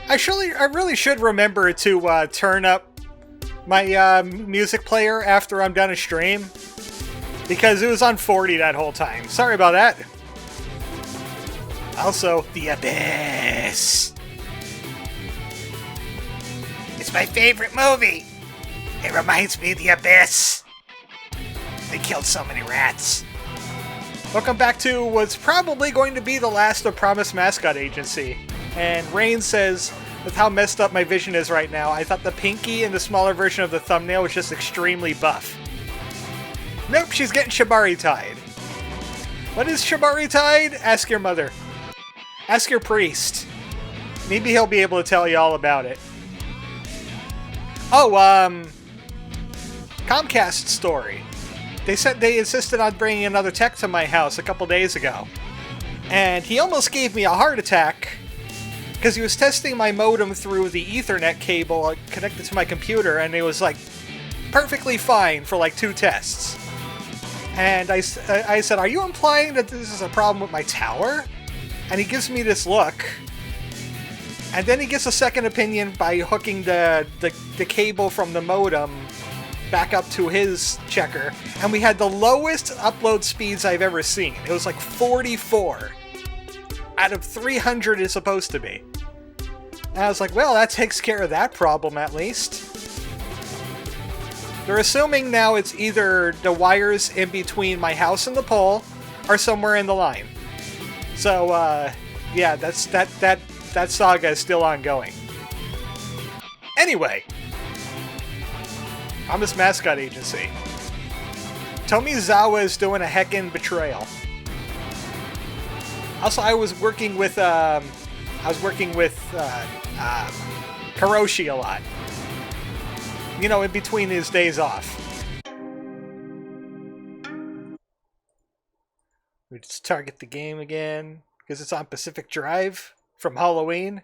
I really should remember to turn up my music player after I'm done a stream, because it was on 40 that whole time. Sorry about that. Also, The Abyss. It's my favorite movie. It reminds me of The Abyss. They killed so many rats. Welcome back to what's probably going to be the last of Promise Mascot Agency. And Rain says, with how messed up my vision is right now, I thought the pinky in the smaller version of the thumbnail was just extremely buff. Nope, she's getting Shibari-tied. What is Shibari-tied? Ask your mother. Ask your priest. Maybe he'll be able to tell you all about it. Oh, Comcast story. They said they insisted on bringing another tech to my house a couple days ago. And he almost gave me a heart attack because he was testing my modem through the Ethernet cable connected to my computer, and it was like perfectly fine for like 2 tests. And I said, are you implying that this is a problem with my tower? And he gives me this look. And then he gets a second opinion by hooking the cable from the modem back up to his checker, and we had the lowest upload speeds I've ever seen. It was like 44 out of 300 is supposed to be. And I was like, well, that takes care of that problem at least. They're assuming now it's either the wires in between my house and the pole or somewhere in the line. So, yeah, that saga is still ongoing. Anyway, Promise Mascot Agency. Tomizawa is doing a heckin' betrayal. Also, I was working with Karoshi a lot. You know, in between his days off. We just target the game again because it's on Pacific Drive from Halloween.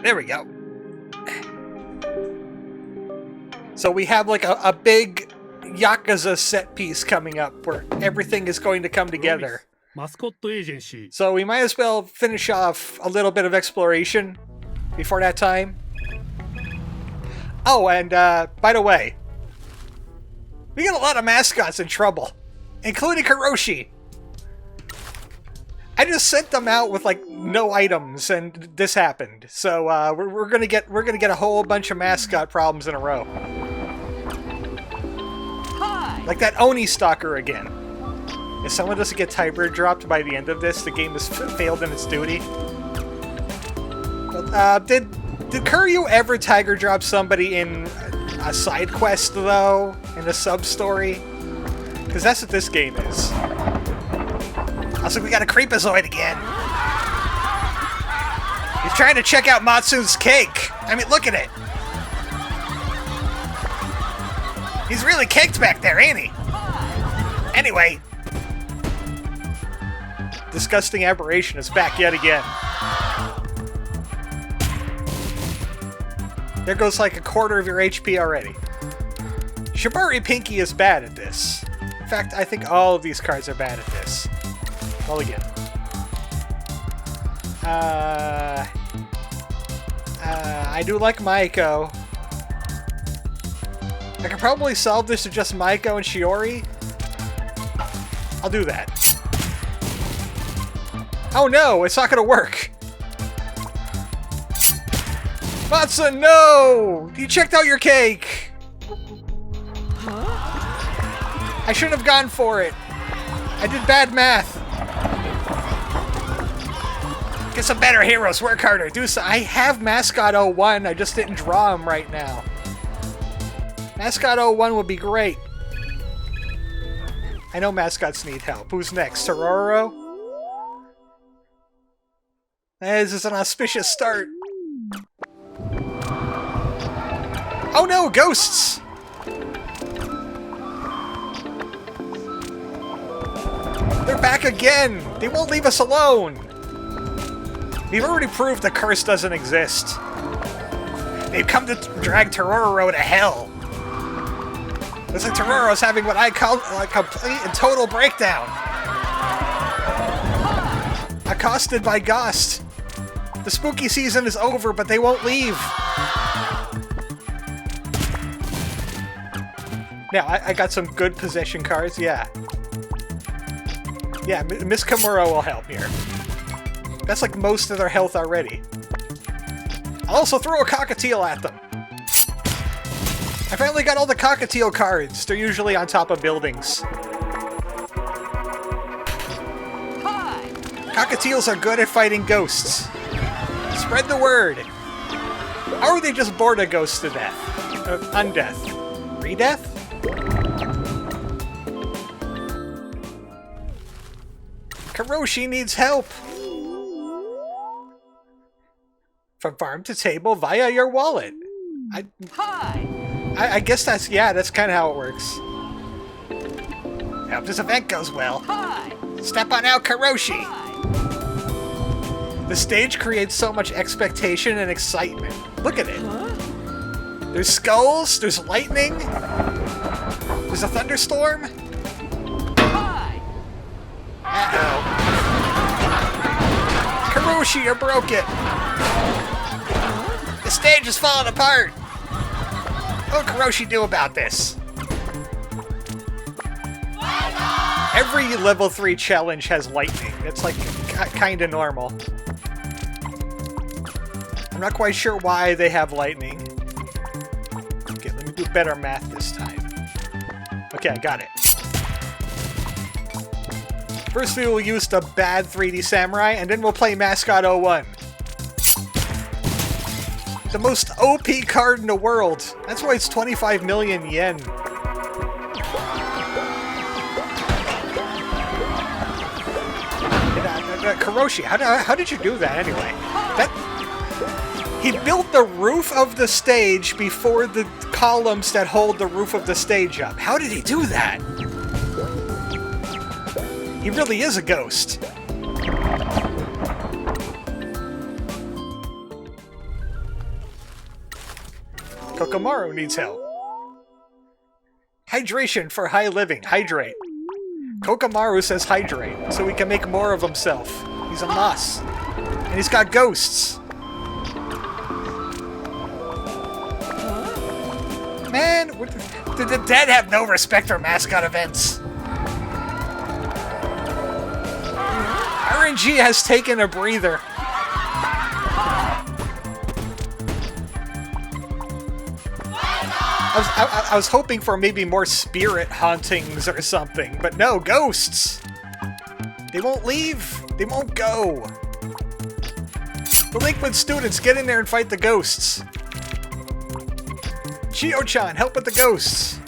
There we go. So we have like a big Yakuza set piece coming up where everything is going to come together. Mascot agency. So we might as well finish off a little bit of exploration before that time. Oh, and by the way, we got a lot of mascots in trouble, including Karoshi. I just sent them out with like no items, and this happened. So we're gonna get a whole bunch of mascot problems in a row. Hi. Like that Oni stalker again. If someone doesn't get tiger dropped by the end of this, the game has failed in its duty. Did Kuryu ever tiger drop somebody in a side quest though, in a sub story? Because that's what this game is. Also, we got a Creepazoid again. He's trying to check out Matsu's cake. I mean, look at it. He's really caked back there, ain't he? Anyway. Disgusting Aberration is back yet again. There goes like a quarter of your HP already. Shibari Pinky is bad at this. In fact, I think all of these cards are bad at this. Well, again. I do like Maiko. I could probably solve this with just Maiko and Shiori. I'll do that. Oh no, it's not gonna work. Matsu, no! You checked out your cake! I shouldn't have gone for it. I did bad math. Get some better heroes, work harder, do so. I have Mascot 01, I just didn't draw him right now. Mascot 01 would be great. I know mascots need help. Who's next? Tororo? This is an auspicious start. Oh no, ghosts! They're back again! They won't leave us alone! We've already proved the curse doesn't exist. They've come to drag Tororo to hell. Looks like Tororo's having what I call a complete and total breakdown. A accosted by ghosts. The spooky season is over, but they won't leave. Now, I got some good possession cards, yeah. Yeah, Miss Kimura will help here. That's like most of their health already. I'll also throw a cockatiel at them. I finally got all the cockatiel cards. They're usually on top of buildings. Hi. Cockatiels are good at fighting ghosts. Spread the word. Or are they just bored of ghosts to death? Undeath. Re-death? Karoshi needs help. From farm to table via your wallet. I guess that's, yeah, that's kind of how it works. I hope this event goes well. Step on out, Karoshi. The stage creates so much expectation and excitement. Look at it. There's skulls, there's lightning, there's a thunderstorm. Uh-oh. Karoshi, you broke it. The stage is falling apart. What will Karoshi do about this? Every level 3 challenge has lightning. It's like kind of normal. I'm not quite sure why they have lightning. Okay, let me do better math this time. Okay, I got it. First we will use the bad 3D Samurai, and then we'll play Mascot 01. The most OP card in the world. That's why it's 25 million yen. Karoshi, how did you do that anyway? He built the roof of the stage before the columns that hold the roof of the stage up. How did he do that? He really is a ghost. Kokomaru needs help. Hydration for high living. Hydrate. Kokomaru says hydrate, so he can make more of himself. He's a moss. And he's got ghosts. Man, did the dead have no respect for mascot events? RNG has taken a breather. I was hoping for maybe more spirit hauntings or something, but no, ghosts! They won't leave! They won't go! Delinquent students, get in there and fight the ghosts! Chio-chan, help with the ghosts!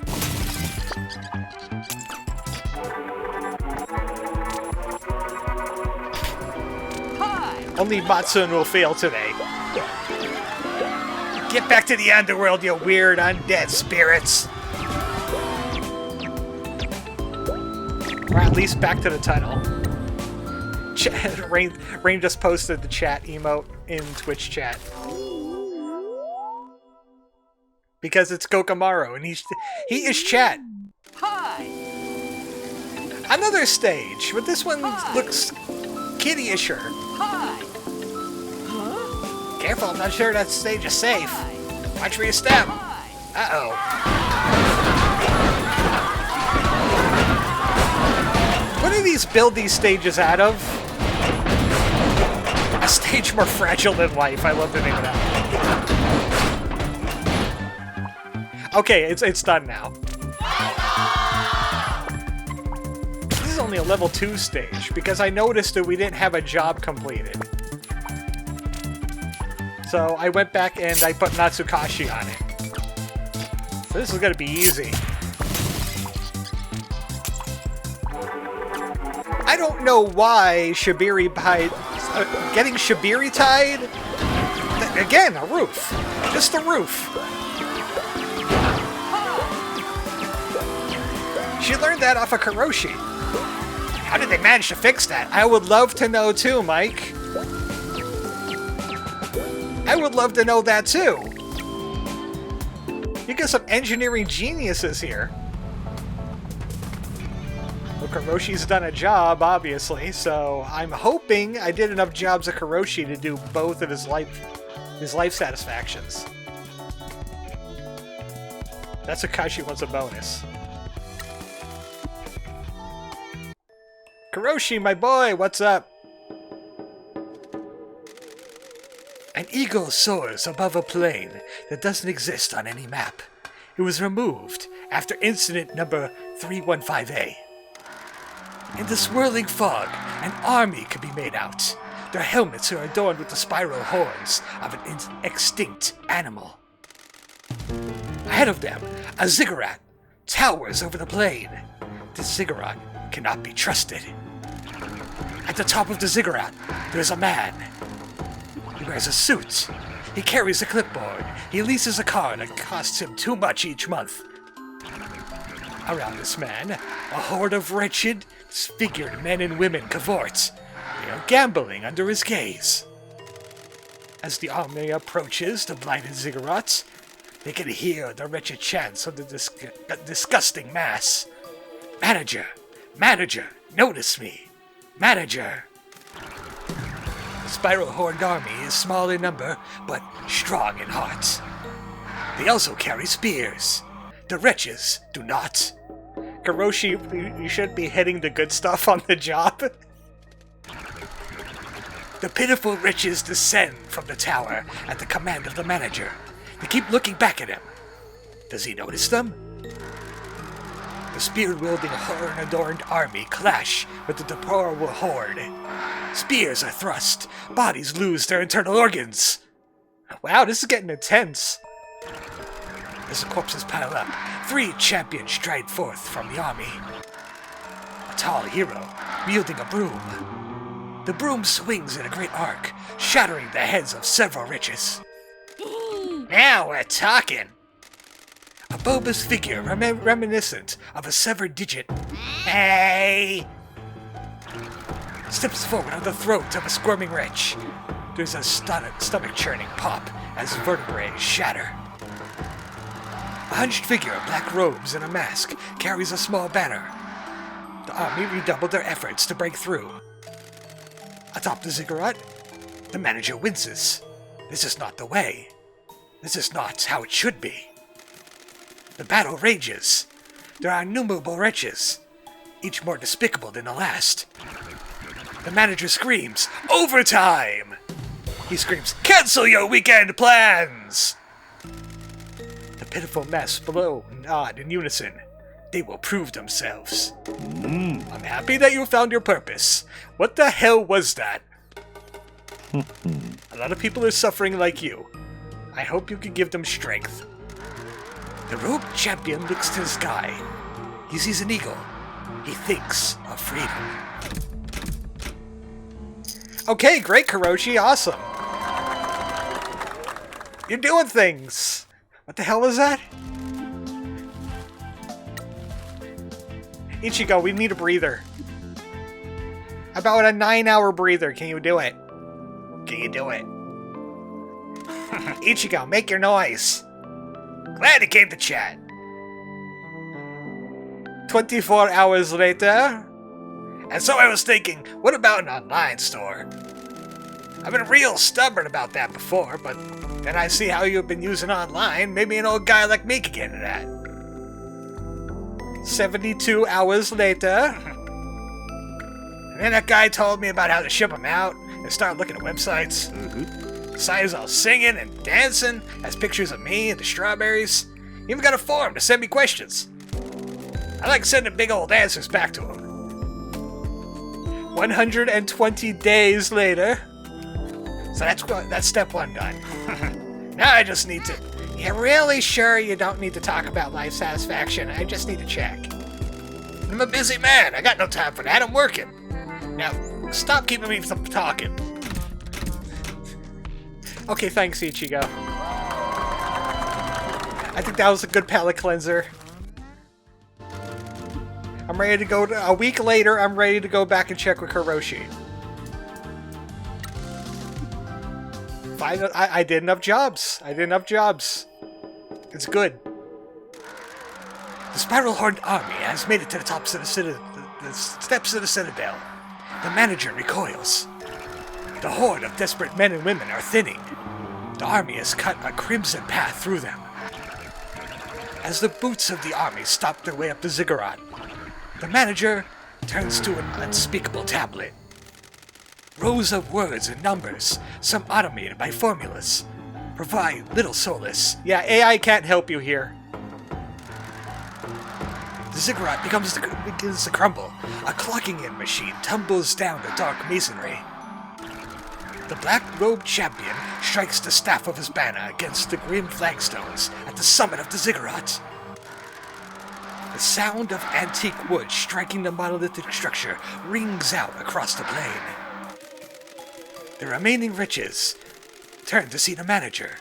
Only Matsun will fail today. Get back to the underworld, you weird undead spirits! Or at least back to the tunnel. Rain just posted the chat emote in Twitch chat. Because it's Kokomaru, and he is chat. Hi. Another stage, but this one looks kiddie-isher. Hi. Careful, I'm not sure that stage is safe. Watch where you step. Uh-oh. What do these build these stages out of? A stage more fragile than life. I love the name of that. Okay, it's done now. This is only a level 2 stage, because I noticed that we didn't have a job completed. So I went back and I put Natsukashi on it. So this is gonna be easy. I don't know why Shibiri tied... getting Shibiri tied? Again, a roof. Just a roof. She learned that off of Karoshi. How did they manage to fix that? I would love to know too, Mike. I would love to know that too. You got some engineering geniuses here. Well, Kuroshi's done a job, obviously, so I'm hoping I did enough jobs at Kuroshi to do both of his life satisfactions. That's Akashi wants a bonus. Kuroshi, my boy, what's up? An eagle soars above a plane that doesn't exist on any map. It was removed after incident number 315A. In the swirling fog, an army could be made out. Their helmets are adorned with the spiral horns of an extinct animal. Ahead of them, a ziggurat towers over the plain. This ziggurat cannot be trusted. At the top of the ziggurat, there is a man. He wears a suit. He carries a clipboard. He leases a car that costs him too much each month. Around this man, a horde of wretched, disfigured men and women cavort. They are gambling under his gaze. As the army approaches the blinded ziggurats, they can hear the wretched chants of the disgusting mass. Manager! Manager! Notice me! Manager! The Spiral Horned Army is small in number, but strong in heart. They also carry spears. The wretches do not. Kuroshi, you should be hitting the good stuff on the job. The pitiful wretches descend from the tower at the command of the manager. They keep looking back at him. Does he notice them? The spear-wielding horn-adorned army clash with the deplorable horde. Spears are thrust. Bodies lose their internal organs. Wow, this is getting intense. As the corpses pile up, 3 champions stride forth from the army. A tall hero, wielding a broom. The broom swings in a great arc, shattering the heads of several witches. Now we're talking! A bulbous figure reminiscent of a severed digit. Hey! Steps forward on the throat of a squirming wretch. There's a stomach-churning pop as vertebrae shatter. A hunched figure in black robes and a mask carries a small banner. The army redoubled their efforts to break through. Atop the ziggurat, the manager winces. This is not the way. This is not how it should be. The battle rages. There are innumerable wretches, each more despicable than the last. The manager screams, "Overtime!" He screams, "Cancel your weekend plans!" The pitiful mess below nod in unison. They will prove themselves. I'm happy that you found your purpose. What the hell was that? A lot of people are suffering like you. I hope you can give them strength. The rogue champion looks to the sky. He sees an eagle. He thinks of freedom. Okay, great, Kuroshi. Awesome. You're doing things. What the hell was that? Ichigo, we need a breather. About a 9-hour breather. Can you do it? Can you do it? Ichigo, make your noise. Glad you came to chat. 24 hours later. And so I was thinking, what about an online store? I've been real stubborn about that before, but then I see how you've been using online. Maybe an old guy like me could get into that. 72 hours later. And then that guy told me about how to ship them out and start looking at websites. Sites all singing and dancing, has pictures of me and the strawberries. Even got a forum to send me questions. I like sending big old answers back to him. 120 days later. So that's step 1 done. Now I just need to... You're really sure you don't need to talk about life satisfaction? I just need to check. I'm a busy man. I got no time for that. I'm working. Now, stop keeping me from talking. Okay, thanks, Ichigo. I think that was a good palate cleanser. I'm ready to go a week later. I'm ready to go back and check with Kuroshi. I did enough jobs. It's good. The Spiral Horned Army has made it to the top of the the steps of the Citadel. The manager recoils. The horde of desperate men and women are thinning. The army has cut a crimson path through them. As the boots of the army stop their way up the ziggurat, the manager turns to an unspeakable tablet. Rows of words and numbers, some automated by formulas, provide little solace. Yeah, AI can't help you here. The ziggurat begins to crumble. A clocking-in machine tumbles down the dark masonry. The black-robed champion strikes the staff of his banner against the grim flagstones at the summit of the ziggurat. The sound of antique wood striking the monolithic structure rings out across the plain. The remaining riches turn to see the manager.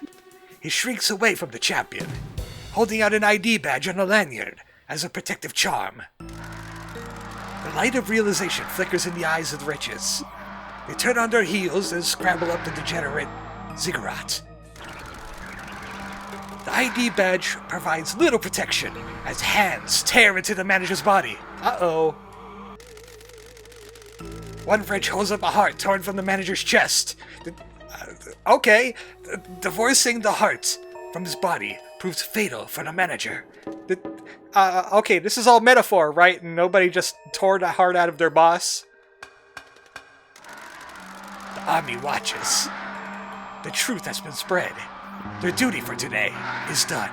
He shrinks away from the champion, holding out an ID badge on a lanyard as a protective charm. The light of realization flickers in the eyes of the riches. They turn on their heels and scramble up the degenerate ziggurat. The ID badge provides little protection as hands tear into the manager's body. Uh-oh. One wrench holds up a heart torn from the manager's chest. Divorcing the heart from his body proves fatal for the manager. Okay, this is all metaphor, right? And nobody just tore the heart out of their boss? The army watches. The truth has been spread. Their duty for today is done.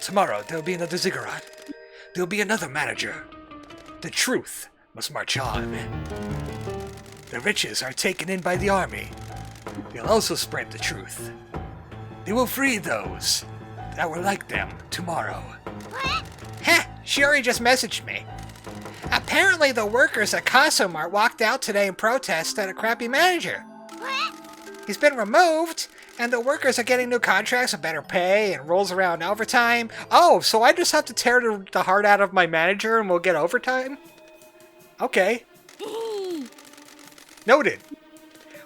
Tomorrow there'll be another ziggurat. There'll be another manager. The truth must march on. The riches are taken in by the army. They'll also spread the truth. They will free those that were like them tomorrow. What? Heh, Shuri just messaged me. Apparently the workers at Kaso-Machi walked out today in protest at a crappy manager. What? He's been removed, and the workers are getting new contracts with better pay and rolls around overtime. Oh, so I just have to tear the heart out of my manager and we'll get overtime? Okay. Noted.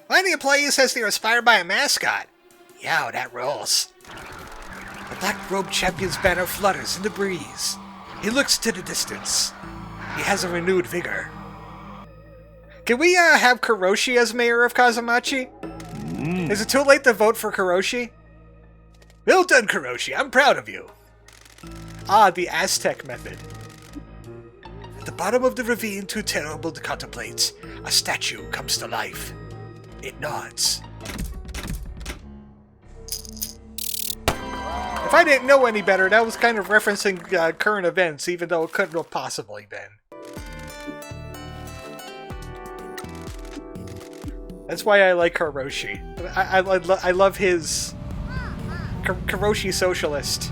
One of the employees says they were inspired by a mascot. Yeah, that rolls. The black-robed champion's banner flutters in the breeze. He looks to the distance. He has a renewed vigor. Can we have Kuroshi as mayor of Kaso-Machi? Is it too late to vote for Kuroshi? Well done, Kuroshi. I'm proud of you. Ah, the Aztec method. At the bottom of the ravine, too terrible to contemplate, a statue comes to life. It nods. If I didn't know any better, that was kind of referencing current events, even though it couldn't have possibly been. That's why I like Kuroshi. I love his Kuroshi socialist.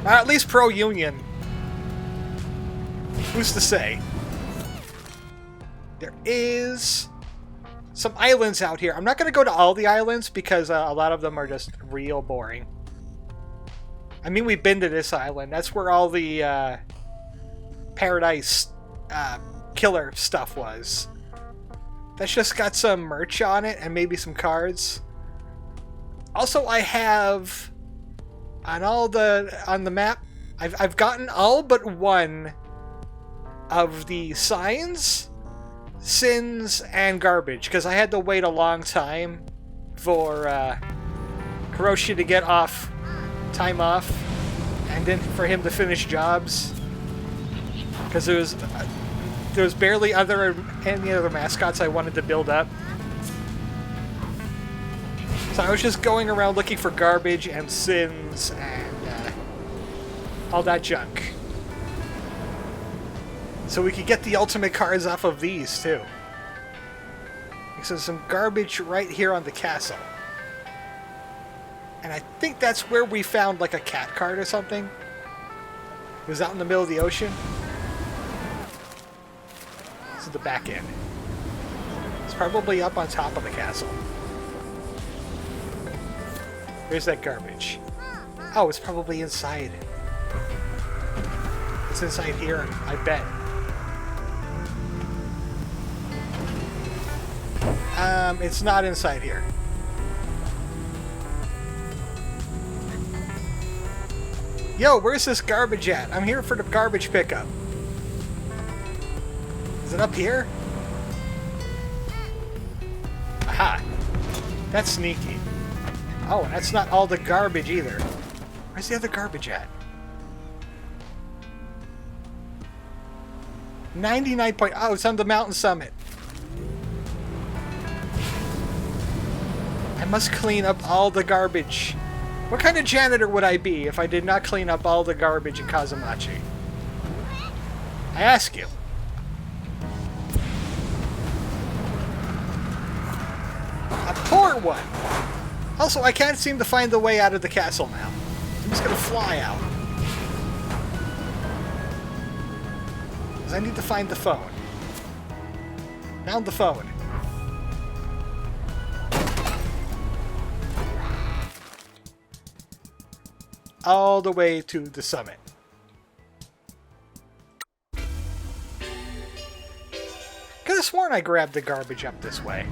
Or at least pro-union. Who's to say? There is some islands out here. I'm not going to go to all the islands because a lot of them are just real boring. I mean, we've been to this island. That's where all the Paradise killer stuff was. That's just got some merch on it and maybe some cards. Also, I have on the map, I've gotten all but one of the signs, sins, and garbage because I had to wait a long time for Kuroshi to get time off, and then for him to finish jobs because there was barely any other mascots I wanted to build up. So I was just going around looking for garbage and sins and all that junk. So we could get the ultimate cards off of these too. So some garbage right here on the castle. And I think that's where we found like a cat card or something. It was out in the middle of the ocean. This is the back end. It's probably up on top of the castle. Where's that garbage? Oh, it's probably inside. It's inside here, I bet. It's not inside here. Yo, where's this garbage at? I'm here for the garbage pickup. it up here? Aha! That's sneaky. Oh, and that's not all the garbage either. Where's the other garbage at? 99 point... Oh, it's on the mountain summit. I must clean up all the garbage. What kind of janitor would I be if I did not clean up all the garbage in Kaso-Machi? I ask you. A poor one! Also, I can't seem to find the way out of the castle now. I'm just gonna fly out. Because I need to find the phone. Found the phone. All the way to the summit. Could have sworn I grabbed the garbage up this way.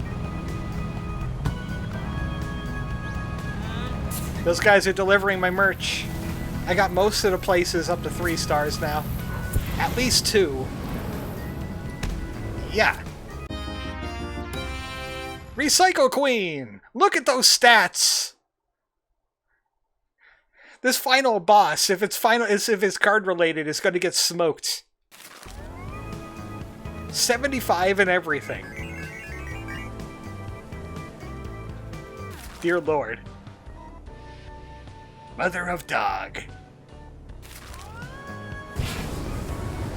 Those guys are delivering my merch. I got most of the places up to 3 stars now. At least 2. Yeah. Recycle Queen! Look at those stats! This final boss, if it's card related, is going to get smoked. 75 and everything. Dear Lord. Mother of Dog.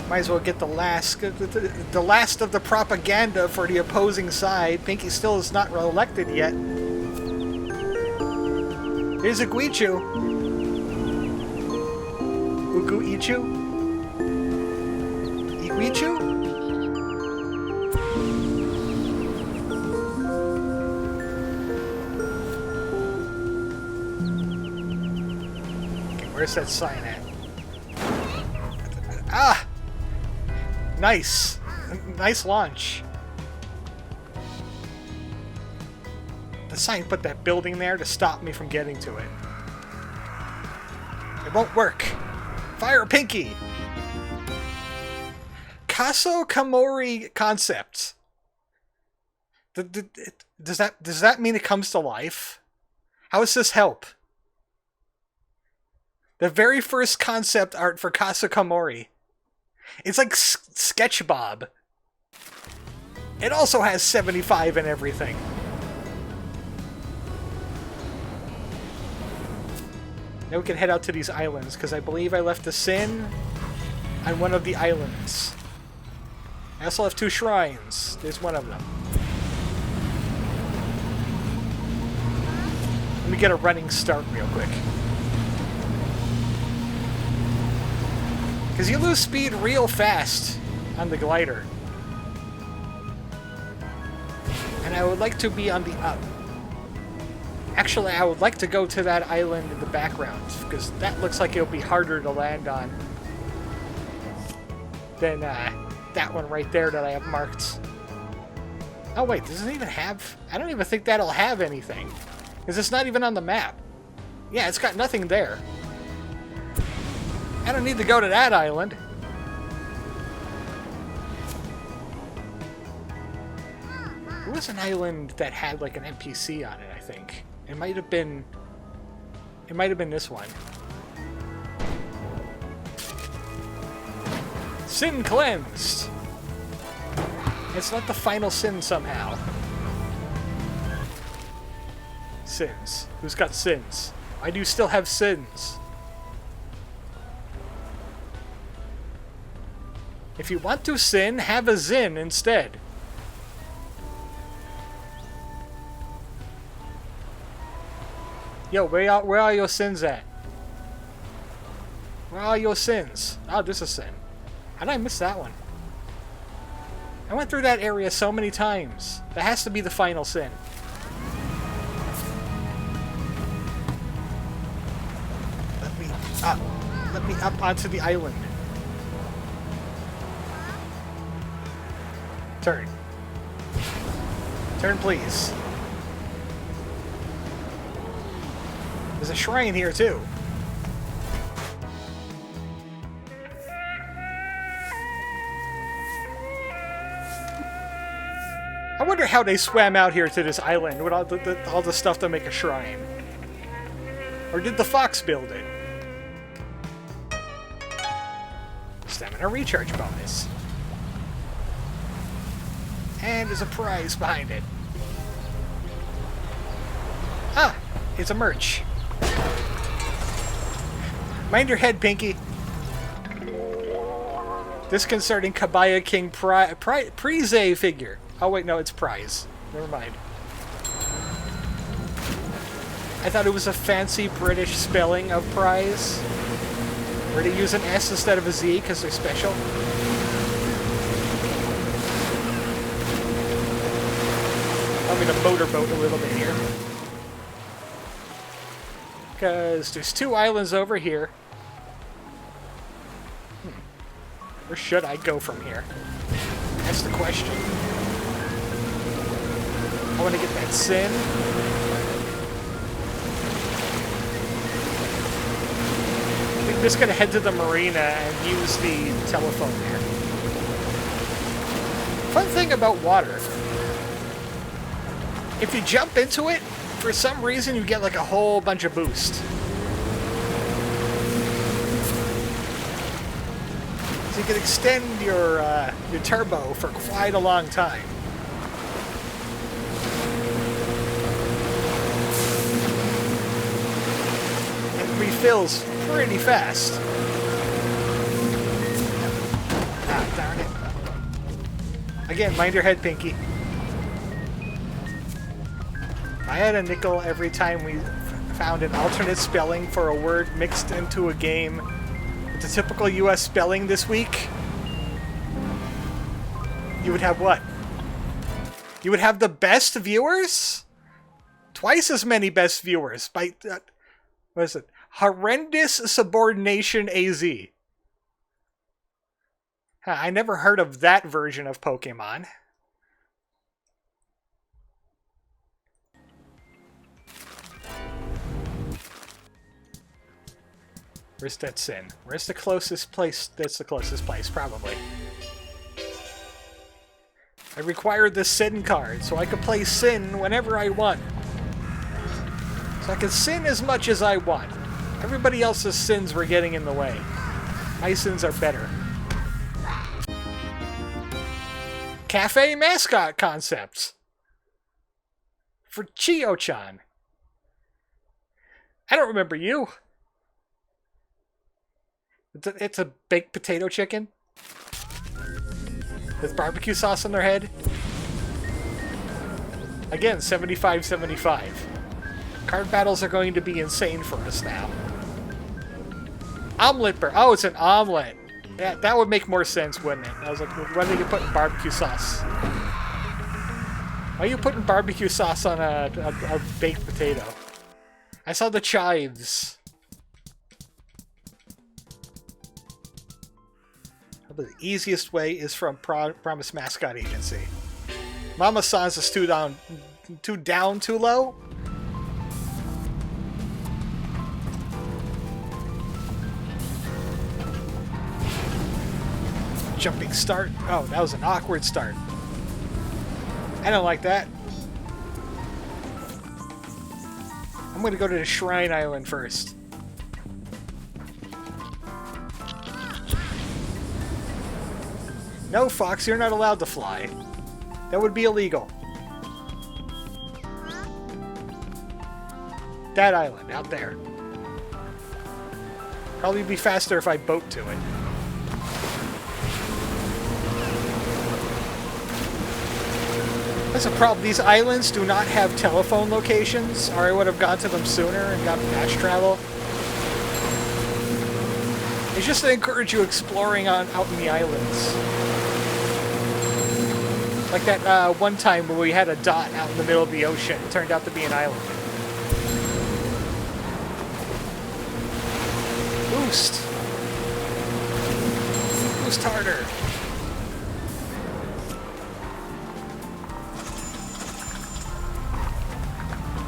Might as well get the last of the propaganda for the opposing side. Pinky still is not elected yet. Here's a Guichu. Ugu Ichu? Iguichu? Okay, where's that sign at? Ah! Nice! Nice launch. The sign put that building there to stop me from getting to it. It won't work. Fire Pinky! Kaso-Machi concept. Does that mean it comes to life? How does this help? The very first concept art for Kaso-Machi. It's like Sketch Bob. It also has 75 and everything. Now we can head out to these islands, because I believe I left a sin on one of the islands. I also have 2 shrines. There's one of them. Let me get a running start real quick. Because you lose speed real fast on the glider. And I would like to be on the up. Actually, I would like to go to that island in the background, because that looks like it'll be harder to land on than that one right there that I have marked. Oh wait, does it even have... I don't even think that'll have anything, because it's not even on the map. Yeah, it's got nothing there. I don't need to go to that island. There was an island that had like an NPC on it, I think. It might have been this one. Sin cleansed. It's not the final sin somehow. Sins. Who's got sins? Why do you still have sins? If you want to sin, have a zin instead. Yo, where are your sins at? Where are your sins? Oh, this is a sin. How did I miss that one? I went through that area so many times. That has to be the final sin. Let me up onto the island. Turn. Turn, please. There's a shrine here, too. wonder how they swam out here to this island with all the stuff to make a shrine. Or did the fox build it? Stamina recharge bonus. And there's a prize behind it. Ah, it's a merch. Mind your head, Pinky. Disconcerting Kabaya King Prix figure. Oh wait, no, it's prize. Never mind. I thought it was a fancy British spelling of prize. Where they use an S instead of a Z because they're special. I'm going to motorboat a little bit here. Because there's 2 islands over here. Where should I go from here? That's the question. I want to get that sin. I think I'm just going to head to the marina and use the telephone there. Fun thing about water. If you jump into it, for some reason you get like a whole bunch of boost. So you can extend your turbo for quite a long time. It refills pretty fast. Ah, darn it. Again, mind your head, Pinky. I had a nickel every time we found an alternate spelling for a word mixed into a game with the typical US spelling this week. You would have what? You would have the best viewers? Twice as many best viewers by... what is it? Horrendous Subordination AZ. I never heard of that version of Pokemon. Where's that sin? Where's the closest place? That's the closest place, probably. I required the sin card, so I could play sin whenever I want. So I can sin as much as I want. Everybody else's sins were getting in the way. My sins are better. Cafe mascot concepts. For Chio-chan. I don't remember you. It's a baked potato chicken with barbecue sauce on their head. Again, 75-75. Card battles are going to be insane for us now. Omelet burger. Oh, it's an omelet. Yeah, that would make more sense, wouldn't it? I was like, when are you putting barbecue sauce? Why are you putting barbecue sauce on a baked potato? I saw the chives. The easiest way is from Promise Mascot Agency. Mama Sans is too down, too low. Jumping start. Oh, that was an awkward start. I don't like that. I'm going to go to the Shrine Island first. No, Fox, you're not allowed to fly. That would be illegal. That island, out there. Probably be faster if I boat to it. That's a problem. These islands do not have telephone locations, or I would have gone to them sooner and got fast travel. It's just to encourage you exploring out in the islands. Like that one time where we had a dot out in the middle of the ocean. It turned out to be an island. Boost. Boost harder.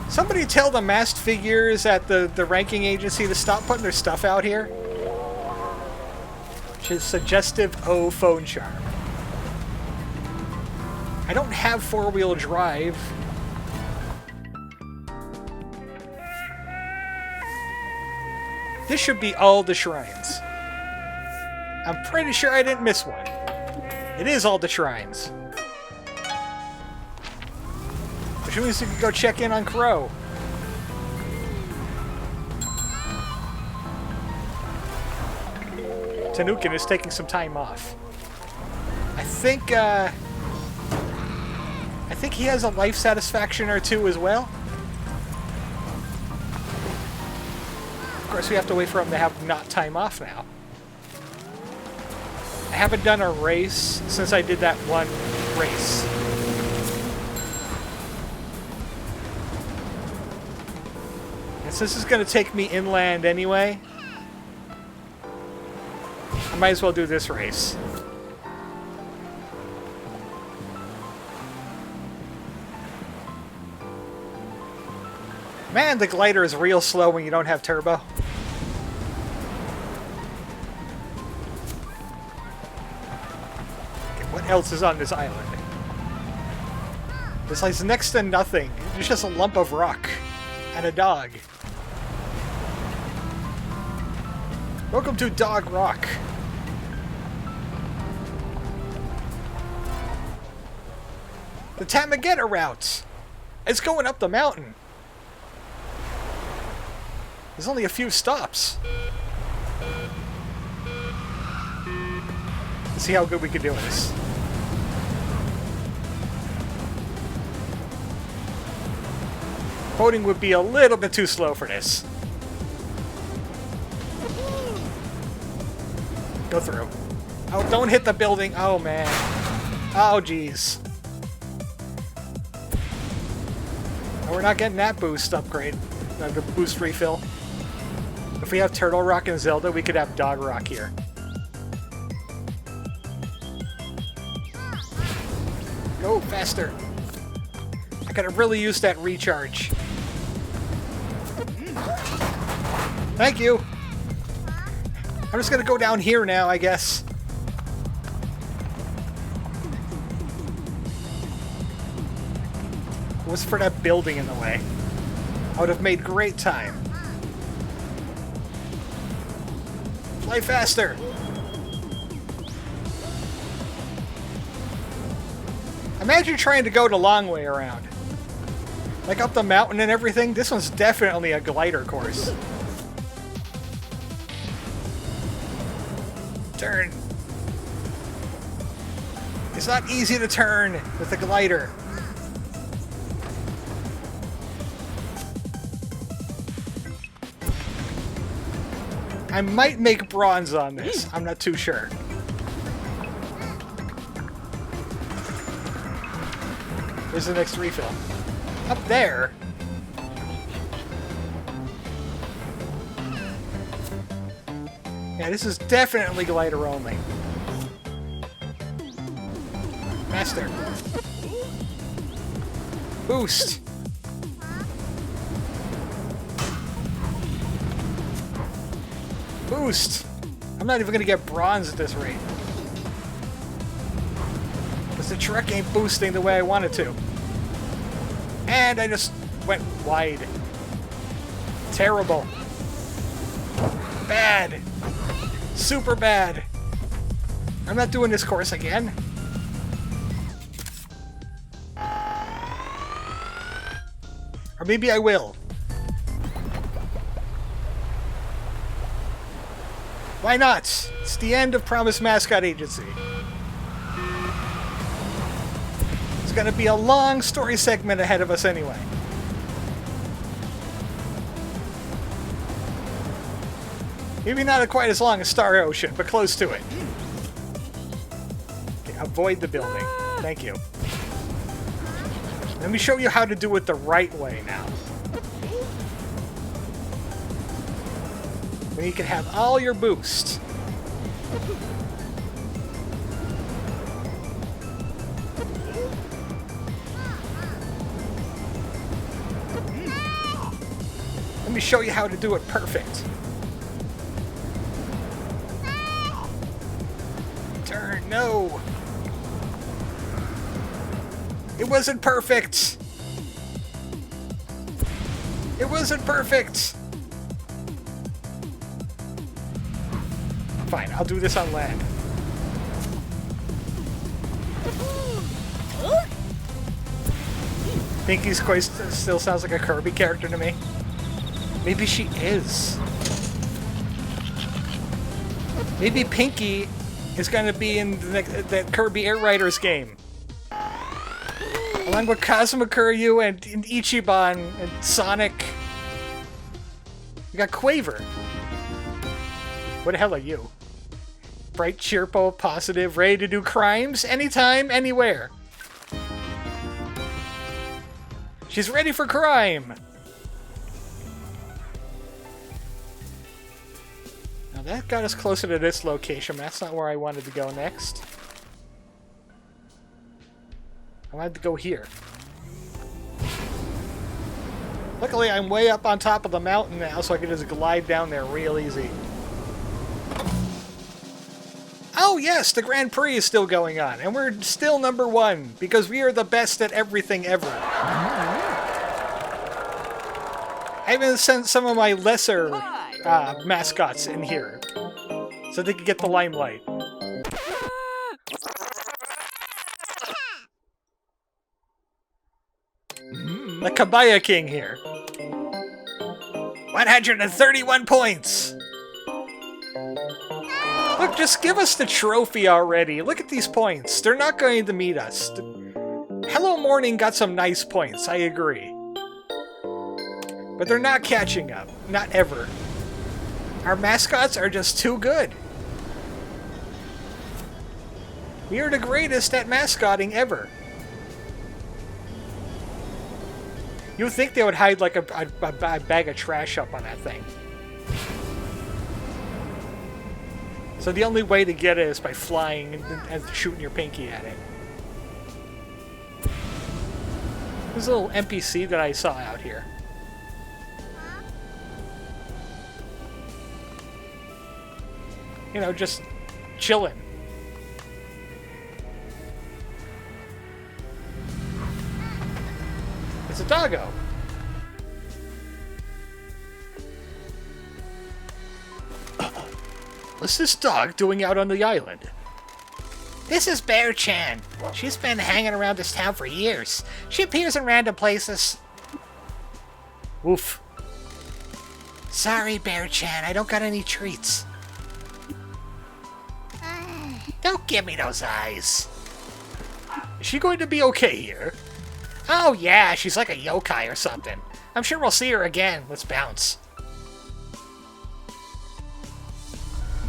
Somebody tell the masked figures at the ranking agency to stop putting their stuff out here. Which is suggestive O phone charm. I don't have four-wheel drive. This should be all the shrines. I'm pretty sure I didn't miss one. It is all the shrines. Which means we can go check in on Crow. Tanukin is taking some time off. I think he has a life satisfaction or two as well. Of course, we have to wait for him to have not time off now. I haven't done a race since I did that one race. And since this is going to take me inland anyway, I might as well do this race. Man, the glider is real slow when you don't have turbo. Okay, what else is on this island? There's like next to nothing. There's just a lump of rock and a dog. Welcome to Dog Rock. The Tamagetta route. It's going up the mountain. There's only a few stops. Let's see how good we can do this. Boating would be a little bit too slow for this. Go through. Oh, don't hit the building. Oh, man. Oh, jeez. Oh, we're not getting that boost upgrade. The boost refill. If we have Turtle Rock and Zelda, we could have Dog Rock here. Go faster. I could have really used that recharge. Thank you. I'm just gonna go down here now, I guess. It was for that building in the way. I would have made great time. Fly faster! Imagine trying to go the long way around. Like up the mountain and everything. This one's definitely a glider course. Turn. It's not easy to turn with the glider. I might make bronze on this. I'm not too sure. Where's the next refill? Up there. Yeah, this is definitely glider only. Master. Boost. Boost. I'm not even gonna get bronze at this rate. Because the truck ain't boosting the way I want it to. And I just went wide. Terrible. Bad. Super bad. I'm not doing this course again. Or maybe I will. Why not? It's the end of Promise Mascot Agency. It's gonna be a long story segment ahead of us anyway. Maybe not quite as long as Star Ocean, but close to it. Okay, avoid the building. Thank you. Let me show you how to do it the right way now. When you can have all your boost. Let me show you how to do it perfect. Turn, no. It wasn't perfect! It wasn't perfect! Fine, I'll do this on land. Pinky's voice still sounds like a Kirby character to me. Maybe she is. Maybe Pinky is going to be in that Kirby Air Riders game. Along with Kaso-Machi and Ichiban and Sonic. We got Quaver. What the hell are you? Bright, cheerful, positive, ready to do crimes anytime, anywhere. She's ready for crime! Now that got us closer to this location, but that's not where I wanted to go next. I wanted to go here. Luckily, I'm way up on top of the mountain now, so I can just glide down there real easy. Oh yes, the Grand Prix is still going on, and we're still #1, because we are the best at everything ever. I even sent some of my lesser mascots in here, so they could get the limelight. The Kabaya King here. 131 points! Look, just give us the trophy already. Look at these points. They're not going to meet us. Hello Morning got some nice points, I agree. But they're not catching up. Not ever. Our mascots are just too good. We are the greatest at mascotting ever. You would think they would hide like a bag of trash up on that thing. So the only way to get it is by flying and shooting your pinky at it. There's a little NPC that I saw out here. You know, just chilling. It's a doggo. What's this dog doing out on the island? This is Bear-chan. She's been hanging around this town for years. She appears in random places. Woof. Sorry, Bear-chan. I don't got any treats. Don't give me those eyes. Is she going to be okay here? Oh yeah, she's like a yokai or something. I'm sure we'll see her again. Let's bounce.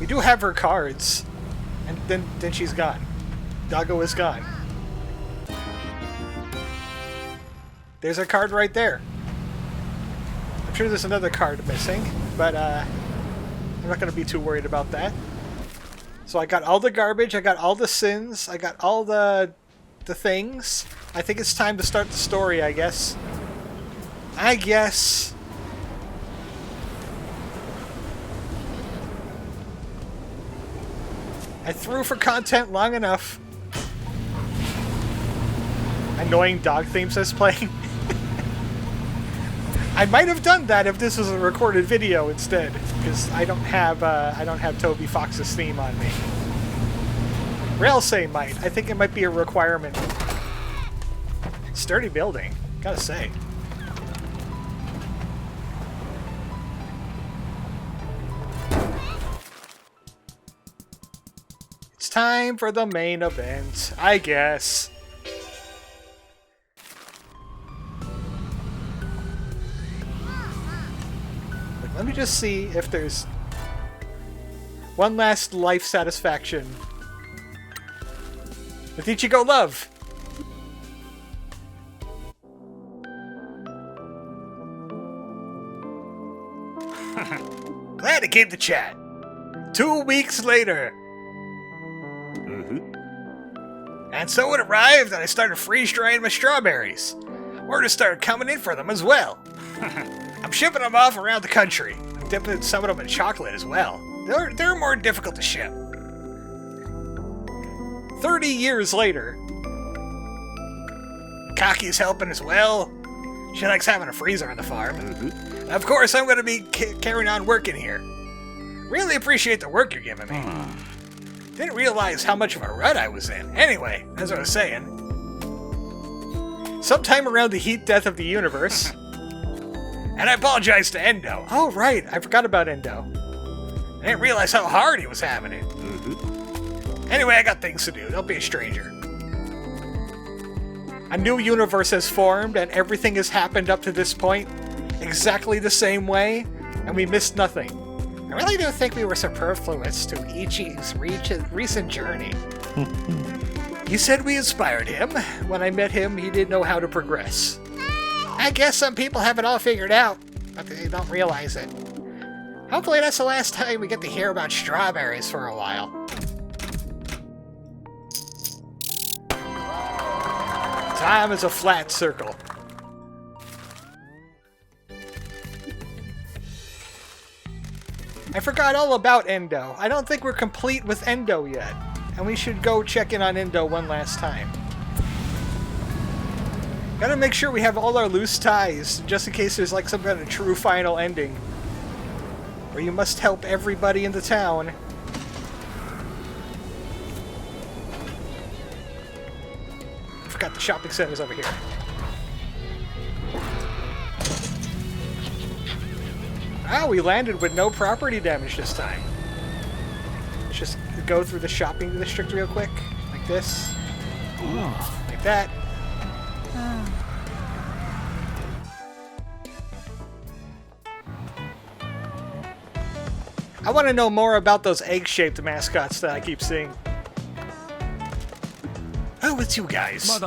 We do have her cards. And then she's gone. Doggo is gone. There's a card right there. I'm sure there's another card missing, but I'm not going to be too worried about that. So I got all the garbage, I got all the sins, I got all the things. I think it's time to start the story, I guess. I threw for content long enough. Annoying dog themes I was playing. I might have done that if this was a recorded video instead, because I don't have Toby Fox's theme on me. Railsay might. I think it might be a requirement. Sturdy building, gotta say. It's time for the main event, I guess. Let me just see if there's one last life satisfaction with Ichigo Love. Glad it came to chat. 2 weeks later. And so it arrived, and I started freeze-drying my strawberries. Orders started coming in for them as well. I'm shipping them off around the country. I'm dipping some of them in chocolate as well. They're more difficult to ship. 30 years later. Kaki's helping as well. She likes having a freezer on the farm. Of course, I'm going to be carrying on working here. Really appreciate the work you're giving me. Didn't realize how much of a rut I was in. Anyway, as I was saying, sometime around the heat death of the universe, and I apologize to Endo. Oh, right, I forgot about Endo. I didn't realize how hard he was having it. Anyway, I got things to do. Don't be a stranger. A new universe has formed, and everything has happened up to this point exactly the same way, and we missed nothing. I really do think we were superfluous to Ichi's recent journey. He said we inspired him. When I met him, he didn't know how to progress. I guess some people have it all figured out, but they don't realize it. Hopefully that's the last time we get to hear about strawberries for a while. Time is a flat circle. I forgot all about Endo. I don't think we're complete with Endo yet. And we should go check in on Endo one last time. Gotta make sure we have all our loose ties, just in case there's like some kind of true final ending. Where you must help everybody in the town. I forgot the shopping center's over here. Ah, we landed with no property damage this time. Let's just go through the shopping district real quick. Like this. Like that. I want to know more about those egg-shaped mascots that I keep seeing. Oh, it's you guys.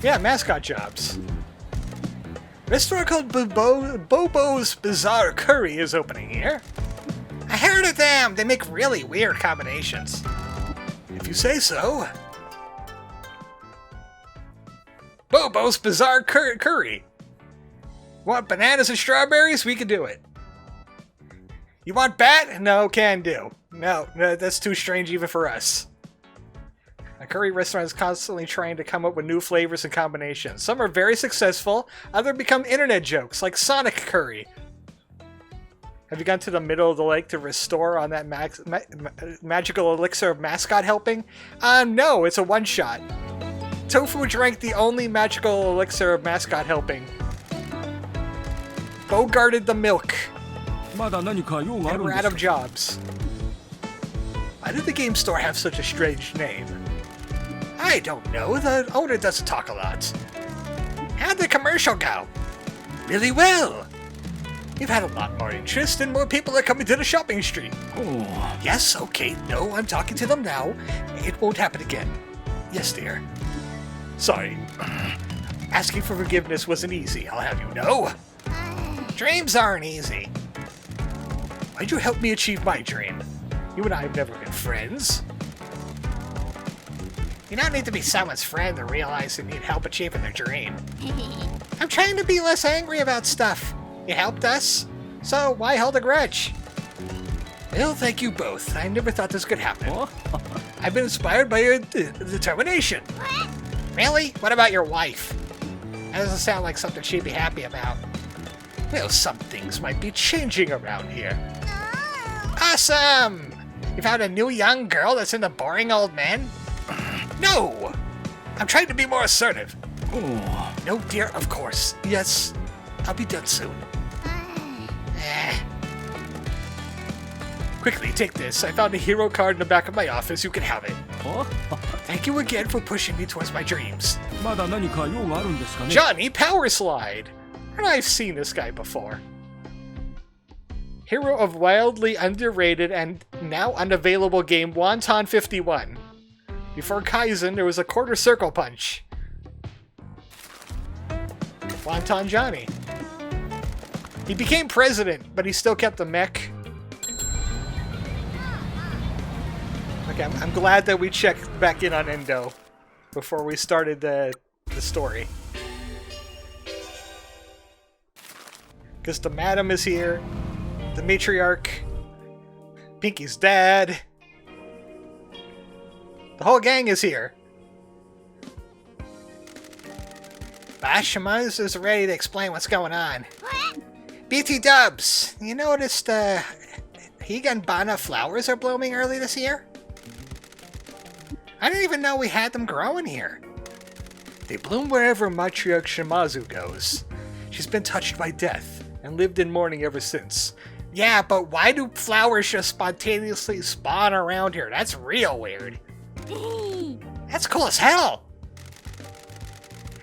Yeah, mascot jobs. Restaurant called Bobo's Bizarre Curry is opening here. I heard of them! They make really weird combinations. If you say so. Bobo's Bizarre Curry. Want bananas and strawberries? We can do it. You want bat? No, can do. No, that's too strange even for us. A curry restaurant is constantly trying to come up with new flavors and combinations. Some are very successful, others become internet jokes, like Sonic Curry. Have you gone to the middle of the lake to restore on that magical elixir of Mascot helping? No, it's a one-shot. Tofu drank the only magical elixir of Mascot helping. Bo guarded the milk. And we're out of jobs. Why did the game store have such a strange name? I don't know. The owner doesn't talk a lot. How'd the commercial go? Really well. You've had a lot more interest and more people are coming to the shopping street. Oh. Yes, okay. No, I'm talking to them now. It won't happen again. Yes, dear. Sorry. Asking for forgiveness wasn't easy, I'll have you know. Dreams aren't easy. Why'd you help me achieve my dream? You and I have never been friends. You don't need to be someone's friend to realize they need help achieving their dream. I'm trying to be less angry about stuff. You helped us, so why hold a grudge? Well, thank you both. I never thought this could happen. I've been inspired by your determination. Really? What about your wife? That doesn't sound like something she'd be happy about. Well, some things might be changing around here. Awesome! You found a new young girl that's into boring old men? No! I'm trying to be more assertive. Oh. No, dear, of course. Yes, I'll be done soon. Quickly, take this. I found a hero card in the back of my office. You can have it. Thank you again for pushing me towards my dreams. Johnny Power Slide! And I've seen this guy before. Hero of wildly underrated and now unavailable game Wonton 51. Before Kaizen, there was a quarter circle punch. Wonton Johnny. He became president, but he still kept the mech. Okay, I'm glad that we checked back in on Endo before we started the story. Because the madam is here, the matriarch, Pinky's dad. The whole gang is here. Boss Shimazu's ready to explain what's going on. BT Dubs, you noticed Higanbana flowers are blooming early this year? I didn't even know we had them growing here. They bloom wherever Matriarch Shimazu goes. She's been touched by death and lived in mourning ever since. Yeah, but why do flowers just spontaneously spawn around here? That's real weird. That's cool as hell.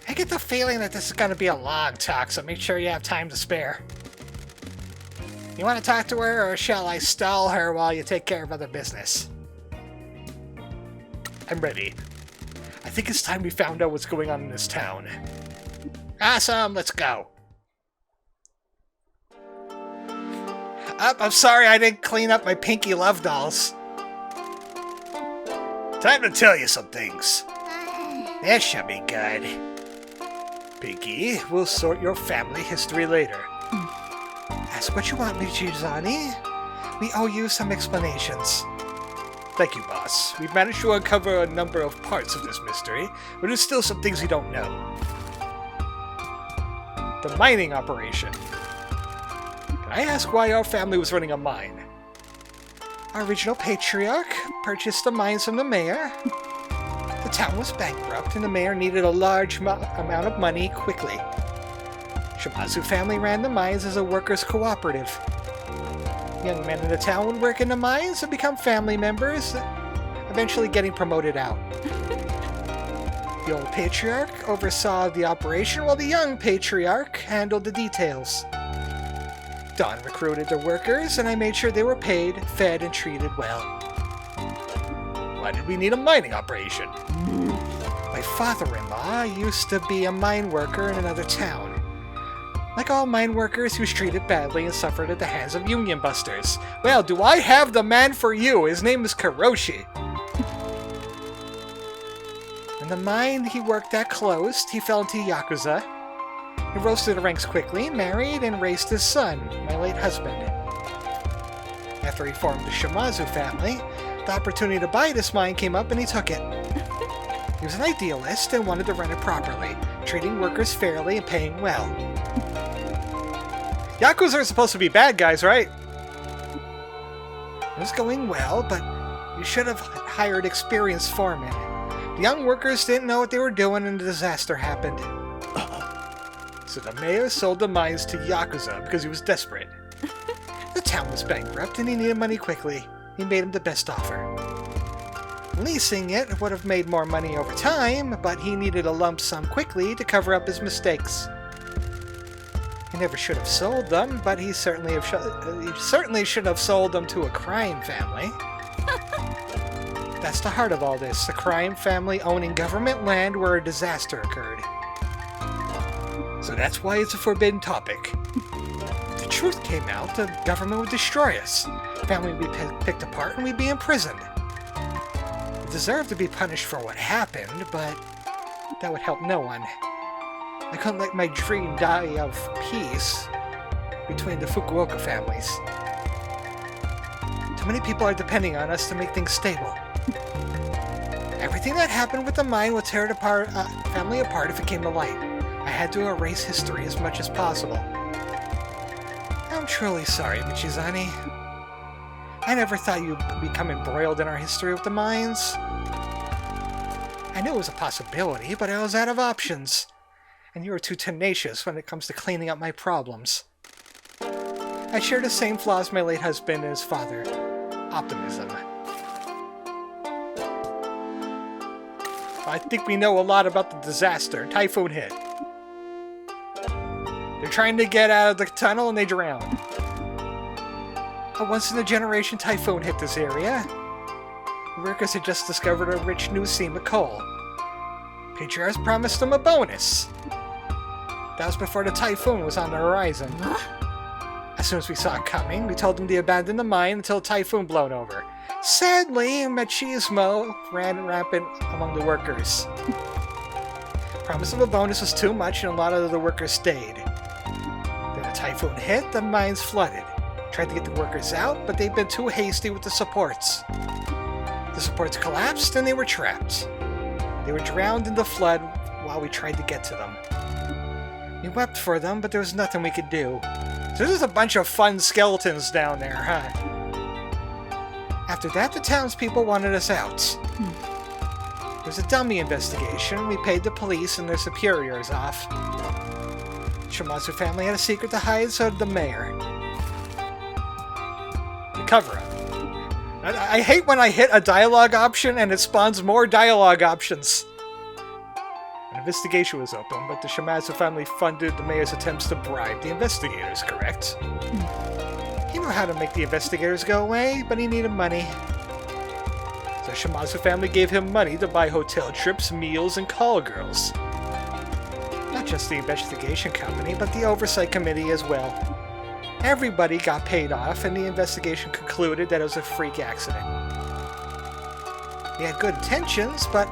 I get the feeling that this is going to be a long talk, so make sure you have time to spare. You want to talk to her, or shall I stall her while you take care of other business? I'm ready. I think it's time we found out what's going on in this town. Awesome, let's go. I'm sorry I didn't clean up my Pinky Love dolls. Time to tell you some things. This should be good. Pinky, we'll sort your family history later. Ask what you want, Michizani. We owe you some explanations. Thank you, boss. We've managed to uncover a number of parts of this mystery, but there's still some things we don't know. The mining operation. Can I ask why our family was running a mine? Our original patriarch purchased the mines from the mayor. The town was bankrupt, and the mayor needed a large amount of money quickly. Shimazu family ran the mines as a workers' cooperative. Young men in the town would work in the mines and become family members, eventually getting promoted out. The old patriarch oversaw the operation while the young patriarch handled the details. Don recruited the workers, and I made sure they were paid, fed, and treated well. Why did we need a mining operation? My father-in-law used to be a mine worker in another town. Like all mine workers, he was treated badly and suffered at the hands of union busters. Well, do I have the man for you? His name is Karoshi. When the mine he worked at closed, he fell into Yakuza. He rose to the ranks quickly, married, and raised his son, my late husband. After he formed the Shimazu family, the opportunity to buy this mine came up and he took it. He was an idealist and wanted to run it properly, treating workers fairly and paying well. Yakuza are supposed to be bad guys, right? It was going well, but you should have hired experienced foremen. The young workers didn't know what they were doing and the disaster happened. So the mayor sold the mines to Yakuza because he was desperate. The town was bankrupt and he needed money quickly. He made him the best offer. Leasing it would have made more money over time, but he needed a lump sum quickly to cover up his mistakes. He never should have sold them, but he certainly should have sold them to a crime family. That's the heart of all this, the crime family owning government land where a disaster occurred. So that's why it's a forbidden topic. If the truth came out, the government would destroy us. Family would be picked apart and we'd be imprisoned. We deserve to be punished for what happened, but that would help no one. I couldn't let my dream die of peace between the Fukuoka families. Too many people are depending on us to make things stable. Everything that happened with the mine would tear the family apart if it came to light. I had to erase history as much as possible. I'm truly sorry, Michizani. I never thought you'd become embroiled in our history with the mines. I knew it was a possibility, but I was out of options. And you were too tenacious when it comes to cleaning up my problems. I share the same flaws my late husband and his father. Optimism. I think we know a lot about the disaster. Typhoon hit. They're trying to get out of the tunnel and they drowned. A once-in-a-generation typhoon hit this area. The workers had just discovered a rich new seam of coal. Patriarchs promised them a bonus. That was before the typhoon was on the horizon. As soon as we saw it coming, we told them to abandon the mine until the typhoon blown over. Sadly, machismo ran rampant among the workers. Promise of a bonus was too much and a lot of the workers stayed. Then a typhoon hit, the mines flooded. Tried to get the workers out, but they'd been too hasty with the supports. The supports collapsed and they were trapped. They were drowned in the flood while we tried to get to them. We wept for them, but there was nothing we could do. So there's a bunch of fun skeletons down there, huh? After that, the townspeople wanted us out. There was a dummy investigation. We paid the police and their superiors off. The Shimazu family had a secret to hide, so did the mayor. The cover-up. I hate when I hit a dialogue option and it spawns more dialogue options. An investigation was open, but the Shimazu family funded the mayor's attempts to bribe the investigators, correct? He knew how to make the investigators go away, but he needed money. So the Shimazu family gave him money to buy hotel trips, meals, and call girls. Not just the investigation company, but the oversight committee as well. Everybody got paid off, and the investigation concluded that it was a freak accident. He had good intentions, but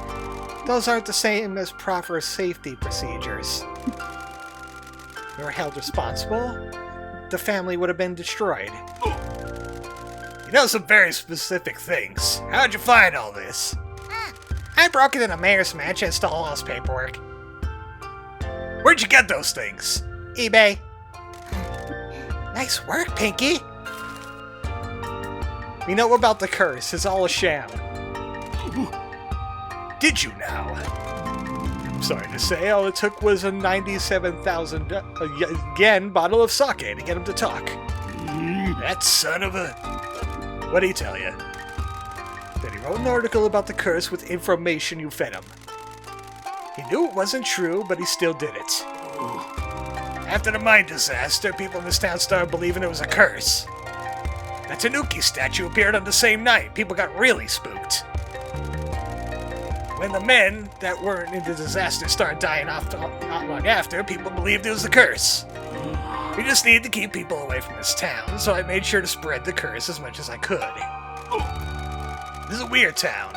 those aren't the same as proper safety procedures. They were held responsible. The family would have been destroyed. You know some very specific things. How'd you find all this? I broke into the mayor's mansion and stole all his paperwork. Where'd you get those things? eBay. Nice work, Pinky. We know about the curse. It's all a sham. Did you now? I'm sorry to say, all it took was a 97,000 yen bottle of sake to get him to talk. That son of a... What'd he tell you? That he wrote an article about the curse with information you fed him. He knew it wasn't true, but he still did it. After the mine disaster, people in this town started believing it was a curse. The Tanuki statue appeared on the same night. People got really spooked. When the men that weren't in the disaster started dying off not long after, people believed it was the curse. We just needed to keep people away from this town, so I made sure to spread the curse as much as I could. This is a weird town.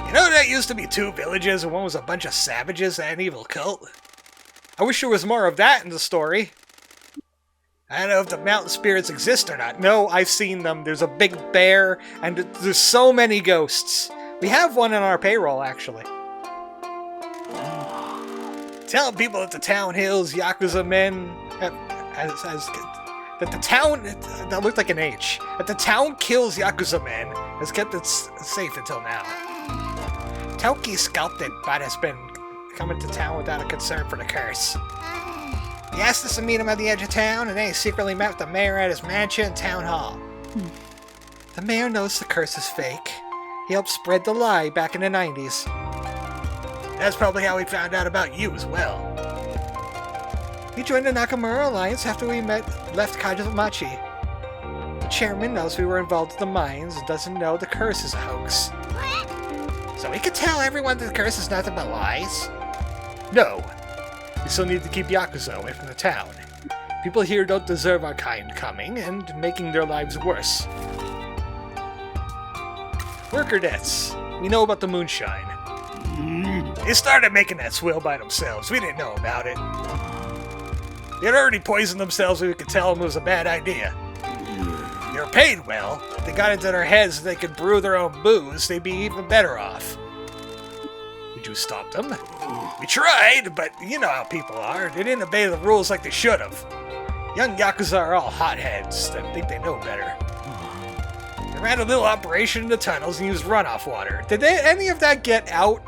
You know that used to be 2 villages and one was a bunch of savages and an evil cult? I wish there was more of that in the story. I don't know if the mountain spirits exist or not. No, I've seen them. There's a big bear, and there's so many ghosts. We have one in our payroll, actually. Telling people at the town hills, Yakuza men, that the town, that looked like an H, that the town kills Yakuza men has kept it safe until now. Toki sculpted, but has been coming to town without a concern for the curse. He asked us to meet him at the edge of town, and then he secretly met with the mayor at his mansion and town hall. The mayor knows the curse is fake. He helped spread the lie back in the 90s. That's probably how he found out about you as well. He joined the Nakamura Alliance after we left Kaso-Machi. The chairman knows we were involved in the mines and doesn't know the curse is a hoax. So we could tell everyone that the curse is nothing but lies? No. We still need to keep Yakuza away from the town. People here don't deserve our kind coming and making their lives worse. Worker deaths. We know about the moonshine. They started making that swill by themselves. We didn't know about it. They had already poisoned themselves, we could tell them it was a bad idea. They were paid well. If they got into their heads that they could brew their own booze, they'd be even better off. Did you stop them? We tried, but you know how people are. They didn't obey the rules like they should have. Young Yakuza are all hotheads that think they know better. They ran a little operation in the tunnels and used runoff water. Did any of that get out?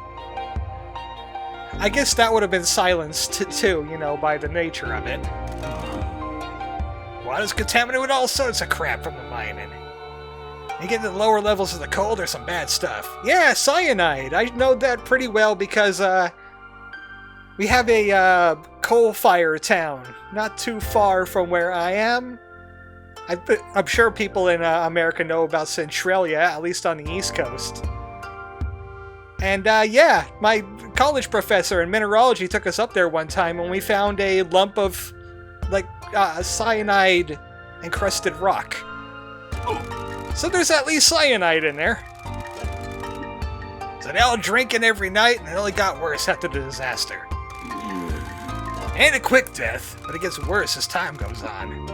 I guess that would have been silenced too, you know, by the nature of it. Water's contaminated with all sorts of crap from the mining. You get to the lower levels of the coal, there's some bad stuff. Yeah, cyanide! I know that pretty well because, we have a, coal fire town not too far from where I am. I'm sure people in America know about Centralia, at least on the East Coast. And, yeah, my college professor in mineralogy took us up there one time when we found a lump of, like, cyanide-encrusted rock. So there's at least cyanide in there. So they all drinking every night, and it only got worse after the disaster. Ain't a quick death, but it gets worse as time goes on.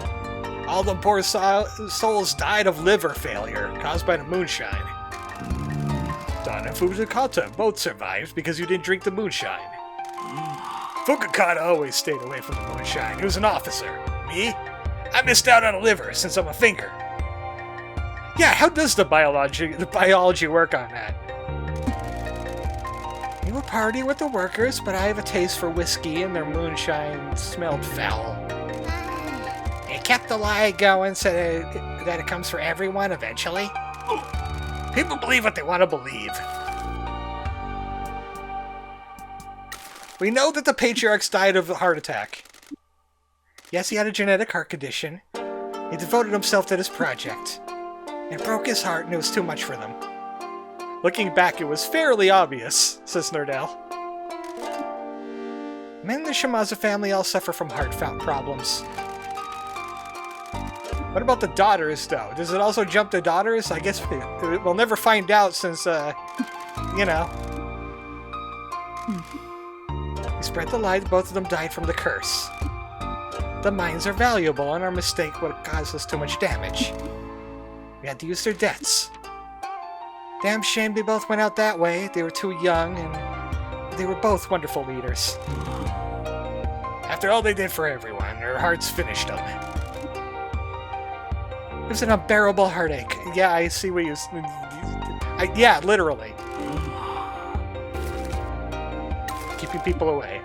All the poor souls died of liver failure, caused by the moonshine. Don and Fujikata both survived because you didn't drink the moonshine. Fukakata always stayed away from the moonshine. He was an officer. Me? I missed out on a liver since I'm a finger. Yeah, how does the biology work on that? You would party with the workers, but I have a taste for whiskey and their moonshine smelled foul. You kept the lie going so that it comes for everyone eventually. People believe what they want to believe. We know that the patriarchs died of a heart attack. Yes, he had a genetic heart condition. He devoted himself to this project. It broke his heart and it was too much for them. Looking back, it was fairly obvious, says Nerdell. Men in the Shimazu family all suffer from heart problems. What about the daughters, though? Does it also jump to daughters? I guess we'll never find out since, you know. He spread the lie that both of them died from the curse. The mines are valuable, and our mistake would have caused us too much damage. We had to use their debts. Damn shame they both went out that way. They were too young, and they were both wonderful leaders. After all they did for everyone, their hearts finished them. It was an unbearable heartache. Yeah, I see what you... yeah, literally. Keeping people away.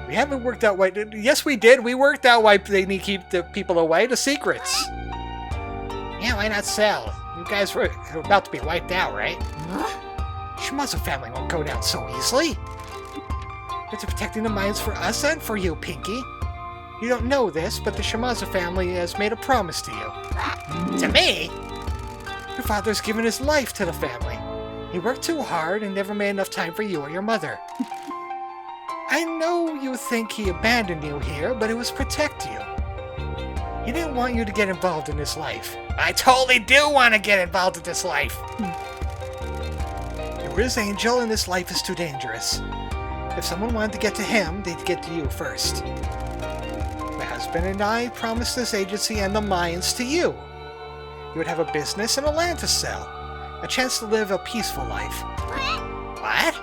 We haven't worked out why... Yes, we did. We worked out why they need to keep the people away. The secrets. Yeah, why not sell? You guys were about to be wiped out, right? Shimazu family won't go down so easily. They're protecting the mines for us and for you, Pinky. You don't know this, but the Shimazu family has made a promise to you. To me? Your father's given his life to the family. He worked too hard and never made enough time for you or your mother. I know you think he abandoned you here, but it was to protect you. He didn't want you to get involved in his life. I totally do want to get involved in this life. You were his angel, and this life is too dangerous. If someone wanted to get to him, they'd get to you first. My husband and I promised this agency and the mines to you. You would have a business and a land to sell. A chance to live a peaceful life. What?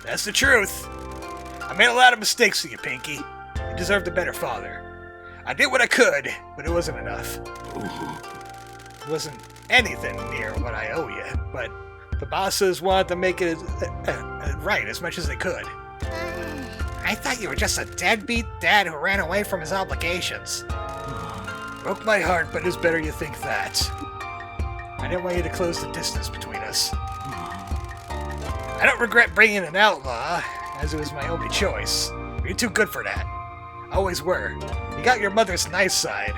That's the truth. I made a lot of mistakes to you, Pinky. You deserved a better father. I did what I could, but it wasn't enough. It wasn't anything near what I owe you, but the bosses wanted to make it right as much as they could. I thought you were just a deadbeat dad who ran away from his obligations. Broke my heart, but it's better you think that. I didn't want you to close the distance between us. I don't regret bringing an outlaw, as it was my only choice. You're too good for that. Always were. You got your mother's nice side.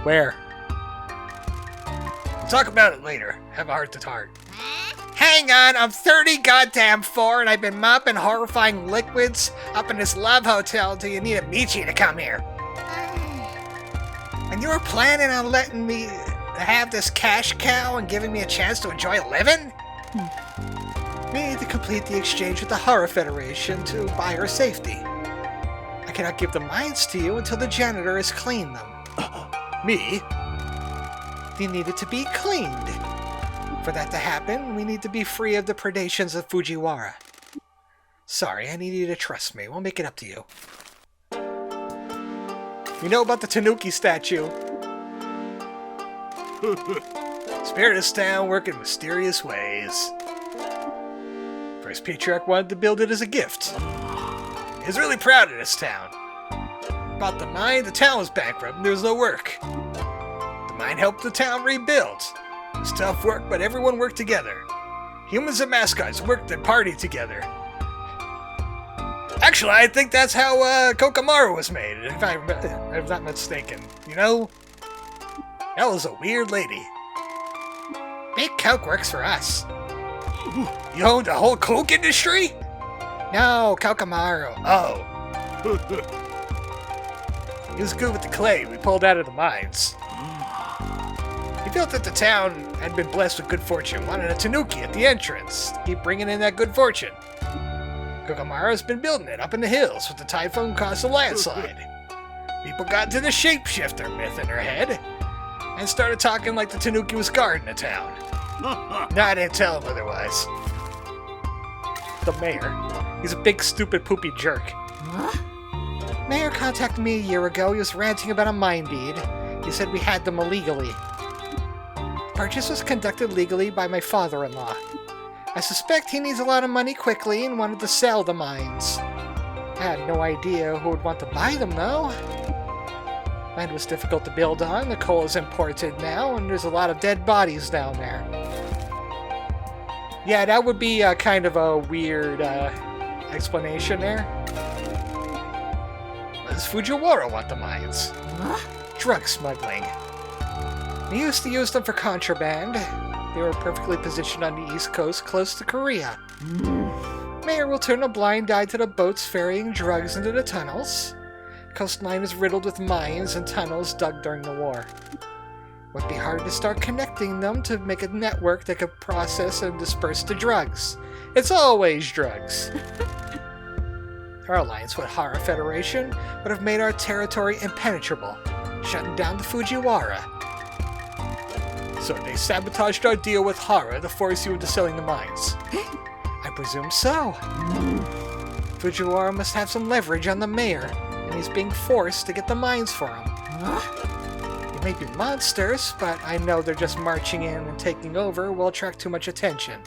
Where? We'll talk about it later. Have a heart-to-heart. Hang on, I'm 30 goddamn 4 and I've been mopping horrifying liquids up in this love hotel until you need a Michi to come here. And you were planning on letting me have this cash cow and giving me a chance to enjoy living? We need to complete the exchange with the Horror Federation to buy her safety. I cannot give the mines to you until the janitor has cleaned them. Me? They needed to be cleaned. For that to happen, we need to be free of the predations of Fujiwara. Sorry, I need you to trust me. We'll make it up to you. We know about the Tanuki statue. Spirit of this town work in mysterious ways. First Patriarch wanted to build it as a gift. He's really proud of this town. About the mine, the town was bankrupt and there was no work. The mine helped the town rebuild. It was tough work, but everyone worked together. Humans and mascots worked and partied together. Actually, I think that's how Kokomaru was made, if I'm not mistaken. You know? That was a weird lady. Big Coke works for us. You owned the whole Coke industry? No, Kokomaru. Oh. He was good with the clay we pulled out of the mines. He felt that the town had been blessed with good fortune, wanted a Tanuki at the entrance to keep bringing in that good fortune. Kokomaru's been building it up in the hills with the typhoon caused a landslide. People got into the shapeshifter myth in their head and started talking like the Tanuki was guarding the town. No, I didn't tell him otherwise. the mayor. He's a big, stupid, poopy jerk. Mayor contacted me a year ago. He was ranting about a mine deed. He said we had them illegally. Purchase was conducted legally by my father-in-law. I suspect he needs a lot of money quickly and wanted to sell the mines. I had no idea who would want to buy them, though. Land was difficult to build on. The coal is imported now, and there's a lot of dead bodies down there. Yeah, that would be kind of a weird explanation there. Does Fujiwara want the mines? Drug smuggling. We used to use them for contraband. They were perfectly positioned on the east coast, close to Korea. Mayor will turn a blind eye to the boats ferrying drugs into the tunnels. Coastline is riddled with mines and tunnels dug during the war. Would be hard to start connecting them to make a network that could process and disperse the drugs. It's always drugs. Our alliance with Hara Federation would have made our territory impenetrable, shutting down the Fujiwara. So they sabotaged our deal with Hara to force you into selling the mines. I presume so. Fujiwara must have some leverage on the mayor, and he's being forced to get the mines for him. They may be monsters, but I know they're just marching in and taking over will attract too much attention.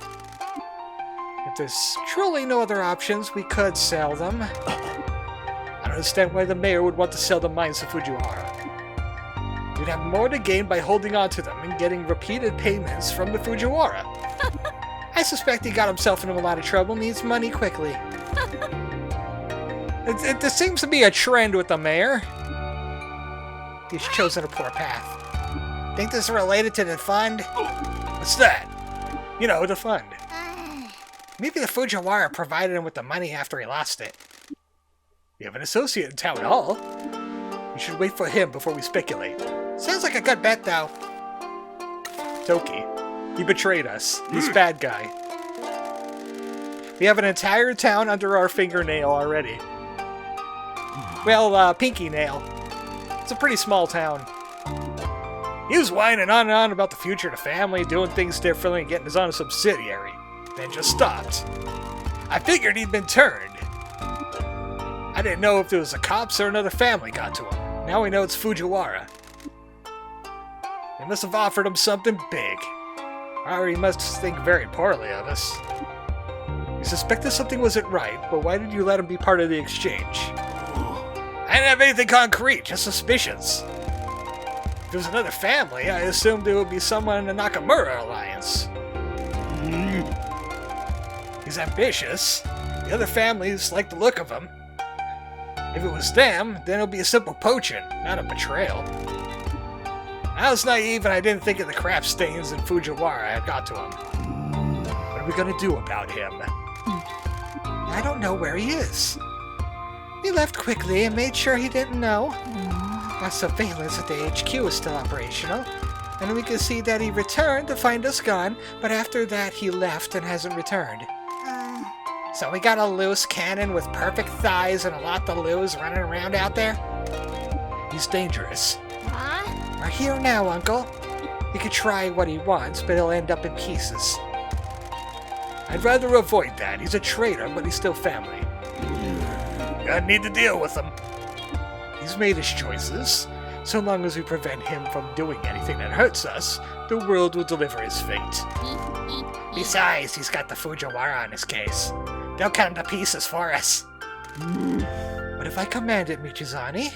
If there's truly no other options, we could sell them. I don't understand why the mayor would want to sell the mines to Fujiwara. We'd have more to gain by holding on to them and getting repeated payments from the Fujiwara. I suspect he got himself into a lot of trouble and needs money quickly. There seems to be a trend with the mayor. He's chosen a poor path. Think this is related to the fund? What's that? You know, the fund. Maybe the Fujiwara provided him with the money after he lost it. We have an associate in town hall. We should wait for him before we speculate. Sounds like a good bet, though. Toki. He betrayed us. He's a bad guy. We have an entire town under our fingernail already. Well, pinky nail. It's a pretty small town. He was whining on and on about the future of the family, doing things differently, and getting his own subsidiary. Then just stopped. I figured he'd been turned. I didn't know if it was the cops or another family got to him. Now we know it's Fujiwara. They must have offered him something big. Or he must think very poorly of us. We suspected something wasn't right, but why did you let him be part of the exchange? I didn't have anything concrete, just suspicions. If it was another family, I assumed it would be someone in the Nakamura alliance. He's ambitious. The other families like the look of him. If it was them, then it'll be a simple poaching, not a betrayal. I was naive and I didn't think of the crap stains in Fujiwara had got to him. What are we gonna do about him? I don't know where he is. We left quickly and made sure he didn't know. Our surveillance at the HQ is still operational, and we can see that he returned to find us gone, but after that he left and hasn't returned. So we got a loose cannon with perfect thighs and a lot to lose running around out there? He's dangerous. We're here now, Uncle. He could try what he wants, but he'll end up in pieces. I'd rather avoid that. He's a traitor, but he's still family. I need to deal with him. He's made his choices. So long as we prevent him from doing anything that hurts us, the world will deliver his fate. Besides, he's got the Fujiwara on his case. They'll cut him to pieces for us. But if I command it, Michizani,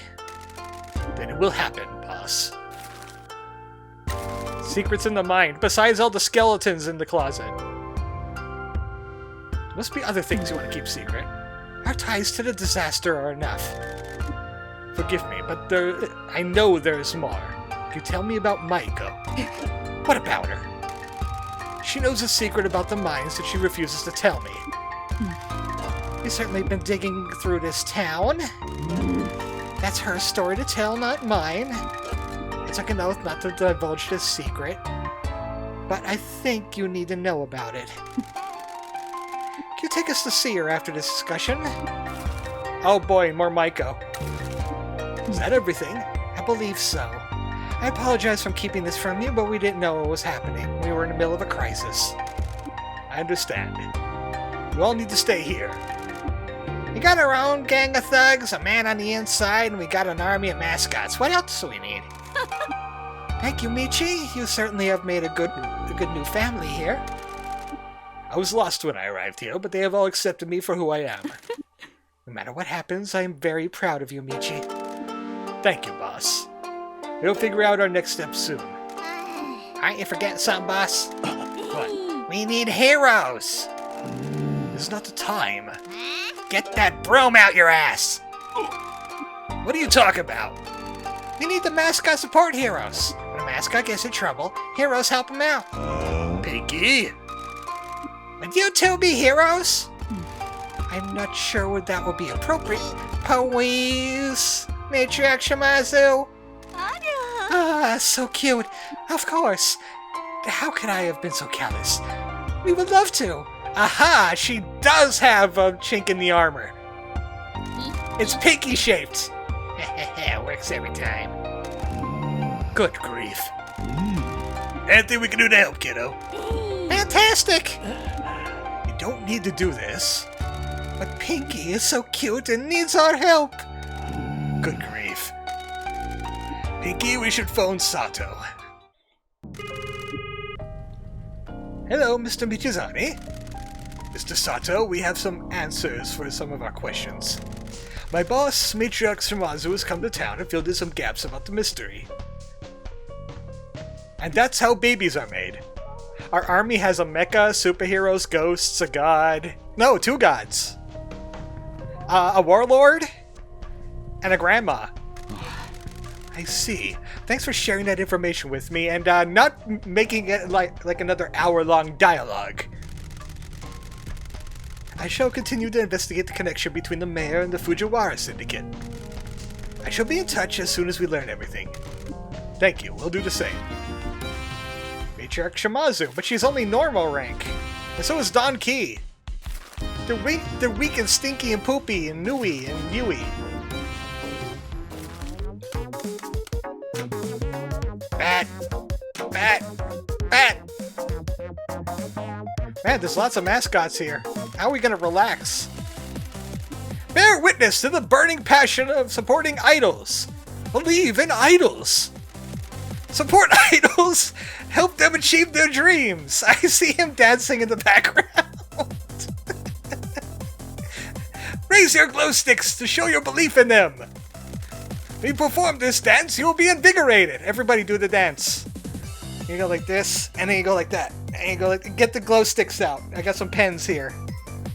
then it will happen, boss. Secrets in the mind, besides all the skeletons in the closet. There must be other things you want to keep secret. Our ties to the disaster are enough. Forgive me, but I know there's more. Could you tell me about Maiko? What about her? She knows a secret about the mines that she refuses to tell me. You've certainly been digging through this town. That's her story to tell, not mine. I took an oath not to divulge this secret, but I think you need to know about it. Can you take us to see her after this discussion? Oh boy, more Maiko. Is that everything? I believe so. I apologize for keeping this from you, but we didn't know what was happening. We were in the middle of a crisis. I understand. You all need to stay here. We got our own gang of thugs, a man on the inside, and we got an army of mascots. What else do we need? Thank you, Michi. You certainly have made a good new family here. I was lost when I arrived here, but they have all accepted me for who I am. No matter what happens, I am very proud of you, Michi. Thank you, boss. We'll figure out our next step soon. Aren't you forgetting something, boss? What? We need heroes! This is not the time. Get that broom out your ass! What are you talking about? We need the mascot support heroes. When a mascot gets in trouble, heroes help him out. Pinky? Would you two be heroes? I'm not sure that would be appropriate. Please, Matriarch Shimazu. Ah, so cute. Of course. How could I have been so careless? We would love to. Aha! She does have a chink in the armor. It's pinky shaped. Works every time. Good grief. Anything we can do to help, kiddo? Fantastic! You don't need to do this. But Pinky is so cute and needs our help. Good grief. Pinky, we should phone Sato. Hello, Mr. Michizane. Mr. Sato, we have some answers for some of our questions. My boss, Matriarch Shimazu, has come to town and filled in some gaps about the mystery. And that's how babies are made. Our army has a mecha, superheroes, ghosts, a god. No, 2 gods. A warlord, and a grandma. I see. Thanks for sharing that information with me and not making it like another hour-long dialogue. I shall continue to investigate the connection between the mayor and the Fujiwara Syndicate. I shall be in touch as soon as we learn everything. Thank you, we'll do the same. Matriarch Shimazu, but she's only normal rank. And so is Don Key. They're weak and stinky and poopy and newy and Yui. Bat! Bat! Bat! Man, there's lots of mascots here. How are we gonna relax? Bear witness to the burning passion of supporting idols. Believe in idols. Support idols. Help them achieve their dreams. I see him dancing in the background. Raise your glow sticks to show your belief in them. When you perform this dance, you will be invigorated. Everybody do the dance. You go like this, and then you go like that. And you go like, get the glow sticks out. I got some pens here.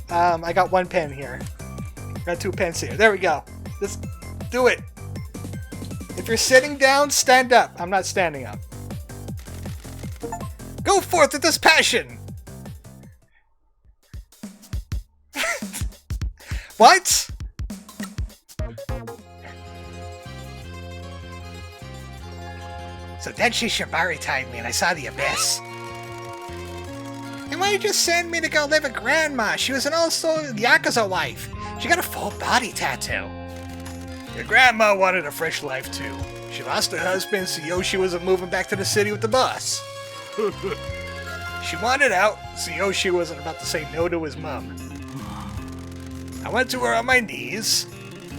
I got 1 pen here. Got 2 pens here. There we go. Let's do it. If you're sitting down, stand up. I'm not standing up. Go forth with this passion. What? So then she Shibari tied me and I saw the abyss. And why did you send me to go live with Grandma? She was an also Yakuza wife. She got a full body tattoo. Your grandma wanted a fresh life too. She lost her husband, so Yoshi wasn't moving back to the city with the boss. She wanted out, so Yoshi wasn't about to say no to his mom. I went to her on my knees.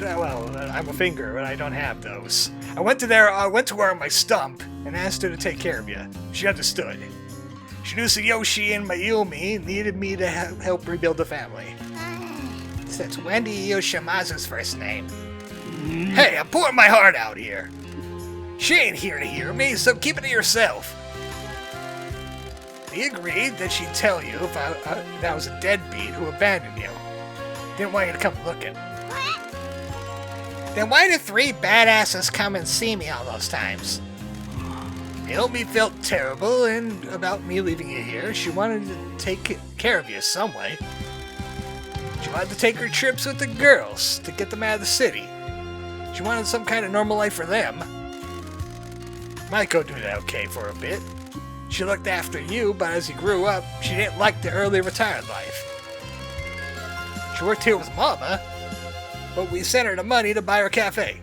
Well, I'm a finger, but I don't have those. I went to her on my stump and asked her to take care of you. She understood. She knew Yoshi and Mayumi needed me to help rebuild the family. That's Wendy Yoshimazu's first name. Hey, I'm pouring my heart out here. She ain't here to hear me, so keep it to yourself. We agreed that she'd tell you if I was a deadbeat who abandoned you. Didn't want you to come looking. Then why did 3 badasses come and see me all those times? Naomi felt terrible and about me leaving you here. She wanted to take care of you some way. She wanted to take her trips with the girls to get them out of the city. She wanted some kind of normal life for them. Might go do that okay for a bit. She looked after you, but as you grew up, she didn't like the early retired life. She worked here with Mama, but we sent her the money to buy her cafe.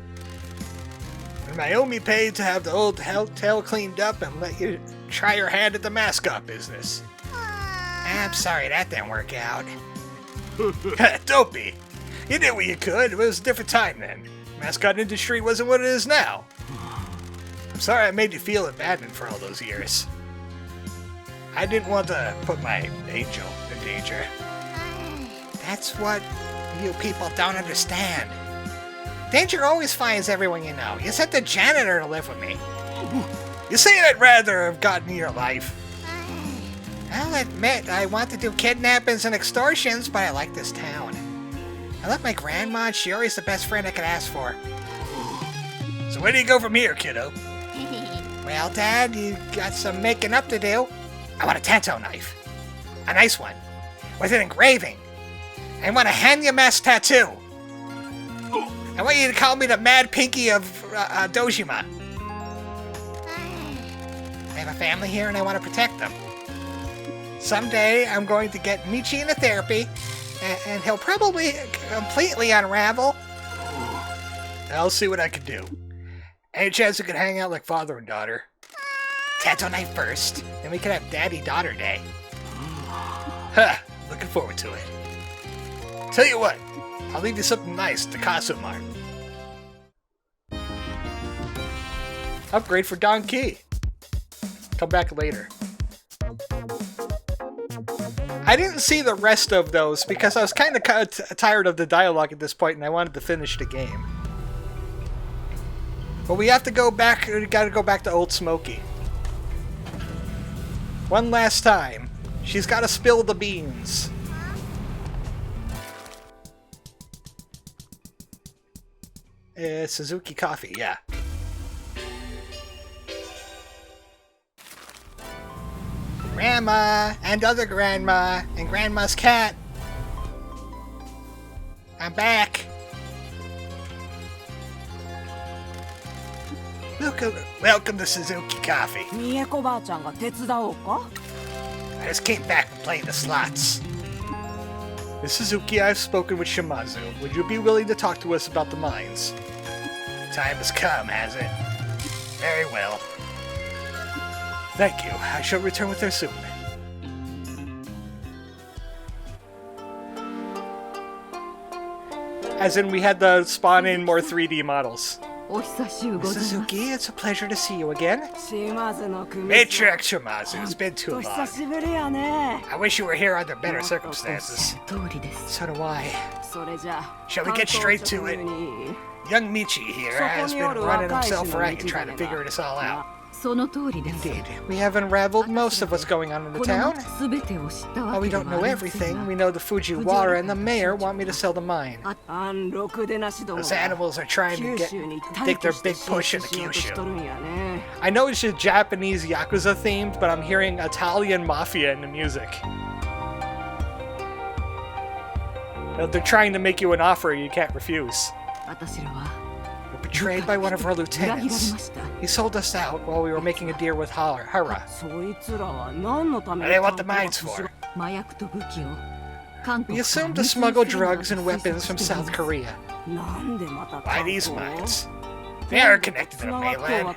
And Naomi paid to have the old hotel cleaned up and let you try your hand at the mascot business. I'm sorry that didn't work out. Don't be. You did what you could. It was a different time then. Mascot industry wasn't what it is now. I'm sorry I made you feel abandoned for all those years. I didn't want to put my angel in danger. That's what you people don't understand. Danger always finds everyone you know. You sent the janitor to live with me. You say I'd rather have gotten your life. I'll admit, I want to do kidnappings and extortions, but I like this town. I love my grandma, and Shiori's the best friend I could ask for. So where do you go from here, kiddo? Well, Dad, you got some making up to do. I want a tanto knife. A nice one. With an engraving. I want a Hanya-mask tattoo. I want you to call me the Mad Pinky of Dojima. I have a family here and I want to protect them. Someday I'm going to get Michi into therapy, and he'll probably completely unravel. I'll see what I can do. Any chance we could hang out like father and daughter? Tattoo night first, then we could have Daddy-Daughter Day. Huh, looking forward to it. Tell you what, I'll leave you something nice to Kaso-Machi. Upgrade for Don Key. Come back later. I didn't see the rest of those because I was kind of tired of the dialogue at this point and I wanted to finish the game. But we have to go back, we gotta go back to Old Smoky. One last time. She's gotta spill the beans. Suzuki Coffee, yeah. Grandma, and other grandma, and grandma's cat. I'm back. Welcome to Suzuki Coffee. I just came back from playing the slots. Miss Suzuki, I've spoken with Shimazu. Would you be willing to talk to us about the mines? Time has come, has it? Very well. Thank you. I shall return with her soon. As in, we had to spawn in more 3D models. Miss Suzuki, it's a pleasure to see you again. Matrix Shimazu, it's been too long. I wish you were here under better circumstances. So do I. Shall we get straight to it? Young Michi here has been running himself right and trying to figure this all out. Indeed. We have unraveled most of what's going on in the town. While we don't know everything, we know the Fujiwara and the mayor want me to sell the mine. Those animals are trying to take their big push into Kyushu. I know it's just Japanese Yakuza themed, but I'm hearing Italian mafia in the music. They're trying to make you an offer you can't refuse. We're betrayed by one of our lieutenants. He sold us out while we were making a deal with Hara. What do they want the mines for? We assumed to smuggle drugs and weapons from South Korea. Why these mines? They are connected to the mainland.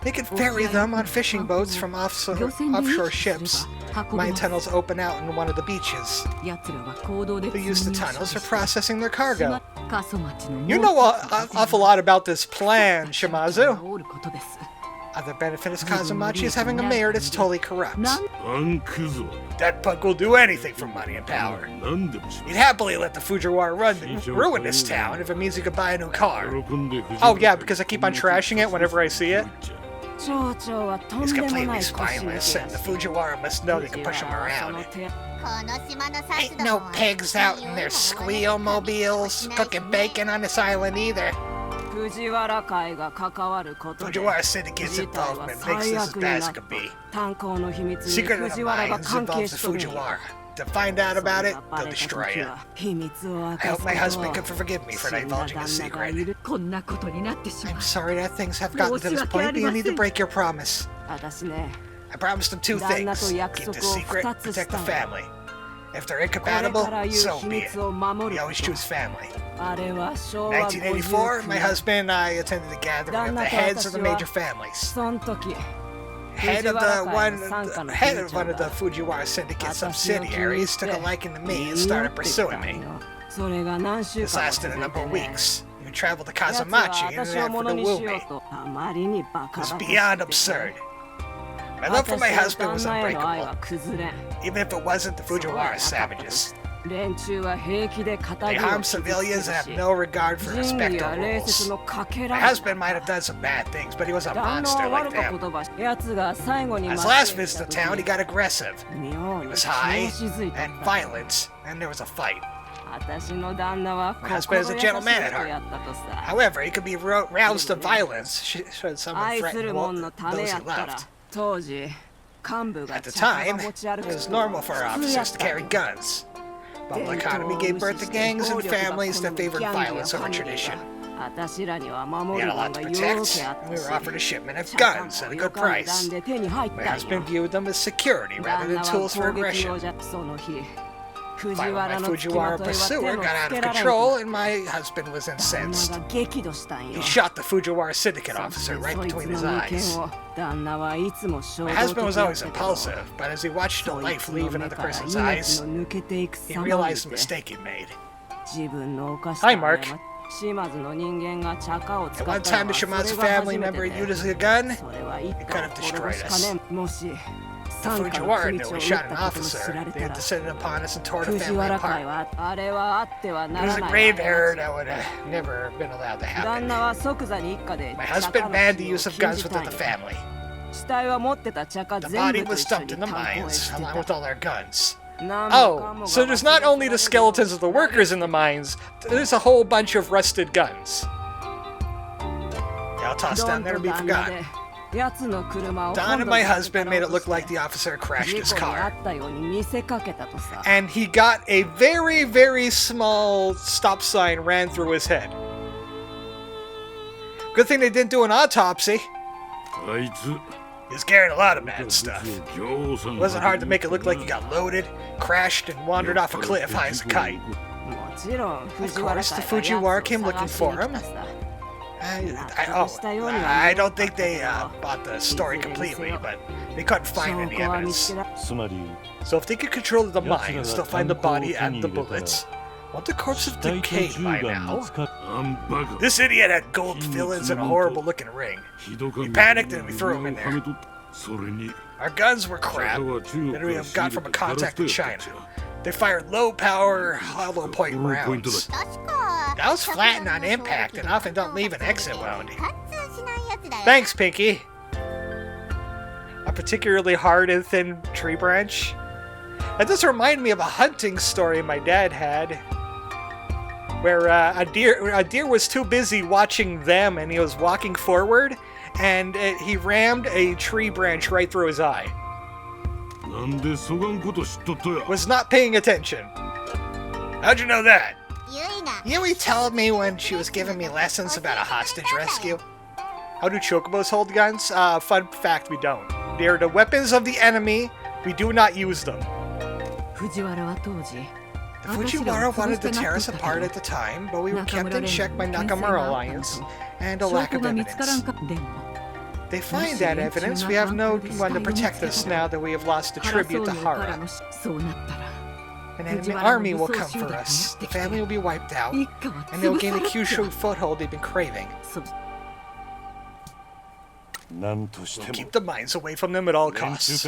They could ferry them on fishing boats from offshore ships. Mine tunnels open out in one of the beaches. They use the tunnels for processing their cargo. You know an awful lot about this plan, Shimazu. Other benefit is Kaso-Machi is having a mayor that's totally corrupt. That punk will do anything for money and power. He'd happily let the Fujiwara ruin this town if it means he could buy a new car. Oh yeah, because I keep on trashing it whenever I see it. He's completely spineless, and the Fujiwara must know they can push him around. Ain't no pigs out in their squeal mobiles cooking bacon on this island either. Fujiwara Syndicate's involvement makes this as bad as it could be. Secret of the mines involves the Fujiwara. To find out about it, they'll destroy you. I hope my husband can forgive me for divulging a secret. I'm sorry that things have gotten to this point, but you need to break your promise. I promised him two things. Keep the secret, protect the family. If they're incompatible, so be it. We always choose family. 1984, my husband and I attended the gathering of the heads of the major families. head of one of the Fujiwara Syndicate subsidiaries took a liking to me and started pursuing me. This lasted a number of weeks. We traveled to Kaso-Machi in an effort to woo me. It was beyond absurd. My love for my husband was unbreakable, even if it wasn't the Fujiwara savages. They harm civilians and have no regard for respect or rules. My husband might have done some bad things, but he was a monster like them. On his last visit to town, he got aggressive. He was high and violent, and there was a fight. My husband is a gentleman at heart. However, he could be roused to violence should someone threaten those he loved. At the time, it was normal for officers to carry guns. Bubble economy gave birth to gangs and families that favored violence over tradition. We had a lot to protect, and we were offered a shipment of guns at a good price. My husband viewed them as security rather than tools for aggression. Finally, my Fujiwara pursuer got out of control, and my husband was incensed. He shot the Fujiwara Syndicate officer right between his eyes. My husband was always impulsive, but as he watched a life leave another person's eyes, he realized the mistake he made. Hi, Mark. At one time, the Shimazu family member used a gun. It could have destroyed us. The Fujiwara knew we shot an officer. They had descended upon us and tore the family apart. It was a grave error that would have never been allowed to happen. My husband banned the use of guns within the family. The body was dumped in the mines, along with all our guns. Oh, so there's not only the skeletons of the workers in the mines, there's a whole bunch of rusted guns. I'll toss down there and be forgotten. Don and my husband made it look like the officer crashed his car. And he got a very, very small stop sign ran through his head. Good thing they didn't do an autopsy. He's carrying a lot of bad stuff. It wasn't hard to make it look like he got loaded, crashed, and wandered off a cliff high as a kite. Of course, the Fujiwara came looking for him. I don't think they bought the story completely, but they couldn't find any evidence. So if they could control the mines, they'll find the body and the bullets. Won't the corpse have decayed by now? This idiot had gold fillings and a horrible-looking ring. We panicked and we threw him in there. Our guns were crap that we have got from a contact in China. They fired low-power, hollow-point rounds. Those flatten on impact and often don't leave an exit wound. Thanks, Pinky. A particularly hard and thin tree branch. That does remind me of a hunting story my dad had, where a deer was too busy watching them and he was walking forward, and he rammed a tree branch right through his eye. Was not paying attention. How'd you know that? Yui told me when she was giving me lessons about a hostage rescue. How do chocobos hold guns? Fun fact, we don't. They are the weapons of the enemy. We do not use them. The Fujiwara wanted to tear us apart at the time, but we were kept in check by Nakamura Alliance and a lack of evidence. They find that evidence. We have no one to protect us now that we have lost the tribute to Hara. An enemy army will come for us. The family will be wiped out, and they will gain the Kyushu foothold they've been craving. We'll keep the mines away from them at all costs.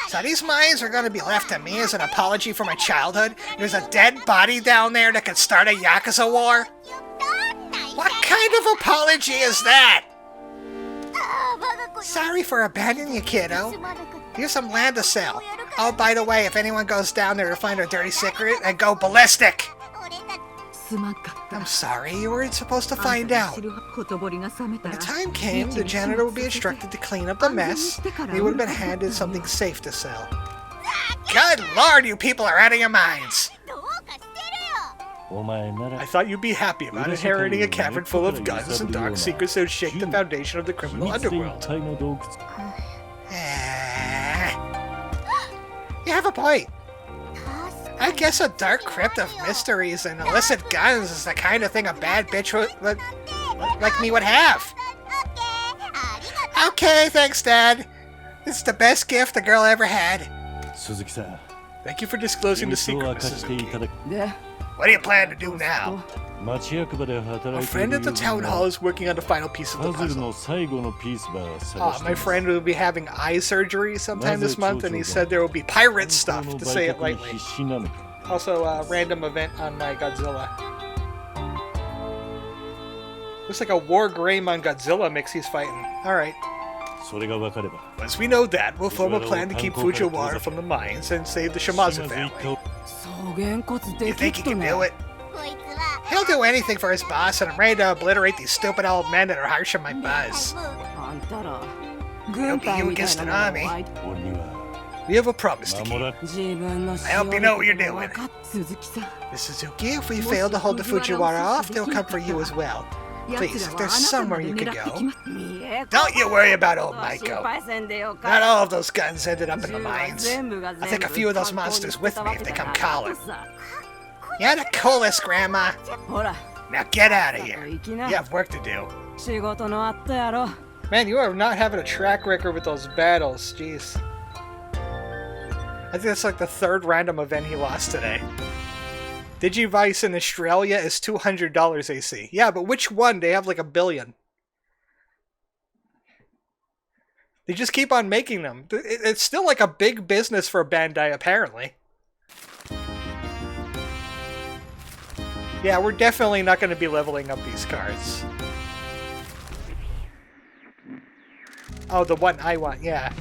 So these mines are going to be left to me as an apology for my childhood? There's a dead body down there that could start a Yakuza war? What kind of apology is that? Sorry for abandoning you, kiddo. Here's some land to sell. Oh, by the way, if anyone goes down there to find a dirty secret, then go ballistic! I'm sorry, you weren't supposed to find out. When the time came, the janitor would be instructed to clean up the mess, and he would have been handed something safe to sell. Good lord, you people are out of your minds! I thought you'd be happy about inheriting a cavern full of guns and dark secrets that would shake the foundation of the criminal underworld. You have a point. I guess a dark crypt of mysteries and illicit guns is the kind of thing a bad bitch like me would have. Okay, thanks, Dad. This is the best gift the girl ever had. 鈴木さん、 Thank you for disclosing the 秘密を secret, 明か Mrs. してい Zuki. ただく。 What do you plan to do now? 町役場で A 働いてい friend る at the town hall is working on the final piece of the パズル puzzle. の最後のピースば探してい My ます friend will be having eye surgery sometime this month, and he said there will be pirate stuff, 本当 to の say 売 it 却に lightly. 必死なのか。 Also, a random event on my Godzilla. Looks like a War Greymon Godzilla mix he's fighting. Alright. それが分かれば Once we know that, we'll form a plan to keep Fujiwara from the mines and save the Shimazu 島津一 family. 家を You think he can do it? He'll do anything for his boss, and I'm ready to obliterate these stupid old men that are harshing my buzz. It'll be you against an army. 俺には We have a promise to 守 keep. ら I hope you know what you're doing. Miss Suzuki, if we fail to hold the Fujiwara off, they'll come for you as well. Please, if there's somewhere you could go. Don't you worry about old Maiko. Not all of those guns ended up in the mines. I think a few of those monsters with me if they come calling. You're the coolest, Grandma. Now get out of here. You have work to do. Man, you are not having a track record with those battles. Jeez. I think that's like the third random event he lost today. Digivice in Australia is $200 AC. Yeah, but which one? They have like 1 billion. They just keep on making them. It's still like a big business for Bandai, apparently. Yeah, we're definitely not going to be leveling up these cards. Oh, the one I want, yeah.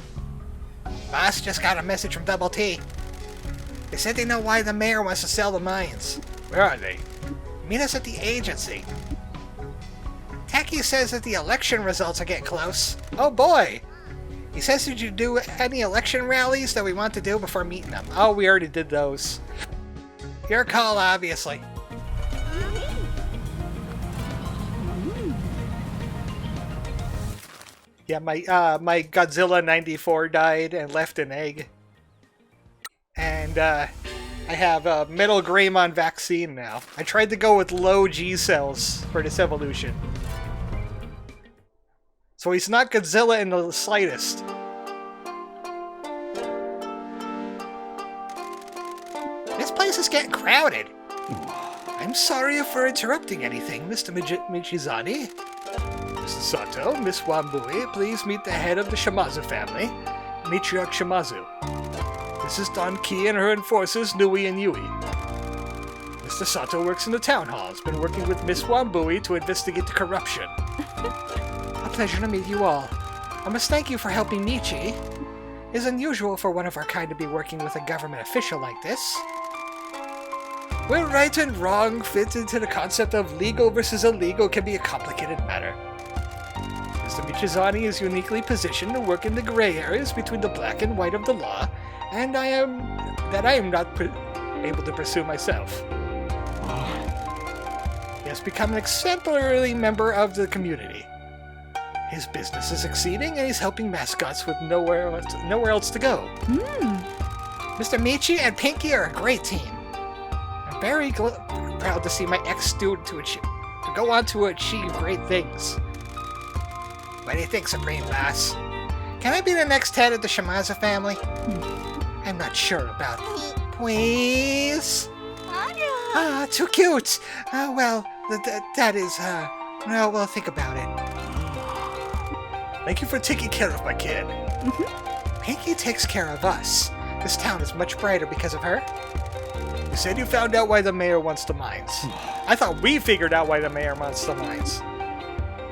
Boss just got a message from Double T. They said they know why the mayor wants to sell the mines. Where are they? Meet us at the agency. Taki says that the election results are getting close. Oh boy! He says, did you do any election rallies that we want to do before meeting them? Oh, we already did those. Your call, obviously. Yeah, my Godzilla 94 died and left an egg. And I have a Metal Greymon vaccine now. I tried to go with low G cells for this evolution. So he's not Godzilla in the slightest. This place is getting crowded. I'm sorry for interrupting anything, Mr. Michizani. Mrs. Sato, Miss Wambui, please meet the head of the Shimazu family, Matriarch Shimazu. This is Don Ki and her enforcers, Nui and Yui. Mr. Sato works in the town hall. Has been working with Miss Wambui to investigate the corruption. A pleasure to meet you all. I must thank you for helping Michi. It is unusual for one of our kind to be working with a government official like this. Where right and wrong fit into the concept of legal versus illegal can be a complicated matter. Mr. Michizani is uniquely positioned to work in the gray areas between the black and white of the law, and I am not able to pursue myself. He has become an exemplary member of the community. His business is succeeding, and he's helping mascots with nowhere else to go. Mr. Michi and Pinky are a great team. I'm very proud to see my ex-student to go on to achieve great things. What do you think, Supreme Boss? Can I be the next head of the Shimazu family? I'm not sure about that. Please? Ah, too cute! Well, that is, no, we'll think about it. Thank you for taking care of my kid. Pinky takes care of us. This town is much brighter because of her. You said you found out why the mayor wants the mines. I thought we figured out why the mayor wants the mines.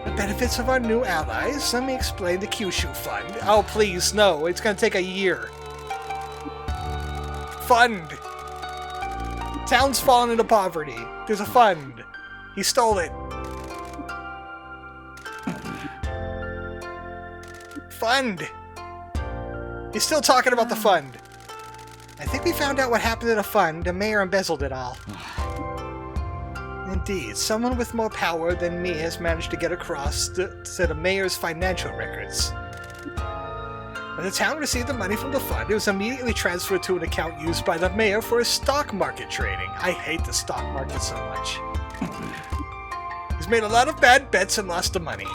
The benefits of our new allies. Let me explain the Kyushu Fund. Oh, please, no. It's gonna take a year. Fund! Town's fallen into poverty. There's a fund. He stole it. Fund! He's still talking about the fund. I think we found out what happened to the fund. The mayor embezzled it all. Indeed, someone with more power than me has managed to get across to the mayor's financial records. When the town received the money from the fund, it was immediately transferred to an account used by the mayor for his stock market trading. I hate the stock market so much. He's made a lot of bad bets and lost the money.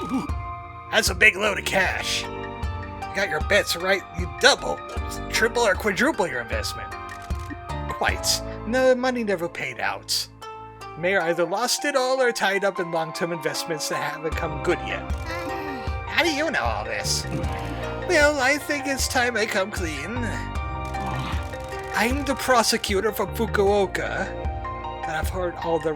That's a big load of cash. You got your bets right. You double, triple, or quadruple your investment. Quite. No, money never paid out. Mayor either lost it all or tied up in long-term investments that haven't come good yet. How do you know all this? Well, I think it's time I come clean. I'm the prosecutor from Fukuoka. That I've heard all the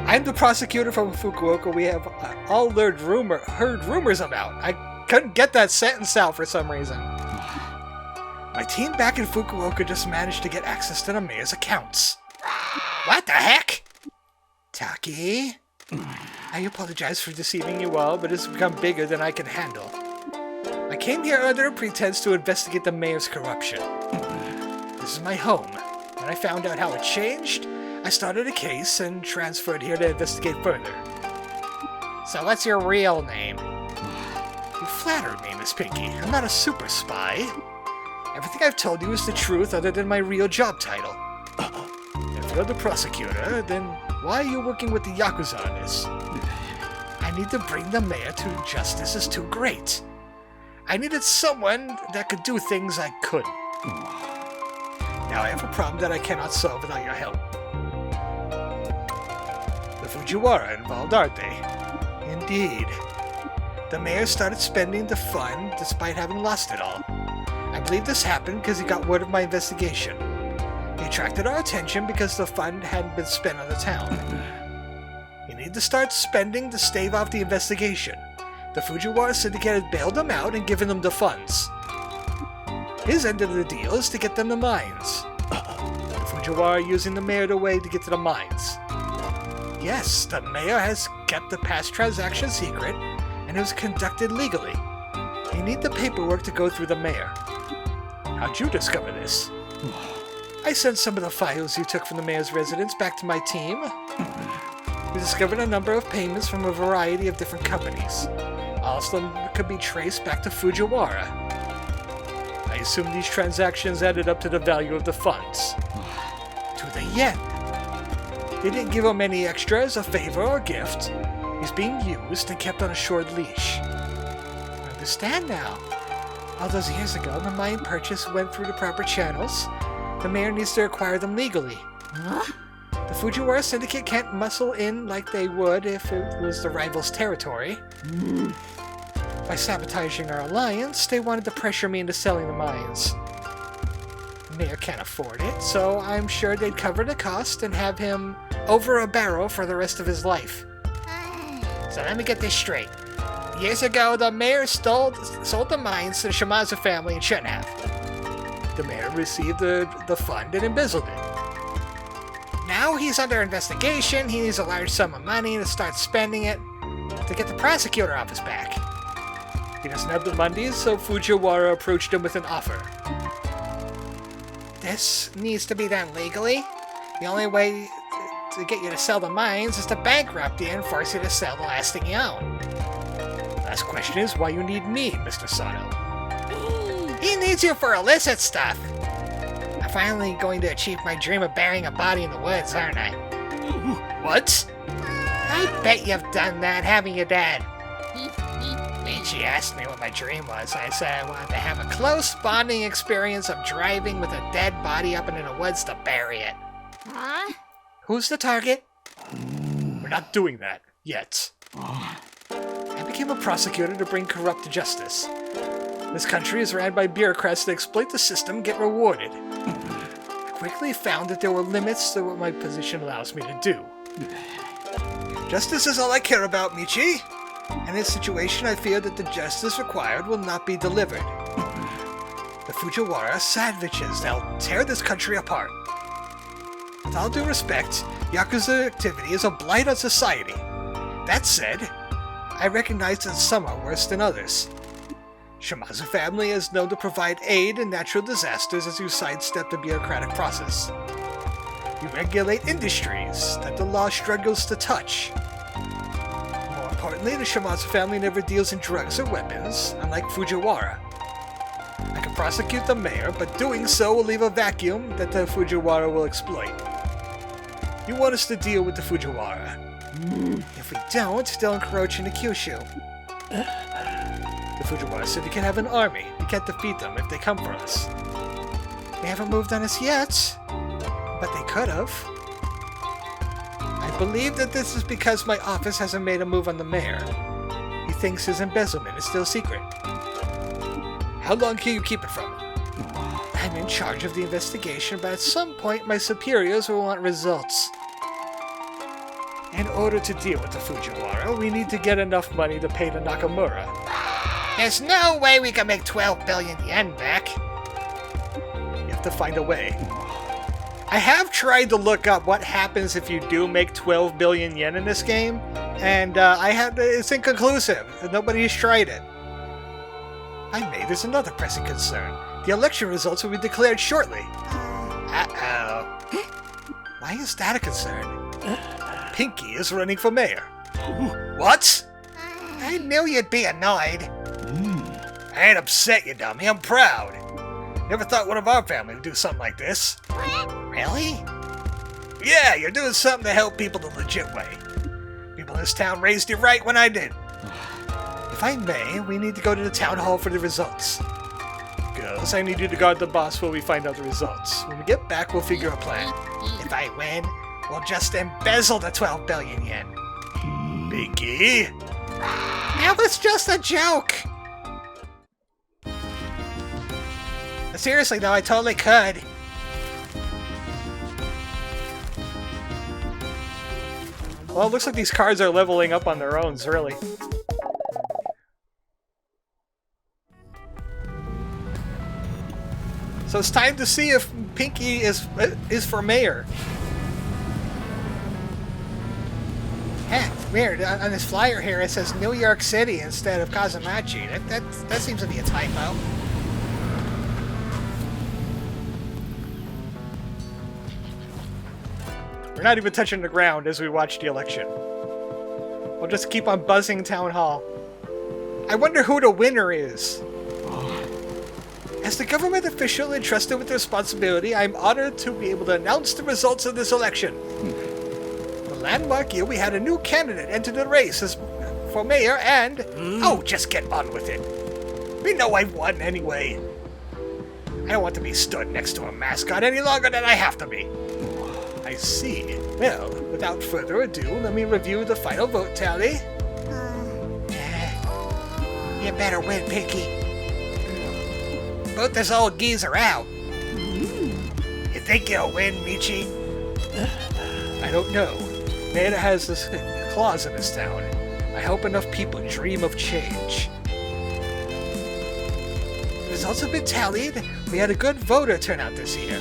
I'm the prosecutor from Fukuoka. We have all heard rumors about. I couldn't get that sentence out for some reason. My team back in Fukuoka just managed to get access to the mayor's accounts. What the heck? Taki? I apologize for deceiving you all, but it's become bigger than I can handle. I came here under a pretense to investigate the mayor's corruption. This is my home. When I found out how it changed, I started a case and transferred here to investigate further. So what's your real name? You flatter me, Miss Pinky. I'm not a super spy. Everything I've told you is the truth other than my real job title. If you're the prosecutor, then why are you working with the Yakuza on this? I need to bring the mayor to justice is too great. I needed someone that could do things I couldn't. Now I have a problem that I cannot solve without your help. The Fujiwara involved, aren't they? Indeed. The mayor started spending the fund despite having lost it all. I believe this happened because he got word of my investigation. He attracted our attention because the fund hadn't been spent on the town. You need to start spending to stave off the investigation. The Fujiwara Syndicate had bailed him out and given him the funds. His end of the deal is to get them the mines. The Fujiwara are using the mayor the way to get to the mines. Yes, the mayor has kept the past transaction secret, and it was conducted legally. You need the paperwork to go through the mayor. How'd you discover this? I sent some of the files you took from the mayor's residence back to my team. We discovered a number of payments from a variety of different companies. All of them could be traced back to Fujiwara. I assume these transactions added up to the value of the funds. To the yen. They didn't give him any extra as a favor or gift. He's being used and kept on a short leash. I understand now. All those years ago, the mine purchase went through the proper channels. The mayor needs to acquire them legally. Huh? The Fujiwara Syndicate can't muscle in like they would if it was the rival's territory. By sabotaging our alliance, they wanted to pressure me into selling the mines. The mayor can't afford it, so I'm sure they'd cover the cost and have him over a barrel for the rest of his life. So let me get this straight. Years ago, the mayor sold the mines to the Shimazu family and shouldn't have. The mayor received the fund and embezzled it. Now he's under investigation. He needs a large sum of money to start spending it to get the prosecutor off his back. He doesn't have the money, so Fujiwara approached him with an offer. This needs to be done legally. The only way to get you to sell the mines is to bankrupt you and force you to sell the last thing you own. Last question is why you need me, Mr. Sato. He needs you for illicit stuff. I'm finally going to achieve my dream of burying a body in the woods, aren't I? What? I bet you've done that, haven't you, Dad? When she asked me what my dream was, I said I wanted to have a close bonding experience of driving with a dead body up into the woods to bury it. Huh? Who's the target? We're not doing that, yet. I became a prosecutor to bring corrupt to justice. This country is ran by bureaucrats that exploit the system and get rewarded. I quickly found that there were limits to what my position allows me to do. Justice is all I care about, Michi. In this situation, I fear that the justice required will not be delivered. The Fujiwara are savages. They'll tear this country apart. With all due respect, Yakuza activity is a blight on society. That said, I recognize that some are worse than others. Shimazu family is known to provide aid in natural disasters as you sidestep the bureaucratic process. You regulate industries that the law struggles to touch. More importantly, the Shimazu family never deals in drugs or weapons, unlike Fujiwara. I can prosecute the mayor, but doing so will leave a vacuum that the Fujiwara will exploit. You want us to deal with the Fujiwara. If we don't, they'll encroach into Kyushu. The Fujiwara Syndicate have an army. We can't defeat them if they come for us. They haven't moved on us yet, but they could have. I believe that this is because my office hasn't made a move on the mayor. He thinks his embezzlement is still secret. How long can you keep it from him? I'm in charge of the investigation, but at some point my superiors will want results. In order to deal with the Fujiwara, we need to get enough money to pay to Nakamura. There's no way we can make 12 billion yen back. You have to find a way. I have tried to look up what happens if you do make 12 billion yen in this game, and it's inconclusive. Nobody's tried it. Finally, there's another pressing concern. The election results will be declared shortly. Uh-oh. Why is that a concern? Pinky is running for mayor. What? I knew you'd be annoyed. I ain't upset, you dummy. I'm proud. Never thought one of our family would do something like this. Really? Yeah, you're doing something to help people the legit way. People in this town raised you right when I did. If I may, we need to go to the town hall for the results. Girls, I need you to guard the boss while we find out the results. When we get back, we'll figure a plan. If I win, we'll just embezzle the 12 billion yen. Pinky? That was just a joke! Seriously though, I totally could. Well, it looks like these cards are leveling up on their own, really. So it's time to see if Pinky is for mayor. Heck, weird. On this flyer here, it says New York City instead of Kaso-Machi. That seems to be a typo. We're not even touching the ground as we watch the election. We'll just keep on buzzing Town Hall. I wonder who the winner is. As the government official entrusted with the responsibility, I'm honored to be able to announce the results of this election. The landmark year, we had a new candidate enter the race for mayor and... Oh, just get on with it. We know I won anyway. I don't want to be stood next to a mascot any longer than I have to be. I see. Well, without further ado, let me review the final vote tally. You better win, Pinky. Vote this old geezer out. You think you'll win, Michi? I don't know. Mayor has this clause in this town. I hope enough people dream of change. The results have been tallied. We had a good voter turnout this year.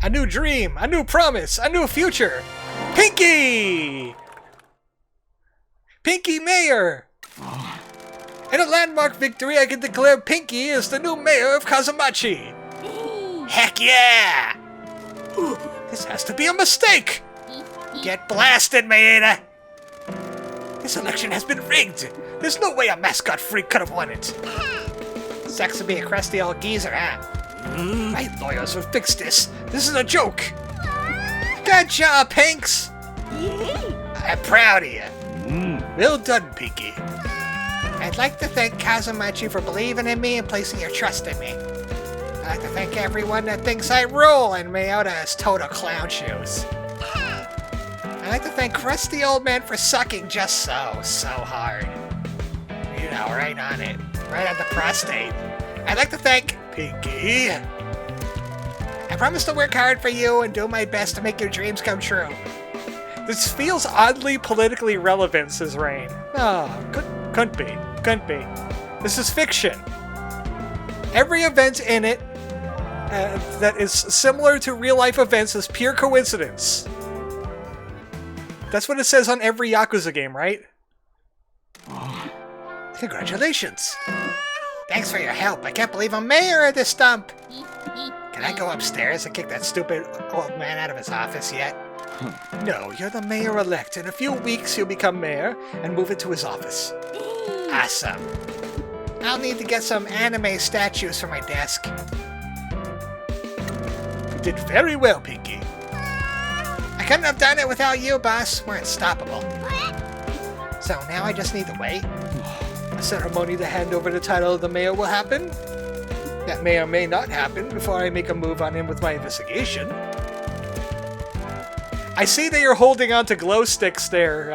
A new dream, a new promise, a new future. Pinky! Pinky Mayor! In a landmark victory, I can declare Pinky is the new mayor of Kaso-Machi. Heck yeah! This has to be a mistake! Get blasted, Maeda! This election has been rigged! There's no way a mascot freak could have won it! Sucks to be a crusty old geezer, huh? My lawyers will fix this. This is a joke. Good job, Pinks. I'm proud of you. Well done, Pinky. I'd like to thank Kaso-Machi for believing in me and placing your trust in me. I'd like to thank everyone that thinks I rule and me out as total clown shoes. I'd like to thank crusty old man for sucking just so hard. You know, right on it. Right on the prostate. I'd like to thank Pinky. I promise to work hard for you and do my best to make your dreams come true. This feels oddly politically relevant, says Rain. Oh, couldn't be. Couldn't be. This is fiction. Every event in it that is similar to real-life events is pure coincidence. That's what it says on every Yakuza game, right? Congratulations. Thanks for your help. I can't believe I'm mayor of this dump. Can I go upstairs and kick that stupid old man out of his office yet? No, you're the mayor-elect. In a few weeks, you'll become mayor and move into his office. Awesome. I'll need to get some anime statues for my desk. You did very well, Pinky. I couldn't have done it without you, boss. We're unstoppable. So now I just need to wait. A ceremony to hand over the title of the mayor will happen. That may or may not happen before I make a move on him with my investigation. I see that you're holding on to glow sticks there,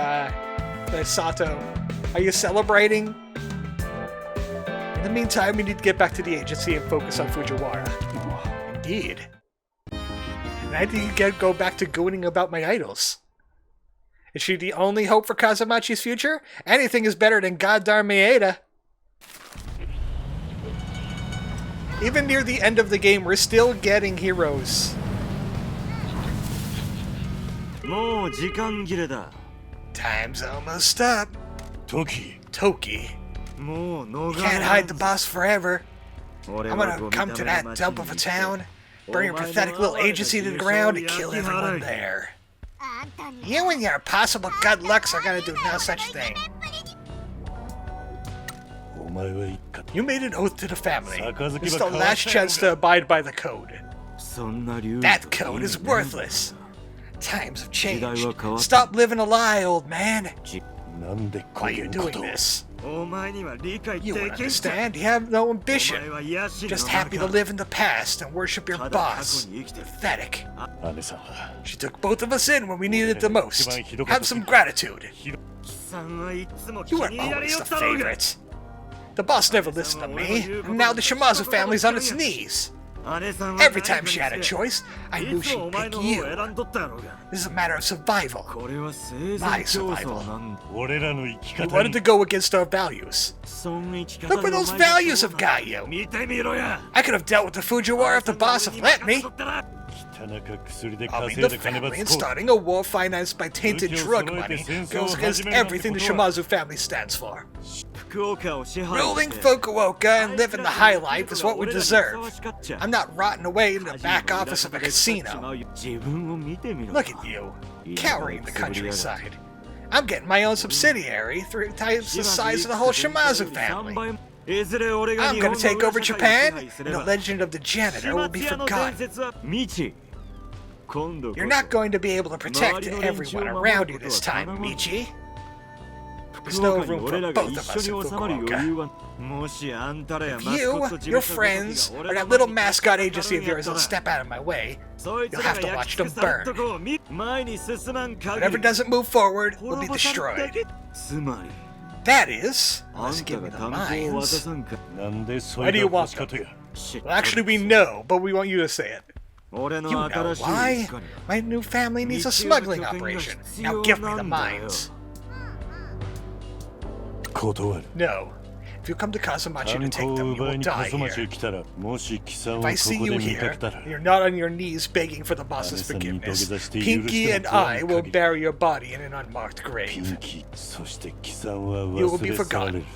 Sato. Are you celebrating? In the meantime, we need to get back to the agency and focus on Fujiwara. Indeed. And I need to go back to gooning about my idols. Is she the only hope for Kaso-Machi's future? Anything is better than goddamn Maeda. Even near the end of the game, we're still getting heroes. Time's almost up. Toki. You can't hide the boss forever. I'm gonna come to that dump of a town, burn your pathetic little agency to the ground, and kill everyone there. You and your possible good looks are gonna do no such thing. You made an oath to the family. It's the last chance to abide by the code. That code is worthless. Times have changed. Stop living a lie, old man. Why are you doing this? You understand? You have no ambition. Just happy to live in the past and worship your boss. Pathetic. She took both of us in when we needed it the most. Have some gratitude. You were always the favorite. The boss never listened to me, and now the Shimazu family's on its knees. Every time she had a choice, I knew she'd pick you. This is a matter of survival. My survival. We wanted to go against our values. Look where those values have got you. I could have dealt with the Fujiwara if the boss had let me. Arming the family and starting a war financed by tainted drug money goes against everything the Shimazu family stands for. Ruling Fukuoka and living the high life is what we deserve. I'm not rotting away in the back office of a casino. Look at you, cowering the countryside. I'm getting my own subsidiary 3 times the size of the whole Shimazu family. I'm gonna take over Japan, and the legend of the janitor will be forgotten. You're not going to be able to protect everyone around you this time, Michi. There's no room for both of us in Fukuoka. If you, your friends, or that little mascot agency of yours will step out of my way, you'll have to watch them burn. Whatever doesn't move forward will be destroyed. That is, unless you give me the mines. Why do you want them? Well, actually we know, but we want you to say it. You know why? My new family needs a smuggling operation. Now give me the mines. No. If you come to Kaso-Machi to take them, you will die here. If I see you here, and you're not on your knees begging for the boss's forgiveness, Pinky and I will bury your body in an unmarked grave. You will be forgotten.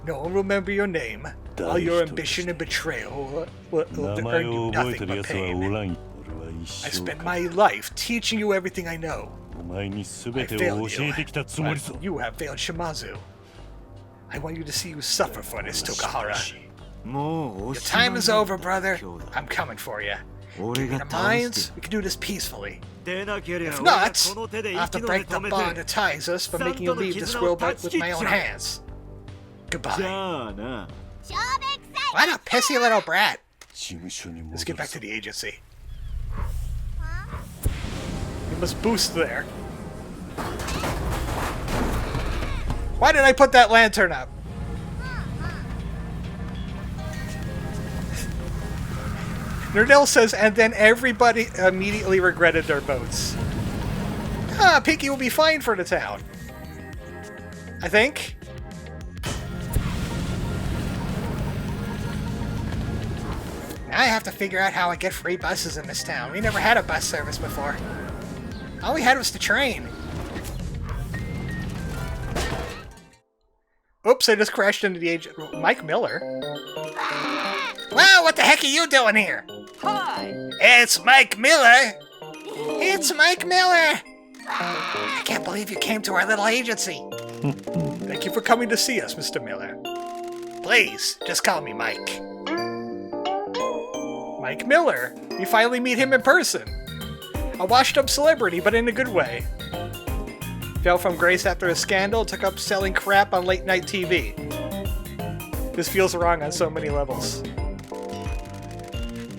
No one will remember your name, while your ambition and betrayal will earn you nothing but pain. I spent my life teaching you everything I know. I failed you, but you have failed Shimazu. I want you to see you suffer for this, Tokahara. Your time is over, brother. I'm coming for you. Give me the mines, we can do this peacefully. If not, I'll have to break the bond that ties us by making you leave this world with my own hands. Goodbye. What a pissy little brat. Let's get back to the agency. We must boost there. Why did I put that lantern up? Nerdell says, and then everybody immediately regretted their votes. Ah, Pinky will be fine for the town. I think. Now I have to figure out how I get free buses in this town. We never had a bus service before. All we had was the train. Oops, I just crashed into the agent. Mike Miller? Wow, what the heck are you doing here? Hi! It's Mike Miller! It's Mike Miller! I can't believe you came to our little agency. Thank you for coming to see us, Mr. Miller. Please, just call me Mike. Mike Miller. You finally meet him in person. A washed-up celebrity, but in a good way. Fell from grace after a scandal, took up selling crap on late night TV. This feels wrong on so many levels.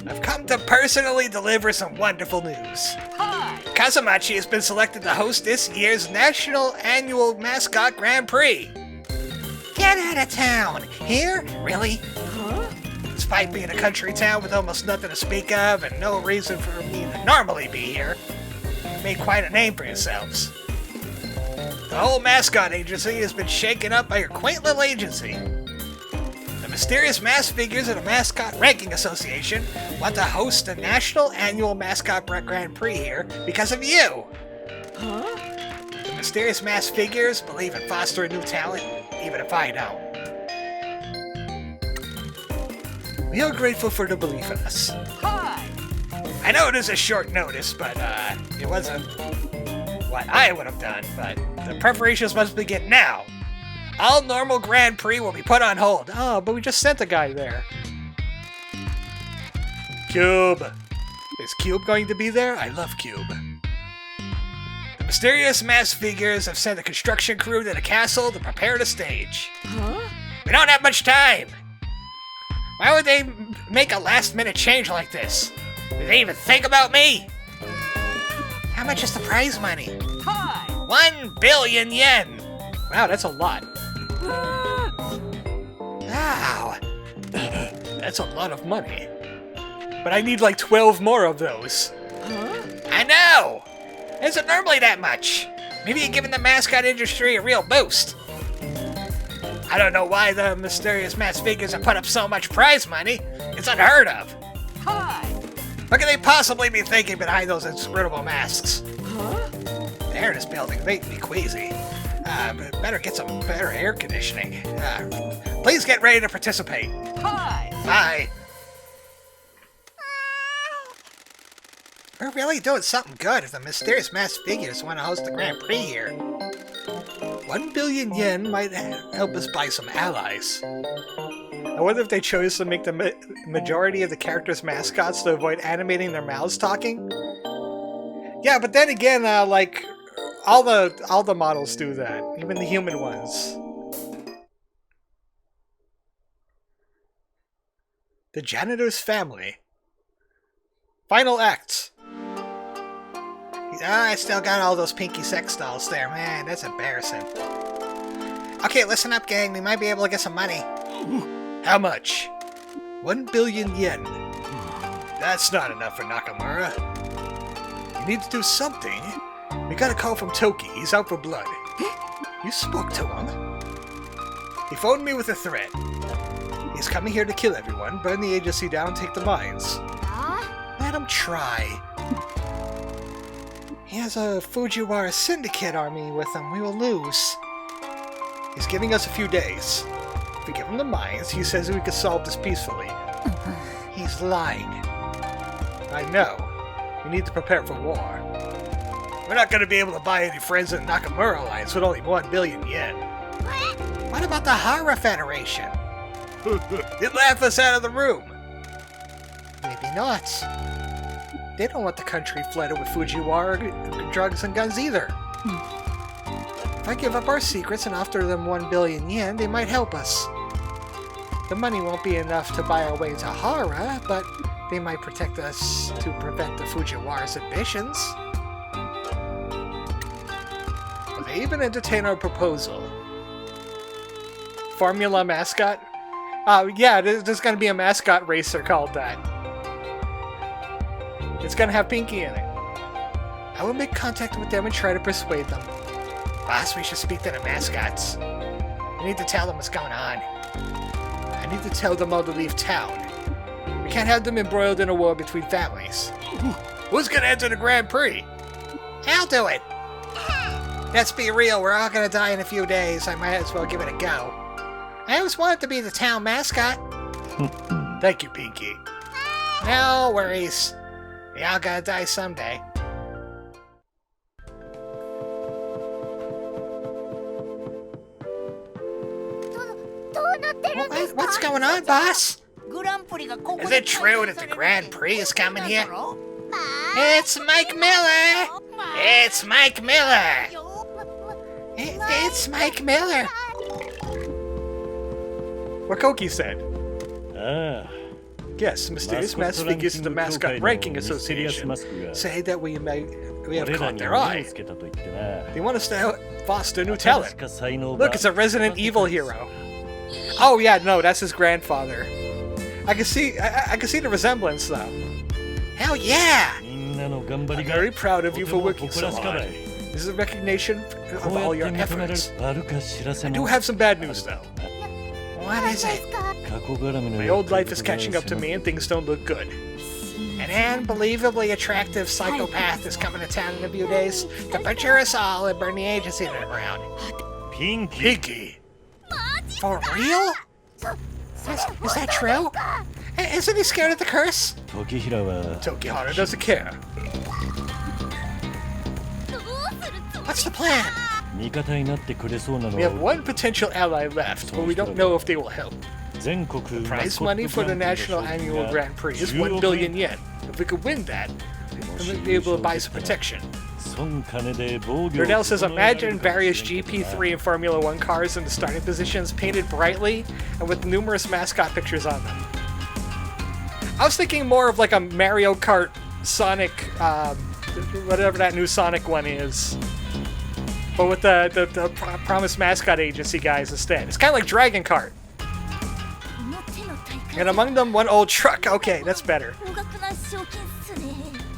I've come to personally deliver some wonderful news. Hi! Kaso-Machi has been selected to host this year's National Annual Mascot Grand Prix. Get out of town! Here? Really? Huh? Despite being a country town with almost nothing to speak of and no reason for me to normally be here, you made quite a name for yourselves. The whole mascot agency has been shaken up by your quaint little agency. The mysterious mass figures of the Mascot Ranking Association want to host the National Annual Mascot Grand Prix here because of you. Huh? The mysterious mass figures believe in fostering new talent, even if I don't. We are grateful for the belief in us. Hi! I know it is a short notice, but it wasn't what I would have done, but the preparations must begin now. All normal Grand Prix will be put on hold. Oh, but we just sent a guy there. Cube. Is Cube going to be there? I love Cube. The mysterious mass figures have sent a construction crew to the castle to prepare the stage. Huh? We don't have much time. Why would they make a last-minute change like this? Did they even think about me? How much is the prize money? Hi! 1 billion yen! Wow, that's a lot. Wow. That's a lot of money. But I need like 12 more of those. Huh? I know! It isn't normally that much. Maybe you're giving the mascot industry a real boost. I don't know why the mysterious mass figures have put up so much prize money. It's unheard of. Hi! What can they possibly be thinking behind those inscrutable masks? Huh? The air in this building makes me queasy. But better get some better air conditioning. Please get ready to participate. Hi! Bye. We're really doing something good if the mysterious mass figures want to host the Grand Prix here. 1 billion yen might help us buy some allies. I wonder if they chose to make the majority of the characters mascots to avoid animating their mouths talking. Yeah, but then again, like all the models do that, even the human ones. The janitor's family. Final act. I still got all those pinky sex dolls there, man. That's embarrassing. Okay, listen up, gang. We might be able to get some money. How much? 1 billion yen. That's not enough for Nakamura. You need to do something. We got a call from Toki. He's out for blood. You spoke to him? He phoned me with a threat. He's coming here to kill everyone, burn the agency down, take the mines. Let him try. He has a Fujiwara Syndicate army with him. We will lose. He's giving us a few days. If we give him the mines, he says we could solve this peacefully. He's lying. I know. We need to prepare for war. We're not going to be able to buy any friends in the Nakamura Alliance with only 1 billion yen. What about the Hara Federation? They'd laugh us out of the room. Maybe not. They don't want the country flooded with Fujiwara drugs and guns either. If I give up our secrets and offer them 1 billion yen, they might help us. The money won't be enough to buy our way to Hara, but they might protect us to prevent the Fujiwara's ambitions. Will they even entertain our proposal? Formula mascot? Yeah, there's gonna be a mascot racer called that. It's gonna have Pinky in it. I will make contact with them and try to persuade them. Boss, we should speak to the mascots. We need to tell them what's going on. I need to tell them all to leave town. We can't have them embroiled in a war between families. Who's gonna enter the Grand Prix? I'll do it. Let's be real, we're all gonna die in a few days. I might as well give it a go. I always wanted to be the town mascot. Thank you, Pinky. No worries. We all gotta die someday. What's going on, boss? Is it true that the Grand Prix is coming here? It's Mike Miller! It's Mike Miller! It's Mike Miller. What Koki said. ああ Yes, mysterious mass figures in the Mascot Ranking Association say that we have 俺ら caught に their 目を eye. つけたと言ってな They want us to foster new talent. 確か才能 Look, it's a Resident Evil hero. Oh yeah, no, that's his grandfather. I can see the resemblance though. Hell yeah! みんなの頑張 I'm りが very proud of you と for ても working so 誇らしかば hard. い This is a recognition こ of う all や your って認められ efforts. るあるか知らせ I の do have some bad news though. What is it? 過去絡みの My old life is catching up to me and things don't look good. An unbelievably attractive psychopath is coming to town in a few days to butcher us all and burn the agency to the ground. ピンキー Pinky? For real? Is that true? Isn't he scared of the curse? 時平は Tokihara doesn't care. What's the plan? 味方になってくれそうなの We have は one potential ally left, but we don't know if they will help. 全国 Prize money for the National Annual Grand Prix is 1 billion yen. If we could win that, then we'd be able to buy some protection. 損金で防御 Burdell says, imagine various GP3 and Formula 1 cars in the starting positions painted brightly and with numerous mascot pictures on them. I was thinking more of like a Mario Kart Sonic, whatever that new Sonic one is. But with the Promised Mascot Agency guys instead. It's kind of like Dragon Kart. And among them, one old truck. Okay, that's better.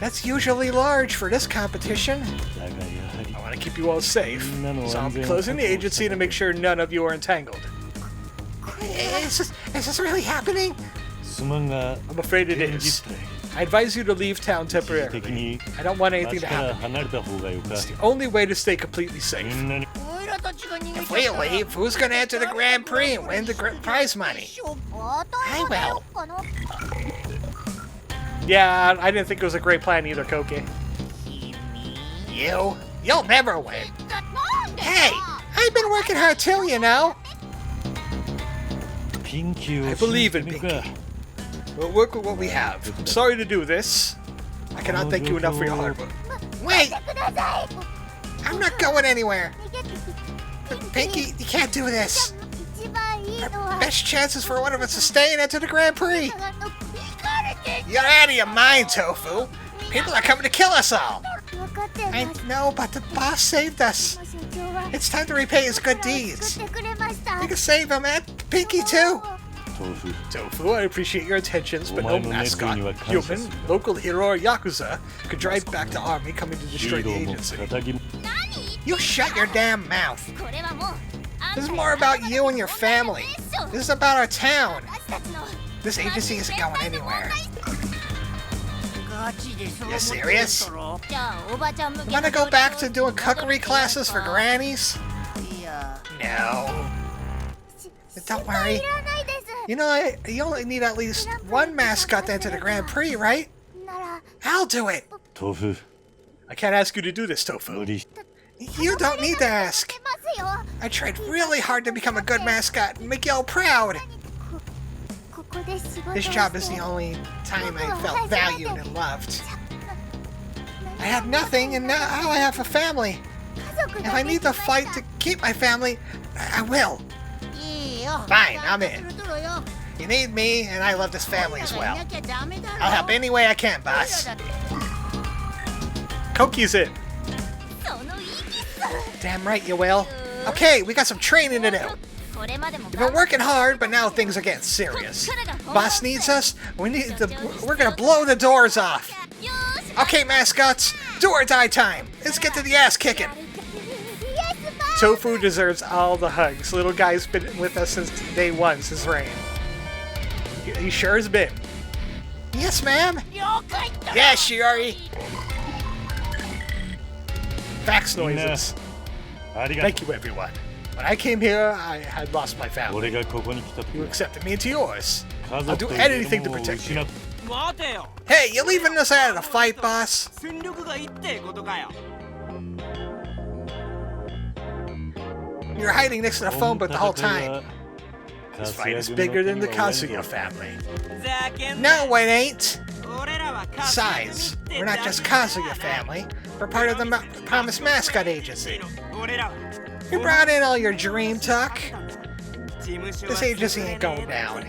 That's usually large for this competition. だがやはり I want to keep you all safe, so I'll be closing the agency to make sure none of you are entangled. Is this really happening? すまんが I'm afraid it 現 is. 実体 I advise you to leave town 的 temporarily. に I don't want anything 町 to から happen. 離れた方がよか It's the only way to stay completely み safe. んなに If we leave, who's gonna enter the Grand Prix and win the prize money? I will. Yeah, I didn't think it was a great plan either, Koki. You? You'll never win. Hey, I've been working hard too, you know. ピンキーを I believe in 信じてみるか We'll work with what we have. I'm sorry to do this. I cannot thank you enough for your hard work. Wait! I'm not going anywhere. Pinky, you can't do this. Our best chances for one of us to stay and enter the Grand Prix. You're out of your mind, Tofu. People are coming to kill us all. I know, but the boss saved us. It's time to repay his good deeds. We can save him and Pinky too. 豆腐 Tofu, I appreciate your intentions, but no mascot, human, local hero, or Yakuza could drive back the army coming to ヒ destroy ー the ローも agency. 仇も You shut your damn mouth. This is more about you and your family. This is about our town. This agency isn't going anywhere. You serious? You wanna go back to doing cookery classes for grannies? No. Don't worry. You know, you only need at least one mascot to enter the Grand Prix, right? I'll do it. 豆腐 I can't ask you to do this, Tofu. 無理 You don't need to ask. I tried really hard to become a good mascot and make you all proud. This job is the only time I felt valued and loved. I had nothing, and now I have a family. If I need to fight to keep my family, I will. Fine, I'm in. You need me, and I love this family as well. I'll help any way I can, boss. Koki's in. Damn right you will. Okay, we got some training to do. You've been working hard, but now things are getting serious. Boss needs us. We're gonna blow the doors off. Okay, mascots, do or die time. Let's get to the ass kicking. Tofu deserves all the hugs. Little guy's been with us since day one, since reign. He sure has been. Yes, ma'am. Yes, Shiori. Fax noises. ありがと Thank you, everyone. When I came here, I had lost my う family. 俺がここに来た時 You は accepted me into yours. 家 I'll 族 do という anything to ものを protect 失 you. っ 待てよ Hey, you leaving us out of the fight, boss? 戦力がいいってことかよ You're hiding next to the phone booth the whole 戦い time. は This カ fight ス is ヤ軍 bigger の than the 手には終わ Kazuya りぞ family. ざけんな No, it ain't. 俺らはカスヤ組 Besides, って we're not just Kazuya family. We're part of the Promised Mascot Agency. 俺らは You brought in all your dream talk. This agency ain't going down.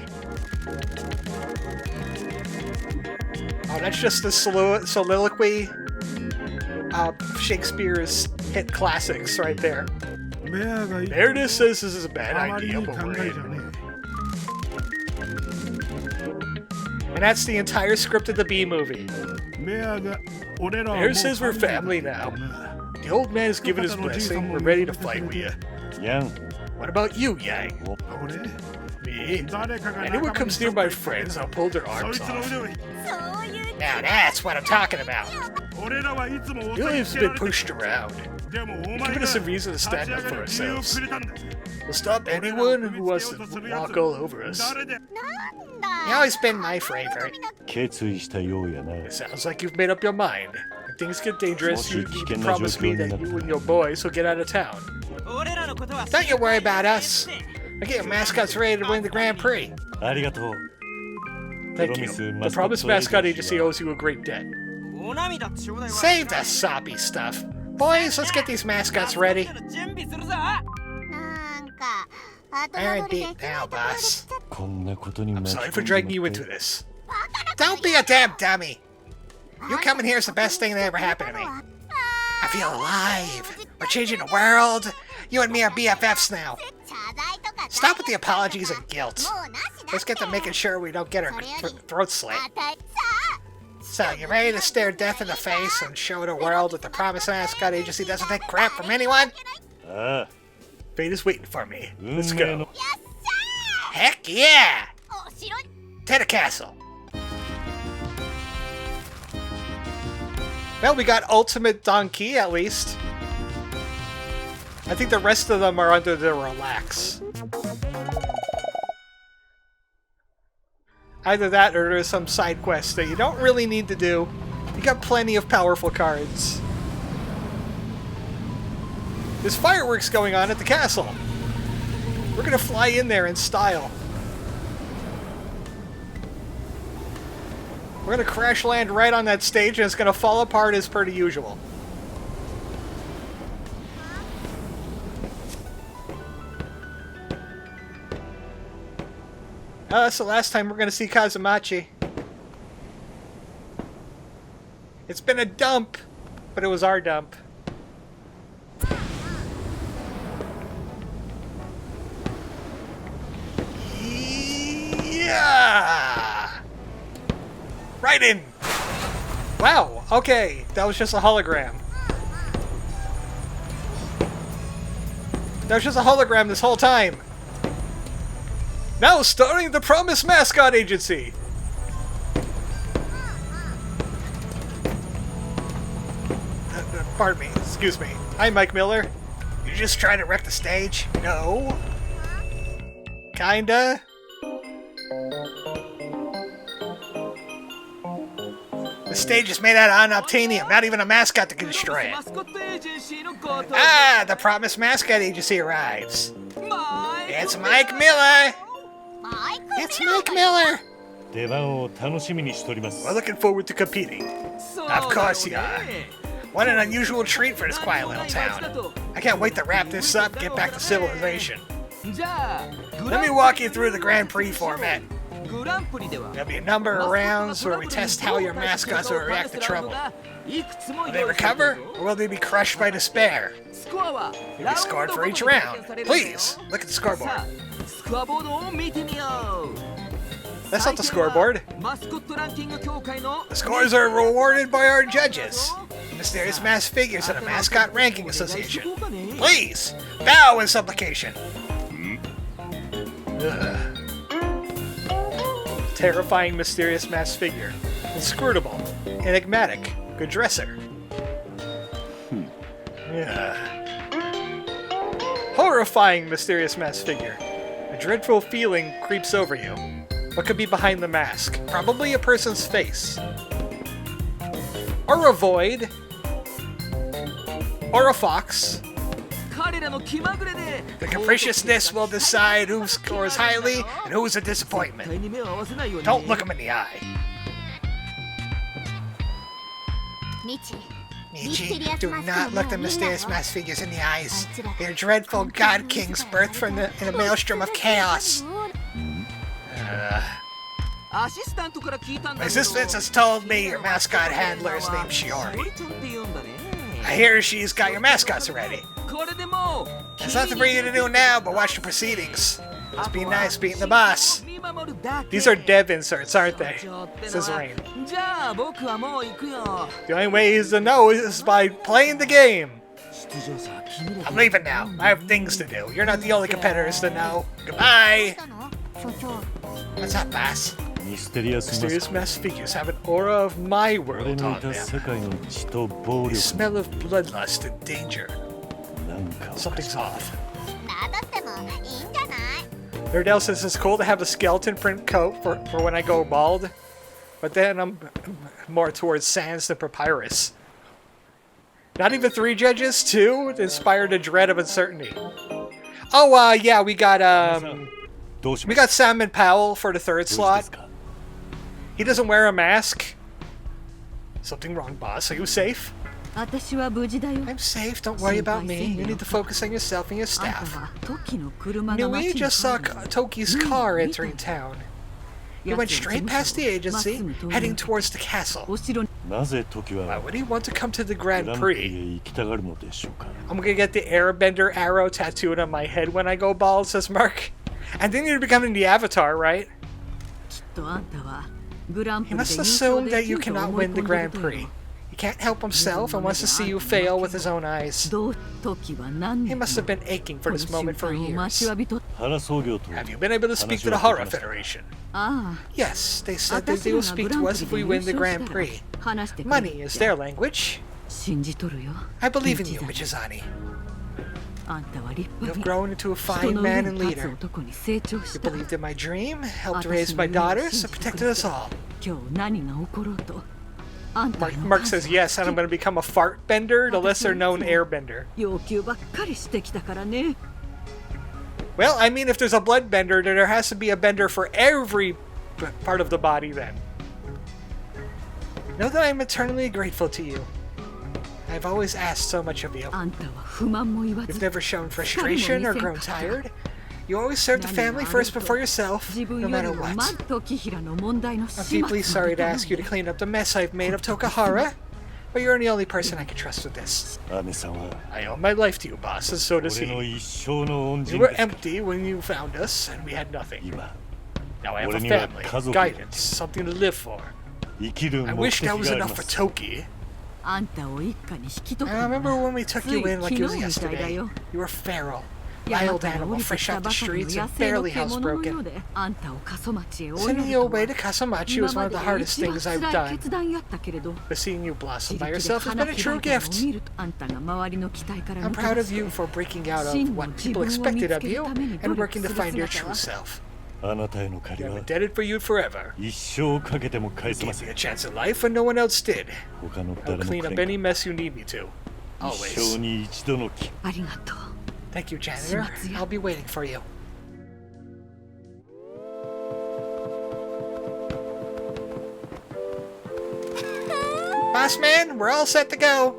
Oh, that's just the soliloquy of Shakespeare's hit classics right there. Meredith says this is a bad idea, but we're in. And that's the entire script of the B movie. Mayor says we're family now. The old man has given his blessing. We're ready to fight with you. Yang. What about you, Yang? Me? Anyone comes near my friends, I'll pull their arms off. Now that's what I'm talking about. Billy's been pushed around. Giving us a reason to stand up for ourselves. We'll stop anyone who wants to walk all over us. You always been my favorite. 決意したようやな。 It sounds like you've made up your mind. When things get dangerous, you need to promise me that you and your boys will get out of town. Don't you worry about us. I get your mascots ready to win the Grand Prix. ありがとう。 Thank you. The Promise Mascot Agency owes you a great debt. Save the soppy stuff. Boys, let's get these mascots ready. Iron beat now, boss. こんなことに I'm 巻き sorry for 込ん dragging で you もらって into this. Don't be a damn dummy. You coming here is the best thing that ever happened to me. I feel alive. We're changing the world. You and me are BFFs now. Stop with the apologies and guilt. Let's get to making sure we don't get our throats slit. So, you ready to stare death in the face and show the world that the Promise Mascot Agency doesn't take crap from anyone? ああ Fate is waiting for me. 運 Let's 命の go. Heck yeah! To the castle. Well, we got Ultimate Donkey, at least. I think the rest of them are under the relax. Either that or there's some side quest that you don't really need to do. You got plenty of powerful cards. There's fireworks going on at the castle. We're gonna fly in there in style. We're gonna crash land right on that stage and it's gonna fall apart as per the usual. That's the last time we're gonna see Kaso-Machi. It's been a dump, but it was our dump. Yeah! Right in! Wow, okay, that was just a hologram. That was just a hologram this whole time. Now starting the Promise Mascot Agency! Pardon me, excuse me. Hi, Mike Miller. You just trying to wreck the stage? No. Kinda. The stage is made out of unobtainium, not even a mascot that can destroy it. Ah, the Promise Mascot Agency arrives. It's Mike Miller! It's Mike Miller! 出番を楽しみにしております。 We're looking forward to competing. Of course you are. What an unusual treat for this quiet little town. I can't wait to wrap this up and get back to civilization. Let me walk you through the Grand Prix format. There'll be a number of rounds where we test how your mascots will react to trouble. Will they recover, or will they be crushed by despair? You'll be scored for each round. Please, look at the scoreboard. That's not the scoreboard. The scores are rewarded by our judges, Mysterious Mass Figures and the Mascot Ranking Association. Please, bow in supplication. Terrifying Mysterious Mass Figure. Inscrutable. Enigmatic. Good dresser. Horrifying Mysterious Mass Figure. A dreadful feeling creeps over you. What could be behind the mask? Probably a person's face. Or a void. Or a fox. The capriciousness will decide who scores highly and who's a disappointment. Don't look him in the eye. Michi, do not look the mysterious masked figures in the eyes. They're dreadful god kings birthed from in a maelstrom of chaos. My assistant has told me your mascot handler is named Shiori. I hear she's got your mascots already. There's nothing for you to do now but watch the proceedings. Must be nice beating the boss. These are dev inserts, aren't they? Says Rain. The only way is to know is by playing the game. I'm leaving now. I have things to do. You're not the only competitors to know. Goodbye. What's up, boss? Mysterious masked figures have an aura of my world on them. They smell of bloodlust and danger. Something's off. Nerdell says it's cool to have a skeleton print coat for when I go bald, but then I'm more towards Sans than Papyrus. Not even 3 judges, 2? Inspired a dread of uncertainty. Oh, yeah, we got Salmon Powell for the 3rd slot. He doesn't wear a mask. Something wrong, boss. Are you safe? I'm safe. Don't worry about me. You need to focus on yourself and your staff. Nui just saw Toki's car entering town. He went straight past the agency, heading towards the castle. Why would he want to come to the Grand Prix? I'm gonna get the Airbender arrow tattooed on my head when I go bald, says Mark. And then you're becoming the Avatar, right? He must assume that you cannot win the Grand Prix. He can't help himself and wants to see you fail with his own eyes. He must have been aching for this moment for years. Have you been able to speak to the Horror Federation? Yes, they said that they will speak to us if we win the Grand Prix. Money is their language. I believe in you, Michizani. You have grown into a fine man and leader. You believed in my dream, helped raise my daughters, and protected us all. Mark says yes, and I'm going to become a fart bender, the lesser-known airbender. Well, I mean, if there's a blood bender, then there has to be a bender for every part of the body, then. Know that I'm eternally grateful to you. I've always asked so much of you. You've never shown frustration or grown tired. You always served the family first before yourself, no matter what. I'm deeply sorry to ask you to clean up the mess I've made of Tokahara, but you're the only person I can trust with this. I owe my life to you, boss, and so does he. You were empty when you found us, and we had nothing. Now I have a family, guidance, something to live for. I wish that was enough for Toki. I remember when we took you in like it was yesterday. You were feral. Wild animal, fresh out the streets and barely housebroken. Sending you away to Kaso-Machi was one of the hardest things I've done. But seeing you blossom by yourself has been a true gift. I'm proud of you for breaking out of what people expected of you and working to find your true self. I'm indebted for you forever. You gave me a chance at life when no one else did. I'll clean up any mess you need me to. Always. Thank you, janitor. I'll be waiting for you. Boss man, we're all set to go.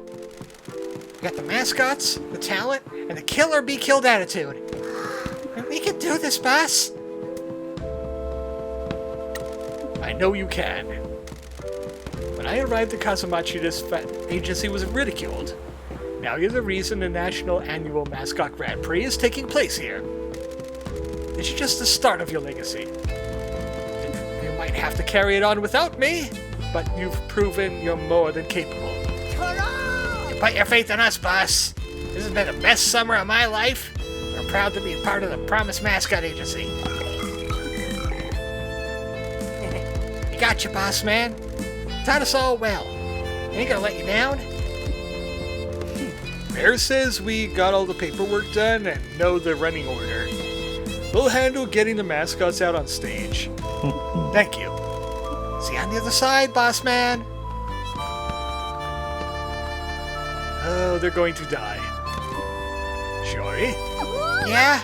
We got the mascots, the talent, and the kill or be killed attitude. And we can do this, boss. I know you can. When I arrived at Kaso-Machi, this agency was ridiculed. Now you're the reason the National Annual Mascot Grand Prix is taking place here. It's just the start of your legacy. You might have to carry it on without me, but you've proven you're more than capable. You put your faith in us, boss. This has been the best summer of my life. We're proud to be part of the Promise Mascot Agency. We got you, boss man. Taught us all well. Ain't gonna let you down. Mayor says we got all the paperwork done and know the running order. We'll handle getting the mascots out on stage. Thank you. See you on the other side, boss man. Oh, they're going to die. Shiori? Yeah?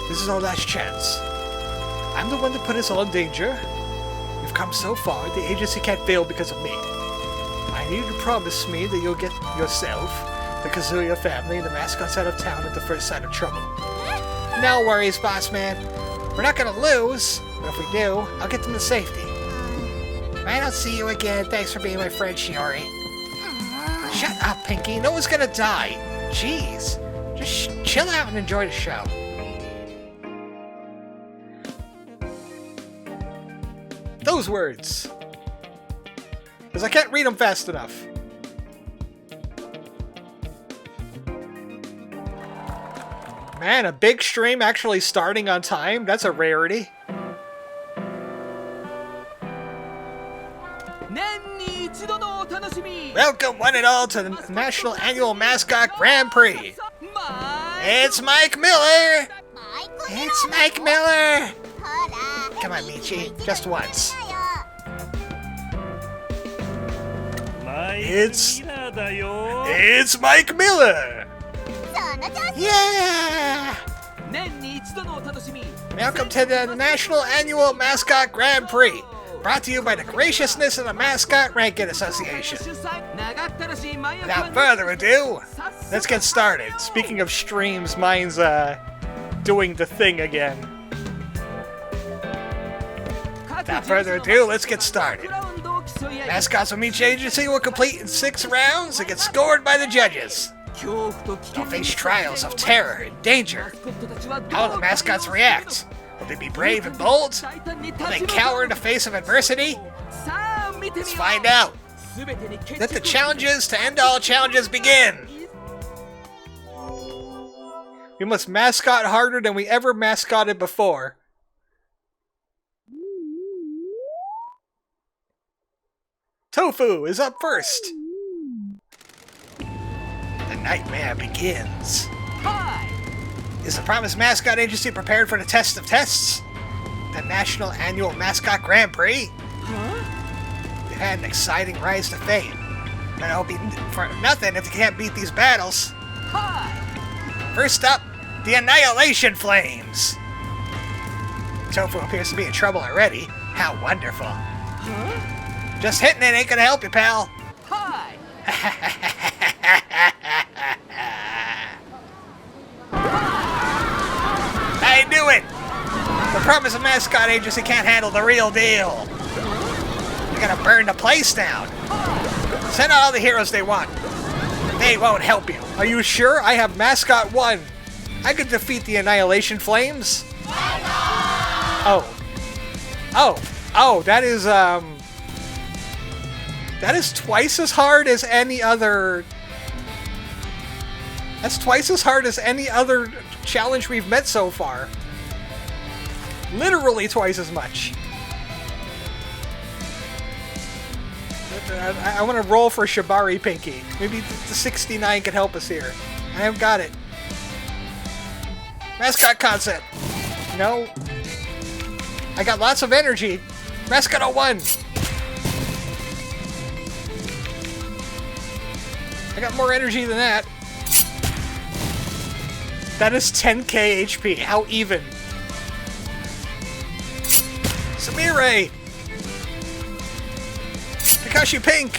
This is our last chance. I'm the one that put us all in danger. We've come so far, the agency can't fail because of me. I need you to promise me that you'll get yourself, the Kazuya family, and the mascots out of town at the first sign of trouble. No worries, boss man. We're not gonna lose, but if we do, I'll get them to safety. Right, I'll see you again. Thanks for being my friend, Shiori. Shut up, Pinky. No one's gonna die. Jeez. Just chill out and enjoy the show. Those words. Because I can't read them fast enough. Man, a big stream actually starting on time? That's a rarity. Welcome one and all to the National Annual Mascot Grand Prix. It's Mike Miller! It's Mike Miller! Come on, Michi, just once. It's Mike Miller! Yeah! Welcome to the National Annual Mascot Grand Prix, brought to you by the graciousness of the Mascot Ranking Association. Without further ado, let's get started. Speaking of streams, mine's doing the thing again. Without further ado, let's get started. Mascots from each agency will complete in 6 rounds and get scored by the judges. They'll face trials of terror and danger. How will the mascots react? Will they be brave and bold? Will they cower in the face of adversity? Let's find out. Let the challenges to end all challenges begin. We must mascot harder than we ever mascotted before. Tofu is up first. The nightmare begins. Is the Promised Mascot Agency prepared for the test of tests? The National Annual Mascot Grand Prix? We've had an exciting rise to fame, but it'll be for nothing if you can't beat these battles. First up, the Annihilation Flames. Tofu appears to be in trouble already. How wonderful. Just hitting it ain't gonna help you, pal. I knew it! The Promised Mascot Agency can't handle the real deal. They're gonna burn the place down. Send out all the heroes they want. They won't help you. Are you sure? I have Mascot 1. I could defeat the Annihilation Flames. Oh, that is twice as hard as any other... That's twice as hard as any other challenge we've met so far. Literally twice as much. I want to roll for Shibari Pinky. Maybe the 69 could help us here. I haven't got it. Mascot concept. No. I got lots of energy. Mascot 01. I got more energy than that. That is 10k HP. How even? Samire! Kakashi Pink!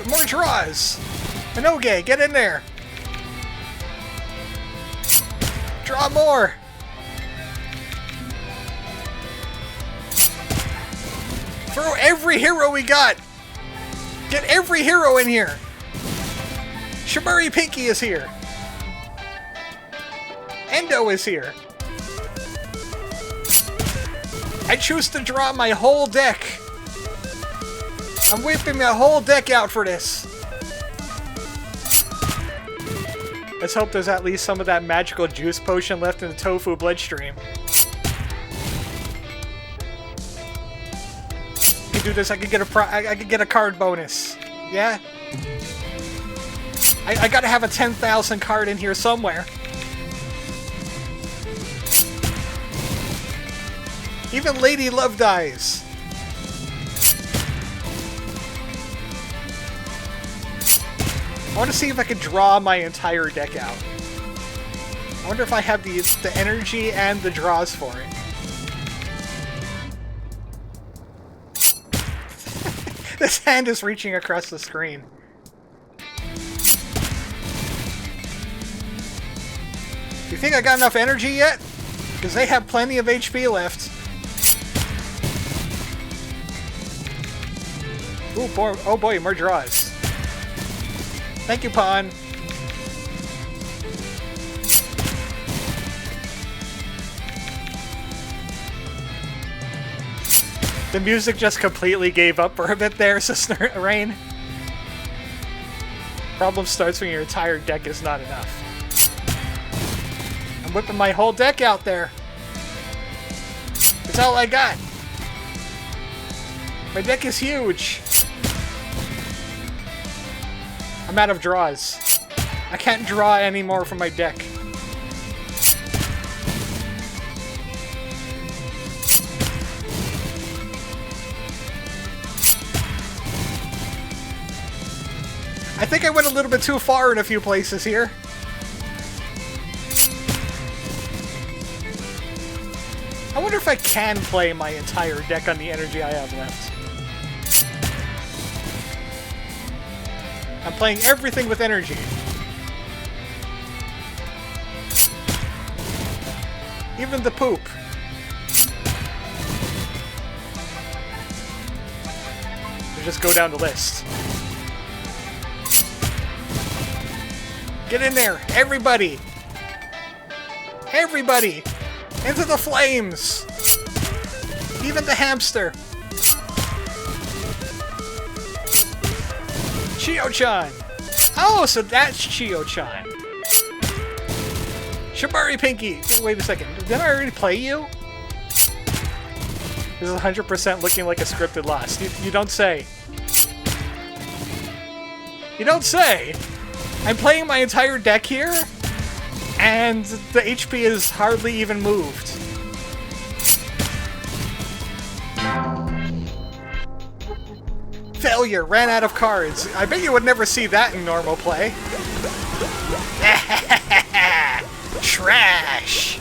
More draws! Minoge, get in there! Draw more! Throw every hero we got! Get every hero in here! Shibari Pinky is here! Endo is here! I choose to draw my whole deck! I'm whipping my whole deck out for this! Let's hope there's at least some of that magical juice potion left in the Tofu bloodstream. Do this, I could get a card bonus. Yeah? I gotta have a 10,000 card in here somewhere. Even Lady Love dies. I want to see if I can draw my entire deck out. I wonder if I have the energy and the draws for it. This hand is reaching across the screen. You think I got enough energy yet? Because they have plenty of HP left. Ooh, boy, oh boy, more draws. Thank you, Pawn. The music just completely gave up for a bit there, Sister Rain. Problem starts when your entire deck is not enough. I'm whipping my whole deck out there. That's all I got. My deck is huge. I'm out of draws. I can't draw anymore from my deck. I think I went a little bit too far in a few places here. I wonder if I can play my entire deck on the energy I have left. I'm playing everything with energy. Even the poop. We'll just go down the list. Get in there, everybody! Everybody! Into the flames! Even the hamster! Chio-chan! Oh, so that's Chio-chan. Shibari Pinky! Wait a second, didn't I already play you? This is 100% looking like a scripted loss. You don't say. You don't say! I'm playing my entire deck here, and the HP is hardly even moved. Failure, ran out of cards. I bet you would never see that in normal play. Trash!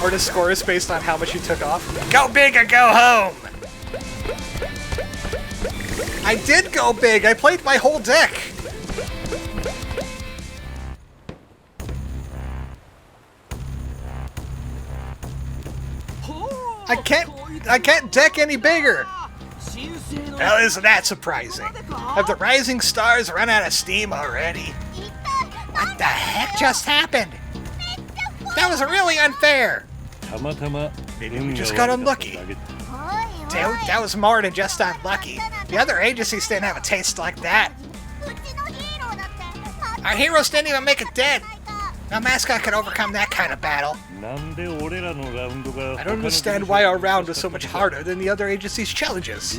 Or the score is based on how much you took off. Go big or go home! I did go big! I played my whole deck! I can't deck any bigger! Well, isn't that surprising? Have the rising stars run out of steam already? What the heck just happened? That was really unfair! Maybe we just got unlucky. That was more than just unlucky. The other agencies didn't have a taste like that. Our heroes didn't even make it dead. No mascot could overcome that kind of battle. I don't understand why our round was so much harder than the other agencies' challenges.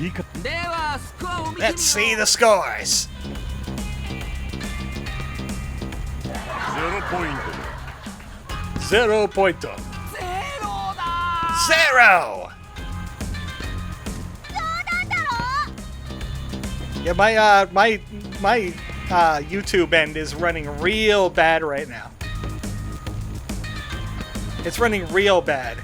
Let's see the scores. 0 point. 0! Yeah, my YouTube end is running real bad right now. It's running real bad.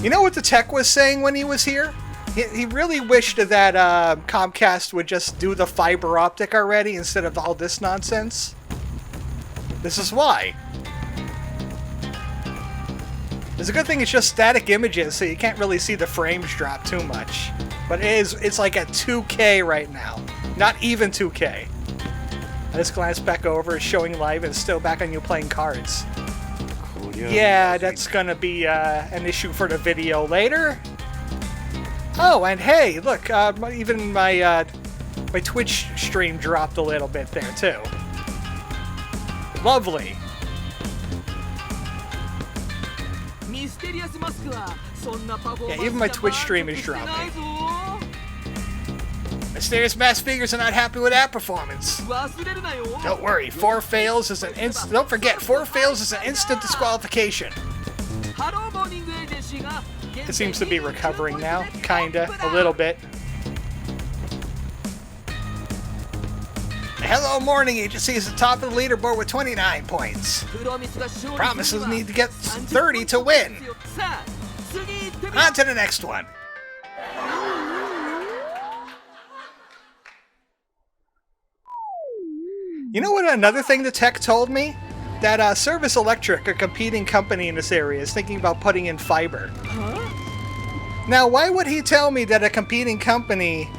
You know what the tech was saying when he was here? He really wished that Comcast would just do the fiber optic already instead of all this nonsense. This is why. It's a good thing it's just static images, so you can't really see the frames drop too much. But it's like at 2K right now. Not even 2K. I just glanced back over, it's showing live, and it's still back on you playing cards. Yeah, that's gonna be an issue for the video later. Oh, and hey, look, even my Twitch stream dropped a little bit there, too. Lovely. Yeah, even my Twitch stream is dropping. Mysterious Mass Figures are not happy with that performance. Don't worry, 4 fails is an instant. Don't forget, 4 fails is an instant disqualification. It seems to be recovering now, kinda, a little bit. Hello Morning Agency is at the top of the leaderboard with 29 points. Promises need to get 30 to win. On to the next one. You know what another thing the tech told me? That Service Electric, a competing company in this area, is thinking about putting in fiber. Now, why would he tell me that a competing company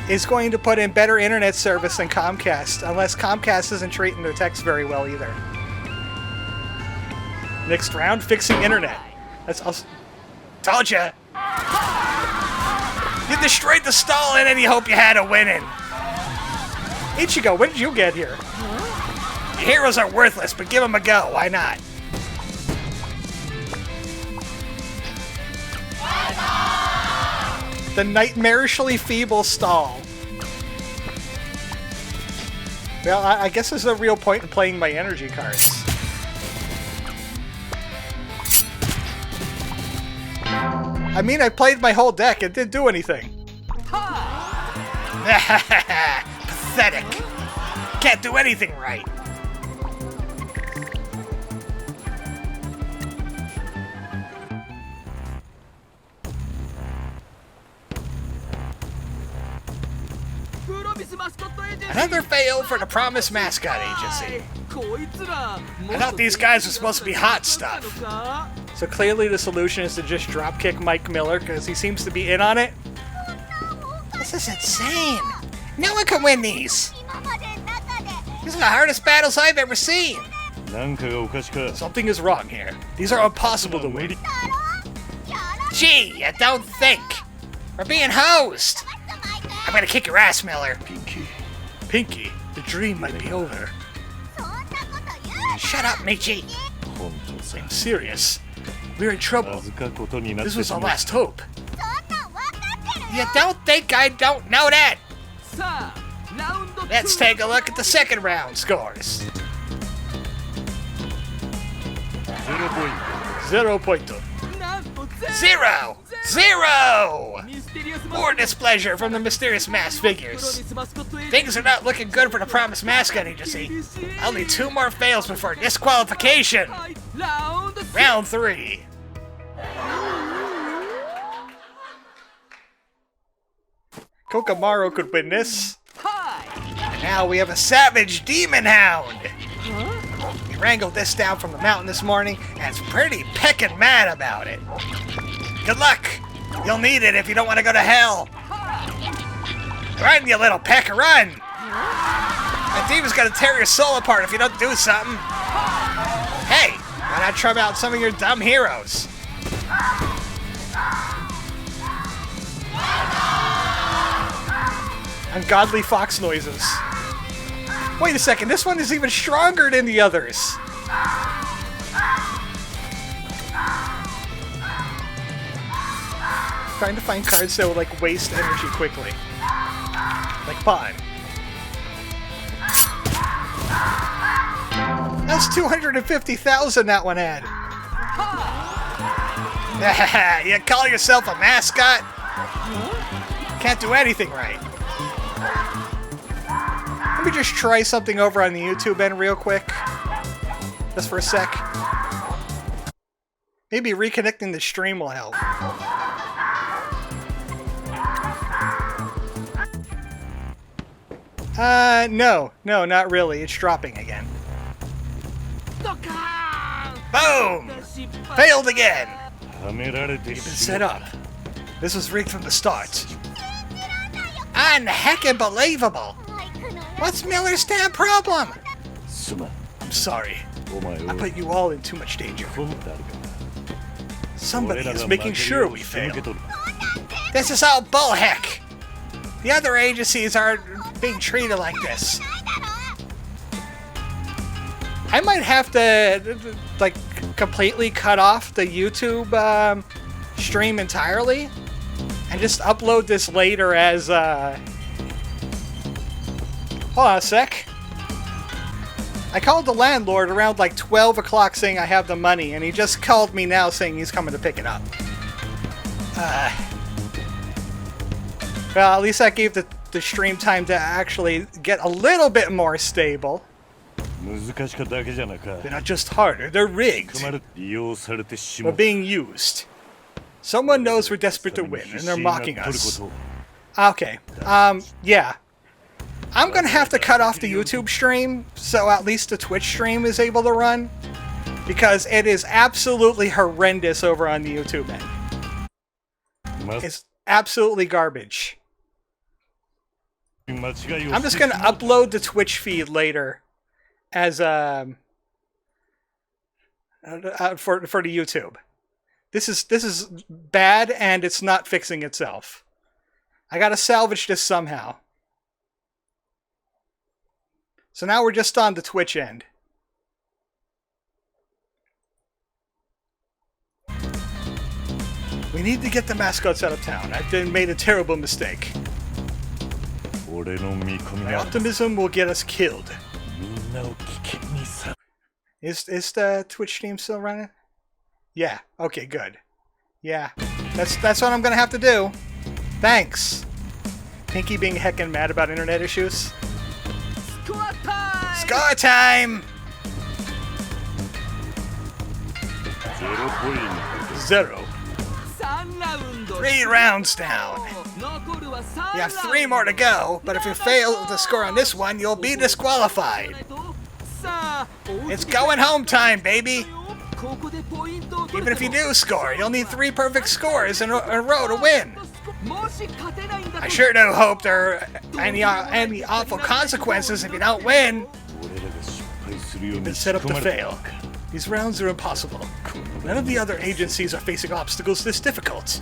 is going to put in better internet service than Comcast, unless Comcast isn't treating their techs very well either? Next round, fixing internet. That's also... Told ya! You destroyed the stall in any hope you had of winning. Ichigo, when did you get here? Heroes are worthless, but give them a go. Why not? The nightmarishly feeble stall. Well, I guess there's a real point in playing my energy cards. I mean, I played my whole deck. It didn't do anything. Pathetic. Can't do anything right. Another fail for the Promised Mascot Agency. I thought these guys were supposed to be hot stuff. So clearly the solution is to just dropkick Mike Miller, because he seems to be in on it. This is insane. No one can win these. These are the hardest battles I've ever seen. Something is wrong here. These are impossible to win. Gee, you don't think. We're being hosed. I'm gonna kick your ass, Miller. Pinky, the dream might be over. Shut up, Michi. I'm serious. We're in trouble. This was our last hope. You don't think I don't know that? Let's take a look at the second round scores. 0 point. 0! 0! More displeasure from the mysterious mass figures. Things are not looking good for the Promised Mascot Agency. Only 2 more fails before disqualification. Round 3. Kokomaru could win this. And now we have a savage demon hound. We wrangled this down from the mountain this morning, and it's pretty peckin' mad about it. Good luck! You'll need it if you don't want to go to hell. Run, you little peck, run! That demon's gonna tear your soul apart if you don't do something. Hey, why not try out some of your dumb heroes? Ungodly fox noises. Wait a second, this one is even stronger than the others. Trying to find cards that will like waste energy quickly. Like Pawn. That's 250,000 that one had. You call yourself a mascot? Can't do anything right. Let me just try something over on the YouTube end real quick. Just for a sec. Maybe reconnecting the stream will help. No, not really. It's dropping again. Boom! Failed again! You've been set up. This was rigged from the start. Unheckin' believable! What's Miller's damn problem? I'm sorry. I put you all in too much danger. Somebody is making sure we fail. This is all bullheck! The other agencies aren't being treated like this. I might have to, like, completely cut off the YouTube stream entirely and just upload this later as, Hold on a sec. I called the landlord around like 12 o'clock saying I have the money, and he just called me now saying he's coming to pick it up. Well, at least that gave the the stream time to actually get a little bit more stable. 難しかっただけじゃなか They're not just harder, they're rigged. つまり利用されてし We're まう being used. Someone knows we're desperate to win, and they're mocking us. Okay, yeah. I'm gonna have to cut off the YouTube stream, so at least the Twitch stream is able to run. Because it is absolutely horrendous over on the YouTube end. It's absolutely garbage. I'm just gonna upload the Twitch feed later as for the YouTube. This is bad and it's not fixing itself. I gotta salvage this somehow. So now we're just on the Twitch end. We need to get the mascots out of town. I've made a terrible mistake. My optimism will get us killed. Is the Twitch stream still running? Yeah. Okay, good. Yeah. That's what I'm gonna have to do. Thanks. Pinky being heckin' mad about internet issues. Score time! 0. 3 rounds down. You have 3 more to go, but if you fail to score on this one, you'll be disqualified. It's going home time, baby! Even if you do score, you'll need 3 perfect scores in a row to win. I sure do hope there are any awful consequences if you don't win. You've been set up to fail. These rounds are impossible. None of the other agencies are facing obstacles this difficult.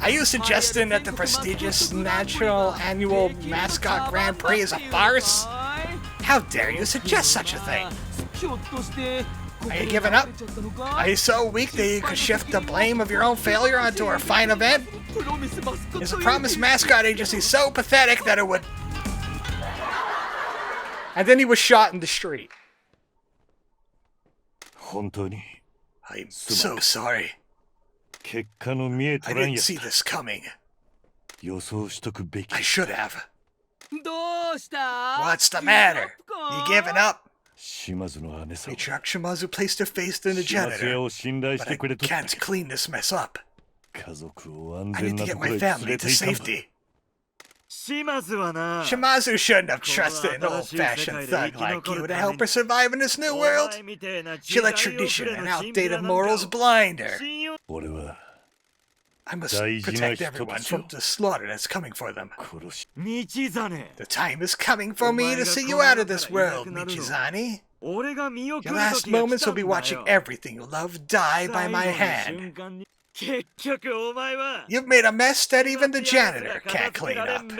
Are you suggesting that the prestigious National Annual Mascot Grand Prix is a farce? How dare you suggest such a thing? Are you giving up? Are you so weak that you could shift the blame of your own failure onto our fine event? Is the promised mascot agency so pathetic that it would... And then he was shot in the street. I'm so sorry. I didn't see this coming. I should have. What's the matter? You giving up? Matriarch Shimazu placed her faith in the janitor, but I can't clean this mess up. I need to get my family to safety. Shimazu shouldn't have trusted an old-fashioned thug like you to help her survive in this new world. She let tradition and outdated morals blind her. I must protect everyone from the slaughter that's coming for them. The time is coming for me to see you out of this world, Michizane. Your last moments will be watching everything you love die by my hand. You've made a mess that even the janitor can't clean up.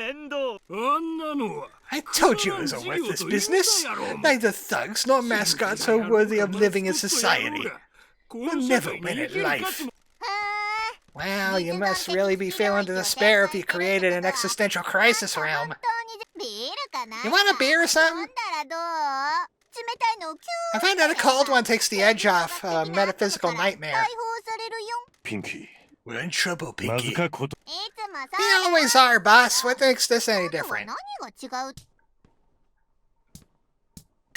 I told you it was a worthless business. Neither thugs nor mascots are worthy of living in society. You'll never win at life. Well, you must really be feeling the despair if you created an existential crisis realm. You want a beer or something? I find that a cold one takes the edge off a metaphysical nightmare. Pinky. We're in trouble, Pinky. We always are, boss. What makes this any different?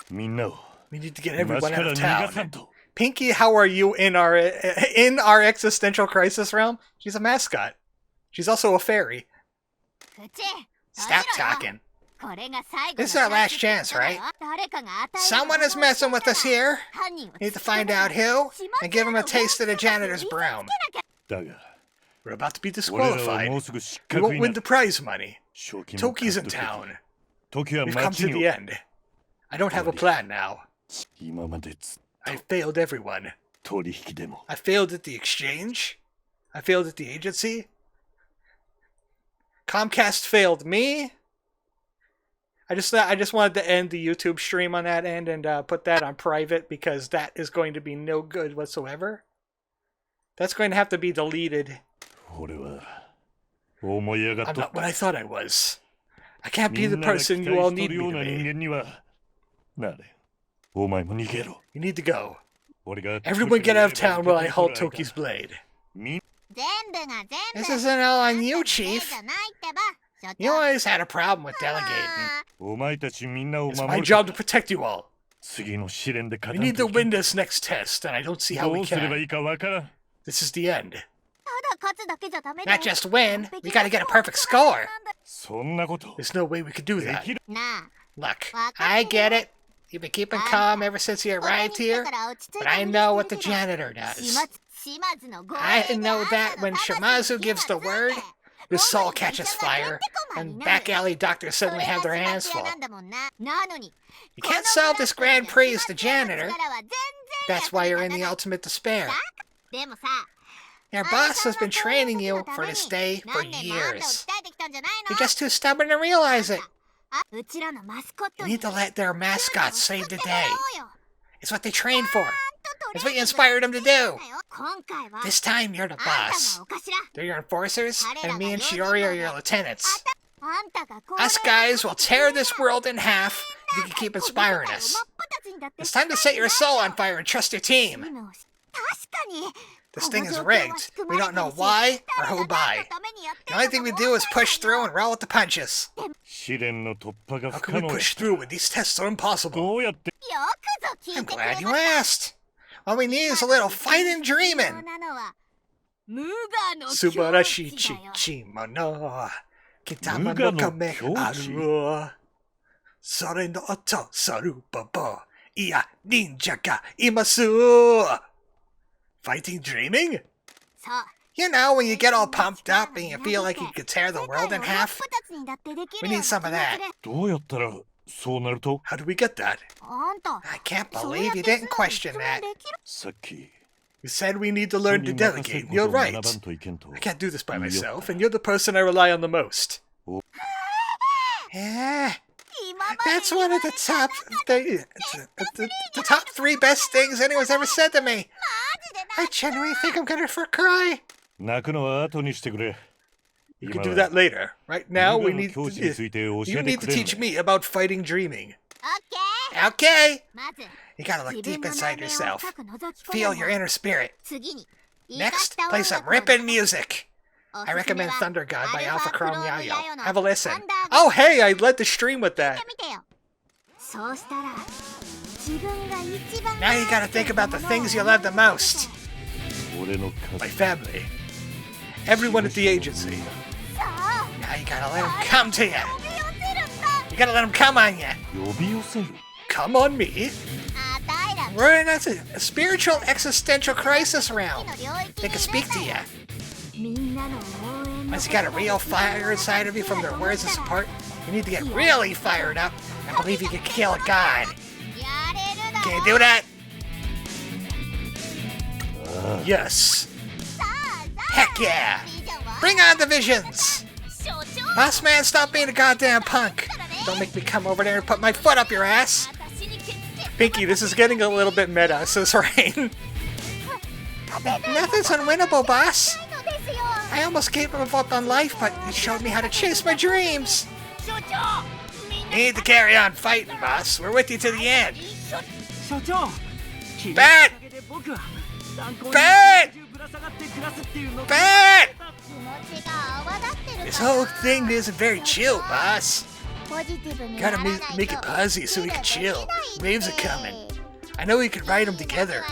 We need to get everyone out of town. Pinky, how are you in our existential crisis realm? She's a mascot. She's also a fairy. Stop talking. This is our last chance, right? Someone is messing with us here. Need to find out who, and give him a taste of the janitor's broom. We're about to be disqualified. We won't win the prize money. Toki's in town. We've come to the end. I don't have a plan now. I failed everyone. I failed at the exchange. I failed at the agency. Comcast failed me. I just wanted to end the YouTube stream on that end and put that on private because that is going to be no good whatsoever. That's going to have to be deleted. I'm not what I thought I was. I can't be the person you all need me to be. You need to go. Everyone get out of town while I halt Toki's blade. This isn't all on you, Chief. You always had a problem with delegating. お前たちみんなを It's 守 my る job to protect you all. 次の試練で We 勝たん need to といけ win ん this next test, and I don't see how ど we うすれば can. いいかわからん This is the end. ただ勝つだけじゃダメだ Not よ just win, we gotta get a perfect score. そんなこと There's no way we could do で that. きる なあ Look, I get it. You've been keeping calm ever since you arrived here, but I know what the janitor does. I know that when Shimazu gives the word, the soul catches fire, and back alley doctors suddenly have their hands full. You can't solve this Grand Prix as the janitor. That's why you're in the ultimate despair. Your boss has been training you for this day for years. You're just too stubborn to realize it. You need to let their mascots save the day. It's what they trained for. It's what you inspired them to do. This time you're the boss. They're your enforcers, and me and Shiori are your lieutenants. Us guys will tear this world in half if you can keep inspiring us. It's time to set your soul on fire and trust your team. This thing is rigged. We don't know why or who by. The only thing we do is push through and roll with the punches. 試練の突破が How 不 can 可 we 能 push through when these tests are impossible? どうやって I'm glad you asked. All we need is a little fighting dreaming. 無我の素晴らしい境地だよちものkitama no kame aru. それの音ソルボボ。いや、忍者がいます。Fighting dreaming? そう You know, when you get all pumped up and you feel like you could tear the world in half? We need some of that. どうやったらそうなると How do we get that? あんた I can't believe you didn't question that. さっき You said we need to learn to 人に任せる delegate. こと You're を right. 学ばんといけんと I can't do this by 言いよった myself, and you're the person I rely on the most. Oh. Yeah, 今まで that's one of the top the top 3 best things anyone's ever said to me. I genuinely think I'm gonna cry. 泣くのは後にしてくれ You 今 can do は that later. Right now, 無 we 我の need 境地について教 you えて need く to れん teach の me about fighting dreaming. オッケ Okay. ーまず You gotta look 自 deep 分の inside 内面を yourself. 深く覗き込 Feel む your inner spirit. 次に Next, play some rippin' music. I recommend Thunder God by Alpha Chrome Yayo. Have a listen. Oh, hey, I led the stream with that. 見てよそうしたら自分が一番 Now you gotta think about the things you love the most. 俺の My 数 family. Everyone at the agency. そう Now you gotta let them come to you. 呼び寄せるんだ You gotta let them come on you. 呼び寄せる Come on me. あたいら We're in a spiritual existential crisis realm. の領域 They に can speak to you. みんなの応援の Once you got a real fire inside of you from their words of support, you need to get really fired up and believe you can kill a god. やれるだ Can you do that? Yes. さあ Heck yeah. いいじゃんわ Bring on the visions. 所長 Boss man, stop being a goddamn punk. Don't make me come over there and put my foot up your ass. 私に決定 Pinky, this is getting a little bit meta, says Rain. Nothing's unwinnable, boss. のですよ I almost gave up on life, but you showed me how to chase my dreams. 所長みんな You need to carry on fighting, boss. We're with you to the end. 所長君のお Bad! かげで僕は参考に Bad! ぶら下がって暮らすっていうの Bad! 気持ちが泡立ってる This から whole thing isn't very chill, boss. ポジティブに Gotta ならない make it と posy so we can chill. Waves are coming. I know we can ride them together.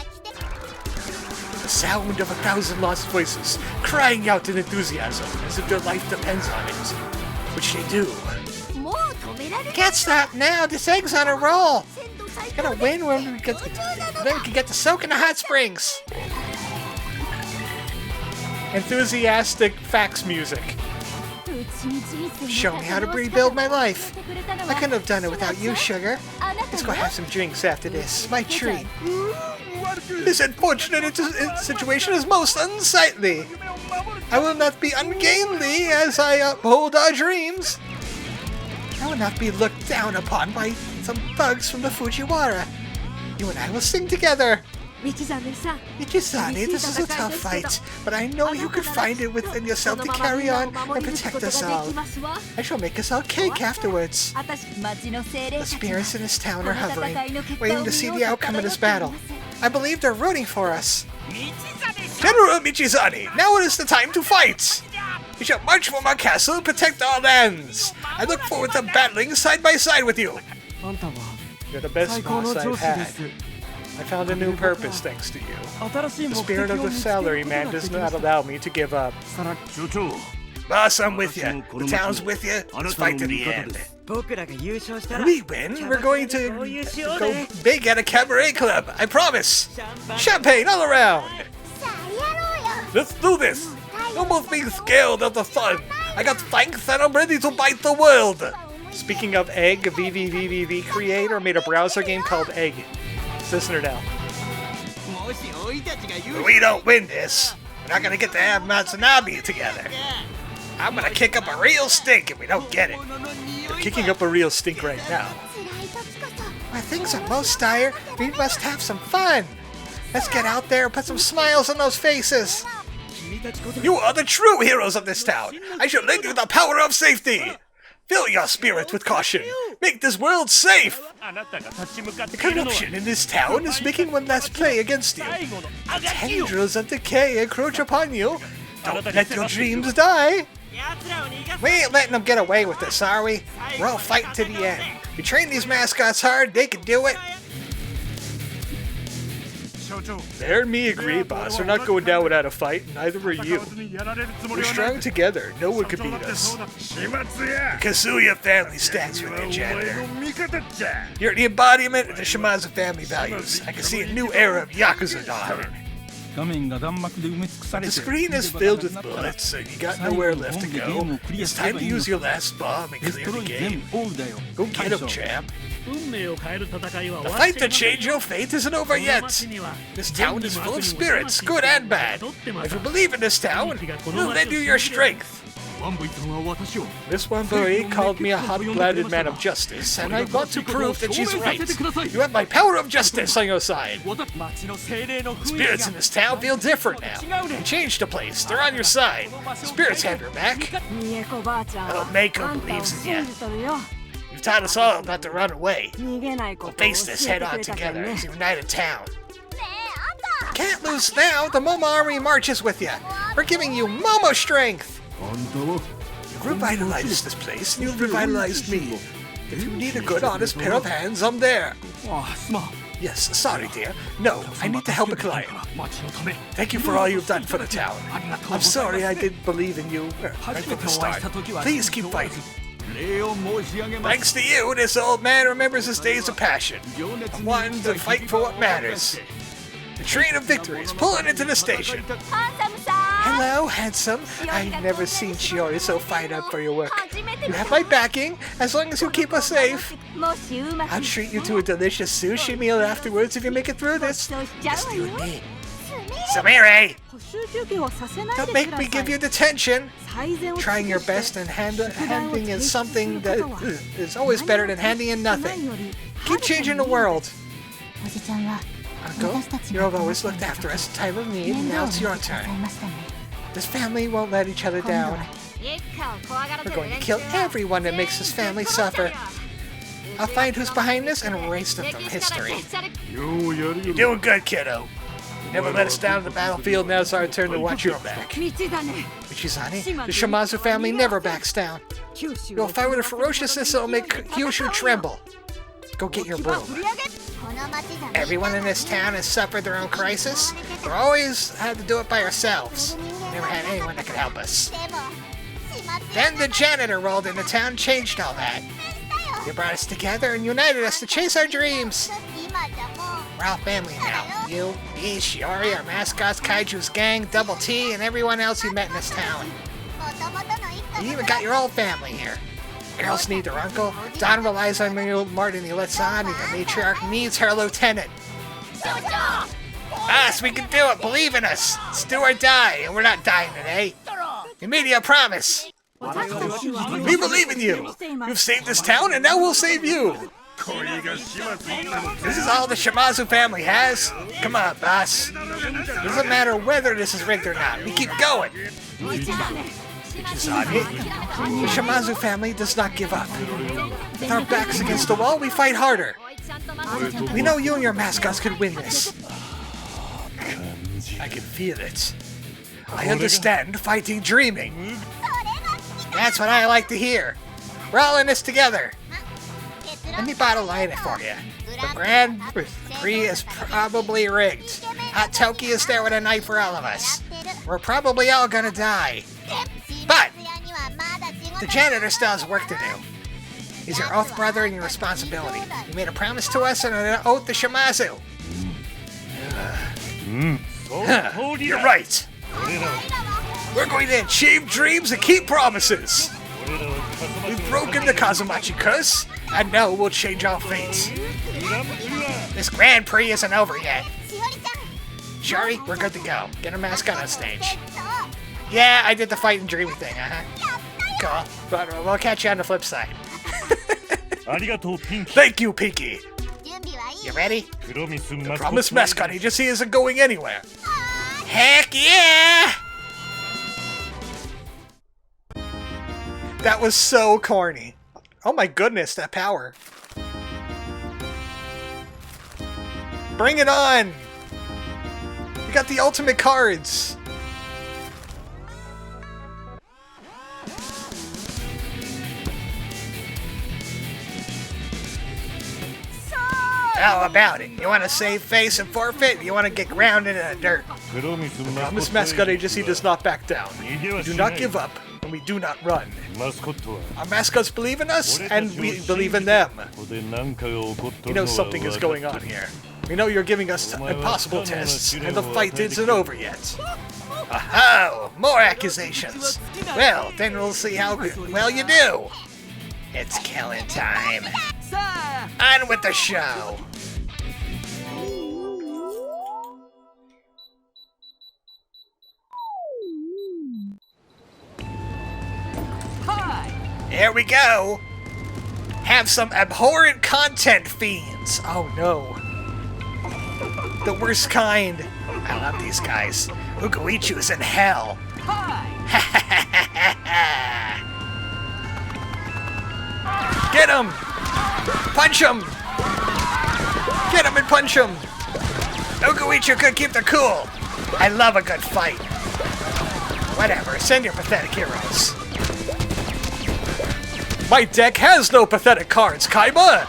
The sound of 1,000 lost voices, crying out in enthusiasm as if their life depends on it. Which they do. もう止められない Can't stop now, this egg's on a roll. 鮮度最 Gotta 高で win when we get then we can get to soak in the hot springs. Enthusiastic fax music. うちに人生 Show me how to rebuild my life. I couldn't have done it without you, sugar. Let's go have some drinks after this. My treat. This unfortunate situation is most unsightly. I will not be ungainly as I uphold our dreams. I will not be looked down upon by some thugs from the Fujiwara. You and I will sing together. 道真さん Michizane, this is a tough fight, but I know you can find it within yourself to carry on and protect us all. I shall make us all cake afterwards. 私町の精霊 The spirits in this town are hovering, waiting to see the outcome of this battle. I believe they're rooting for us. General Michizane, now it is the time to fight! We shall march from our castle and protect our lands. I look forward to battling side by side with you. あんたは You're the best 最高の boss 上 I've 司で had. す I found a new purpose thanks to you. 新しい The 目的 spirit を of 見 the つけることがで salaryman き does ま not した allow me to give up. さら 所長 Boss, I'm with you. The town's with you. Let's fight to the end. 僕らが優勝したら When we win, we're going to go big at a cabaret club. I promise. Champagne all around. さあやろうよ Let's do this. No more being scared of the fun. I got fangs and I'm ready to bite the world. Speaking of Egg, VVVVV creator made a browser game called Egg. Listen her now. もしおいたちが優 If we don't win this, we're not gonna get to have Matsunabe together. I'm gonna kick up a real stink if we don't get it. 勝の匂 We're い kicking up a real stink right now. 辛い時こそ When things are most dire, we must have some fun. Let's get out there and put some smiles on those faces. 君たちこそ You are the true heroes of this town. I shall lend you the power of safety. Fill your spirits with caution. Make this world safe. あなたが立ち向かっ The ているのは corruption in this town is making one last play against you. 最後のあがきよ Tendrils of decay encroach upon you. Don't let your dreams die. 奴らを逃がす We ain't letting them get away with this, are we? We're all fighting to the end. We train these mascots hard, they can do it. 所長 There and me agree, boss. We're not going down without a fight, neither are 戦 you. わずにやられるつもり We're はない strong together. No one 社 could 長だ beat って us. そうだ始末や Kazuya family stands 君 with は you, お前 janitor. の味方っちゃ You're the embodiment of the Shimazu family values. I can see a new era of Yakuza dawning. 画面が弾幕で埋め尽くされ The て screen is filled with bullets, and you got nowhere left to go. It's time to use your last bomb and デス clear トロ the イ全 game. 部オールだよ Go get him, champ. 運命を変える戦いは The fight to change your fate isn't over yet. This town is full of spirits, good and bad. If you believe in this town, we'll lend you your strength. ワンボイさんは私を This one boy called me a hot-blooded man of justice, and I want to prove that she's right. You have my power of justice on your side. 街の精霊の雰囲 Spirits 気 in this town feel different now. You changed the place. They're on your side. Spirits have your back. 三重子ばあちゃん Oh, は Mako あんたを believes in 信 you. じとるよ You've taught us all not to run away. 逃げないことを Face 教 this え head てく on れたから together ね as a united town. ねえあんた Can't lose now. The Momo Army marches with you. We're giving you Momo strength. あんたは You revitalized this place, and you've revitalized me. If you need a good, honest pair of hands, I'm there. ああすまん Yes, sorry, dear. No, I need to help a client. 街のため Thank you for all you've done for the town. ありがとうご I'm ざいます sorry I didn't believe in you right 初 from めて the お会い start. した時は Please keep fighting. 礼を申し上げます Thanks to you, this old man remembers his days of passion. 情熱 I に wanted to fight for what matters. The train of victory is pulling into the station. ハンサムさん Hello, handsome. I've never seen Shiori so fired up for your work. You have my backing, as long as you keep us safe. もしうまく I'll treat you to a delicious sushi meal afterwards if you make it through this. そうしちゃう Just わ you よ and me. Samire! 補修休憩をさせない Don't で make くだ me さ give you い detention. 最善を尽く Trying your して best and handing in something that is always better than handing in nothing. Keep changing the world. おじちゃんは Uncle, 私たち you の have always looked after us in time of need, 面 and 倒 now を it's 見 your てください turn. ましたね This family won't let each other 今度 down. は一家を怖がらせ We're る going to 連 kill 中は everyone that makes this family suffer. I'll find who's behind this and erase them from 歴史から history. 消し去るようやる You're よ doing good, kiddo. You never let us down on the battlefield, now it's our turn to watch your back. 道だね Michizane, the Shimazu family never backs down. 九州 You'll を fight with a ferociousness that'll make Kyushu tremble. Go get your 牙を broom. 振り上げこの町じゃ Everyone in this town has suffered their own crisis. We've always had to do it by ourselves. Never had anyone that could help us. でも始末 Then the janitor rolled into town, changed all that. He brought us together and united us to chase our dreams. 今じゃもう We're all family now. You, me, Shiori, our mascots, Kaiju's gang, Double T, and everyone else you met in this town. もともとの一家 You even got your old family here. Girls need their uncle. Don relies on more than he lets on, and the matriarch needs her lieutenant. Us, we can do it. Believe in us. It's do or die, and we're not dying today. We made you a promise. 私たちは We believe in you. You've saved this town, and now we'll save you. 恋が始末になる This is all the Shimazu family has. Come on, boss. Doesn't matter whether this is rigged or not. We keep going. The Shimazu family does not give up. With our backs against the wall, we fight harder. We know you and your mascots could win this. I can feel it. I understand fighting dreaming. That's what I like to hear. We're all in this together. Let me bottom line it for you. The Grand Prix is probably rigged. Hot Toki is there with a knife for all of us. We're probably all gonna die. But the janitor still has work to do. He's your oath brother and your responsibility. You made a promise to us and an oath to Shimazu. You're right. We're going to achieve dreams and keep promises. We've broken the Kaso-Machi curse, and now we'll change our fates. This Grand Prix isn't over yet. Shari, we're good to go. Get a mascot on stage. Yeah, I did the fight and dream thing, Cool. But we'll catch you on the flip side. Thank you, Pinky. You ready? The promised mascot agency isn't going anywhere. Heck yeah! That was so corny. Oh my goodness, that power. Bring it on! We got the ultimate cards! How about it? You want to save face and forfeit? You want to get grounded in the dirt? The promised mascot agency does not back down. We do not give up, and we do not run. Our mascots believe in us, and we believe in them. You know something is going on here. We know you're giving us impossible tests, and the fight isn't over yet. Oh, more accusations. Well, then we'll see how well you do. It's killing time. On with the show. Here we go. Have some abhorrent content fiends. Oh no. The worst kind. I love these guys. Ugoichu's in hell. Get him! Punch him! Get him and punch him! Ugoichu could keep the cool. I love a good fight. Whatever, send your pathetic heroes. My deck has no pathetic cards, Kaiba!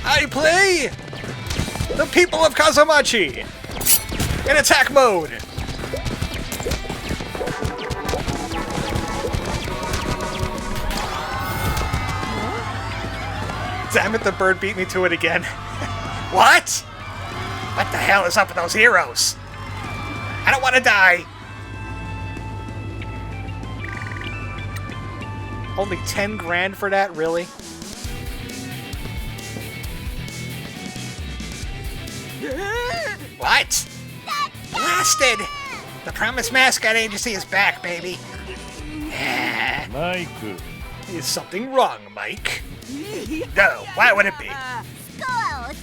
I play the people of Kaso-Machi in attack mode. Damn it, the bird beat me to it again. What? What the hell is up with those heroes? I don't want to die. Only 10 grand for that, really? What? Blasted! The promised mascot agency is back, baby. Mike. Is something wrong, Mike? No, why would it be?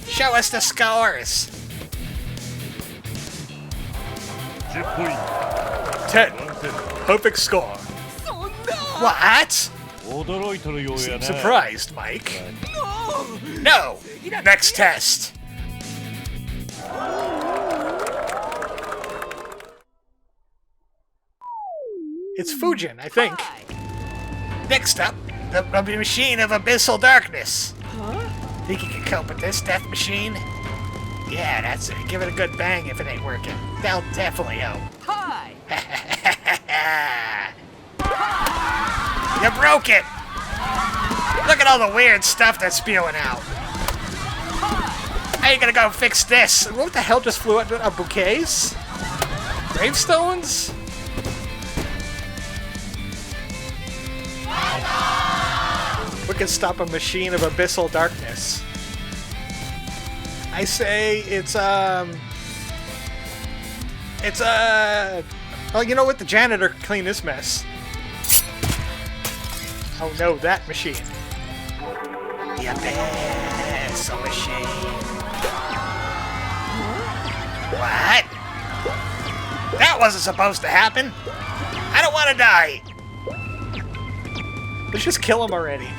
Show us the scores. 10. Perfect score. What? Seem surprised, Mike. No! Next test. It's Fujin, I think. Next up, the machine of abyssal darkness. Think you can cope with this, Death Machine? Yeah, that's it. Give it a good bang if it ain't working. They'll definitely help. You broke it! Look at all the weird stuff that's spewing out. How are you gonna go fix this? What the hell just flew out? Bouquets? Gravestones? We can stop a machine of abyssal darkness. I say it's well, you know what? The janitor clean this mess. Oh no, that machine. The abyssal machine. What? That wasn't supposed to happen. I don't want to die. Let's just kill him already.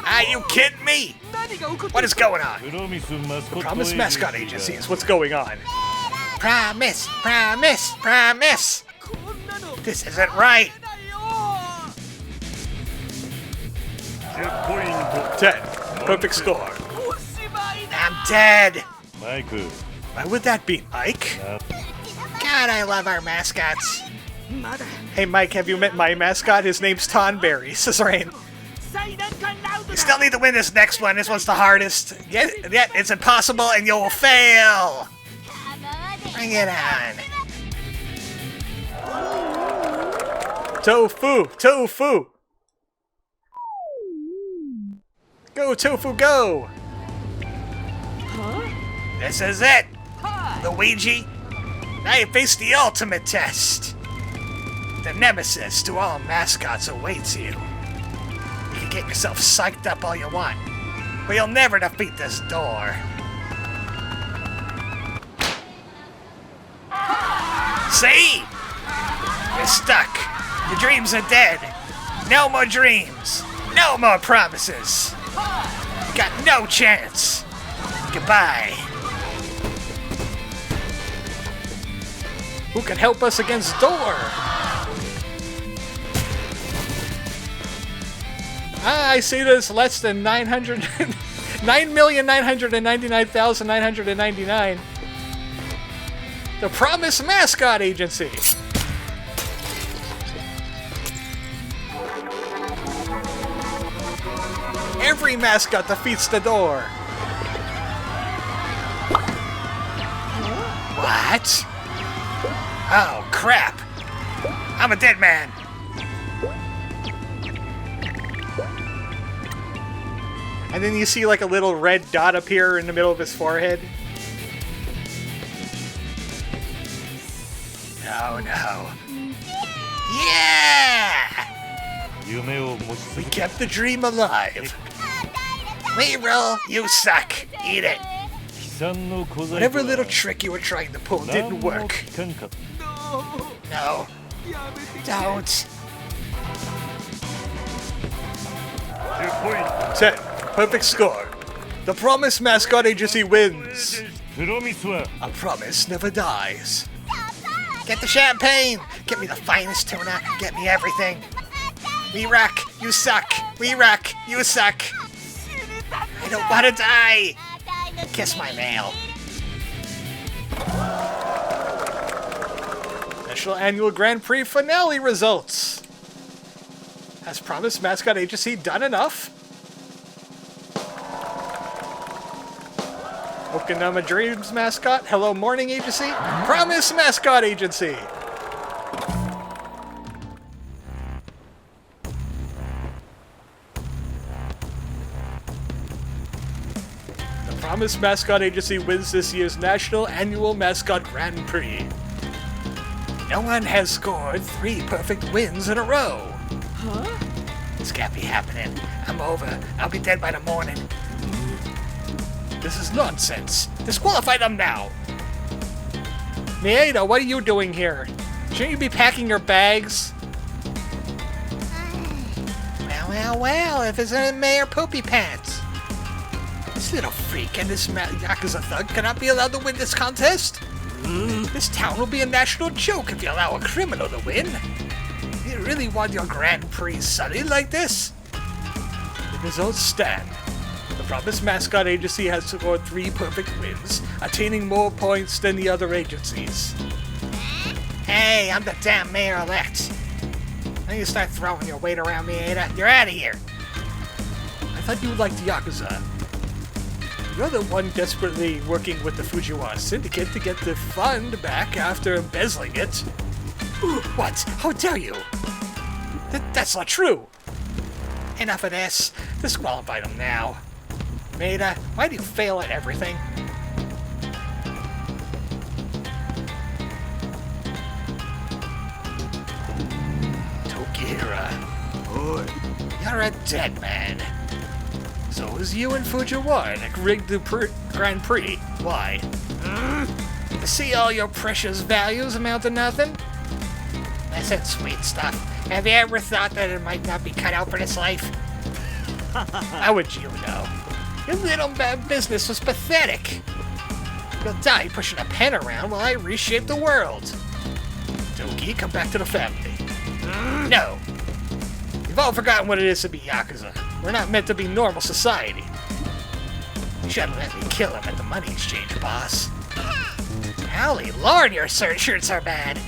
Are you kidding me? What is going on? Promise Mascot Agency is what's going on. Promise, promise, promise. This isn't right. 10ポイント 10. Perfect score. I'm dead. マイク Why would that be, Mike? God, I love our mascots. Hey, Mike, have you met my mascot? His name's Tonberry. Suzerain. You still need to win this next one. This one's the hardest. Yet it's impossible, and you'll fail. Bring it on. Tofu, tofu. Go, tofu, go. This is it. Luigi, now you face the ultimate test. The nemesis to all mascots awaits you. You can get yourself psyched up all you want, but you'll never defeat this door. See? You're stuck. Your dreams are dead. No more dreams. No more promises. Got no chance. Goodbye. Who can help us against door? I see this less than 9,999,999. The Promise Mascot Agency. Every mascot defeats the door. What? Oh, crap. I'm a dead man. And then you see like a little red dot appear in the middle of his forehead. Oh no. Yeah! 夢を持ち We kept the dream alive. We roll, you suck. Eat it. 悲惨の小細 Whatever little trick you were trying to pull didn't work. No. Don't. 10ポイント 10. Perfect score. The Promise Mascot Agency wins. プロミスは A promise never dies. Get the champagne. Get me the finest tuna. Get me everything. We rock. You suck. We rock. You suck. I don't want to die. Kiss my mail. National Annual Grand Prix finale results. Has Promise Mascot Agency done enough? Okinawa Dreams Mascot, Hello Morning Agency, Promise Mascot Agency. The Promise Mascot Agency wins this year's National Annual Mascot Grand Prix. No one has scored 3 perfect wins in a row. Huh? This can't be happening. I'm over. I'll be dead by the morning. This is nonsense. Disqualify them now. Maeda, what are you doing here? Shouldn't you be packing your bags? Well, if it's in Mayor Poopy Pants. This little freak and this Yakuza thug cannot be allowed to win this contest. This town will be a national joke if you allow a criminal to win. You really want your Grand Prix sullied like this? The results stand. The Promise Mascot Agency has scored 3 perfect wins, attaining more points than the other agencies. Hey, I'm the damn mayor-elect. Now you start throwing your weight around me, Ada. You're out of here. I thought you liked Yakuza. You're the one desperately working with the Fujiwara Syndicate to get the fund back after embezzling it. What? How dare you? That's not true. Enough of this. Disqualify them now. Maeda, why do you fail at everything? Tokihira. You're a dead man. So is you and Fujiwara that rigged the Grand Prix. Why? To see all your precious values amount to nothing? Listen, sweet stuff. Have you ever thought that it might not be cut out for this life? How would you know? Your little business was pathetic. You'll die pushing a pen around while I reshape the world. Toki, come back to the family. No. You've all forgotten what it is to be Yakuza. We're not meant to be normal society. You should have let me kill him at the money exchange, boss. Holy Lord, your shirts are bad.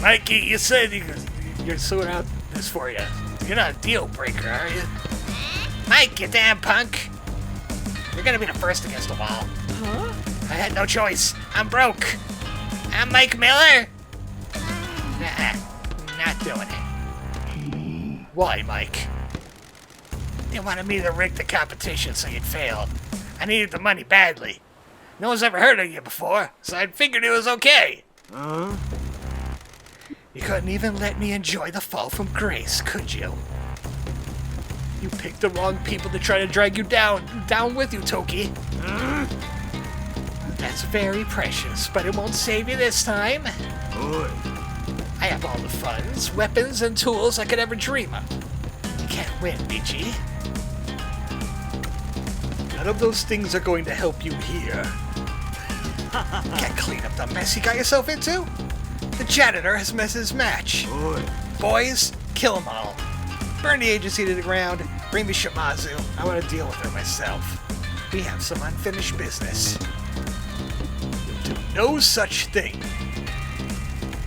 Mikey, you said you're sorting out this for you. You're not a deal breaker, are you? Mike, you damn punk! You're gonna be the first against the wall. Huh? I had no choice. I'm broke. I'm Mike Miller. Nah, not doing it. Why, Mike? You wanted me to rig the competition so you'd fail. I needed the money badly. No one's ever heard of you before, so I figured it was okay. You couldn't even let me enjoy the fall from grace, could you? You picked the wrong people to try to drag you down with you, Toki. That's very precious, but it won't save you this time. I have all the funds, weapons, and tools I could ever dream of. You can't win, Michi. None of those things are going to help you here. Can't clean up the mess you got yourself into? The janitor has missed his match. Boys, kill them all. Burn the agency to the ground. Bring me Shimazu. I want to deal with her myself. We have some unfinished business. You'll do no such thing.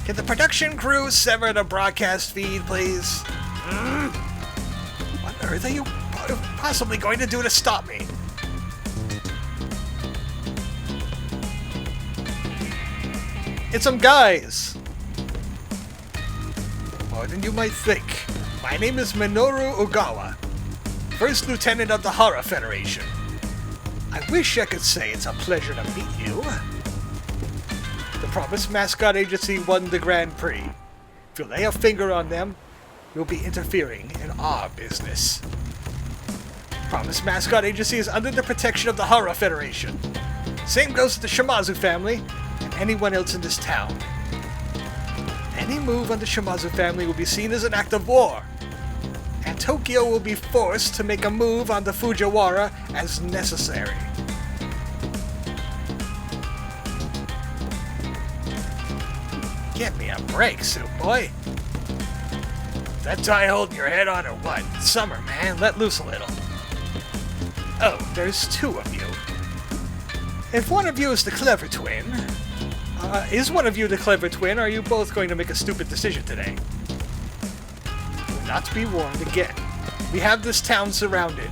Can the production crew sever the broadcast feed, please? What on earth are you possibly going to do to stop me? It's some guys! More than you might think. My name is Minoru Ogawa, First Lieutenant of the Horror Federation. I wish I could say it's a pleasure to meet you. The promised Mascot Agency won the Grand Prix. If you lay a finger on them, you'll be interfering in our business. Promised Mascot Agency is under the protection of the Horror Federation. Same goes to the Shimazu family, and anyone else in this town. Any move on the Shimazu family will be seen as an act of war, and Tokyo will be forced to make a move on the Fujiwara as necessary. Give me a break, Soup Boy. That tie holding your head on or what? It's summer, man. Let loose a little. Oh, there's two of you. If one of you is the clever twin... is one of you the clever twin, or are you both going to make a stupid decision today? Not to be warned again. We have this town surrounded.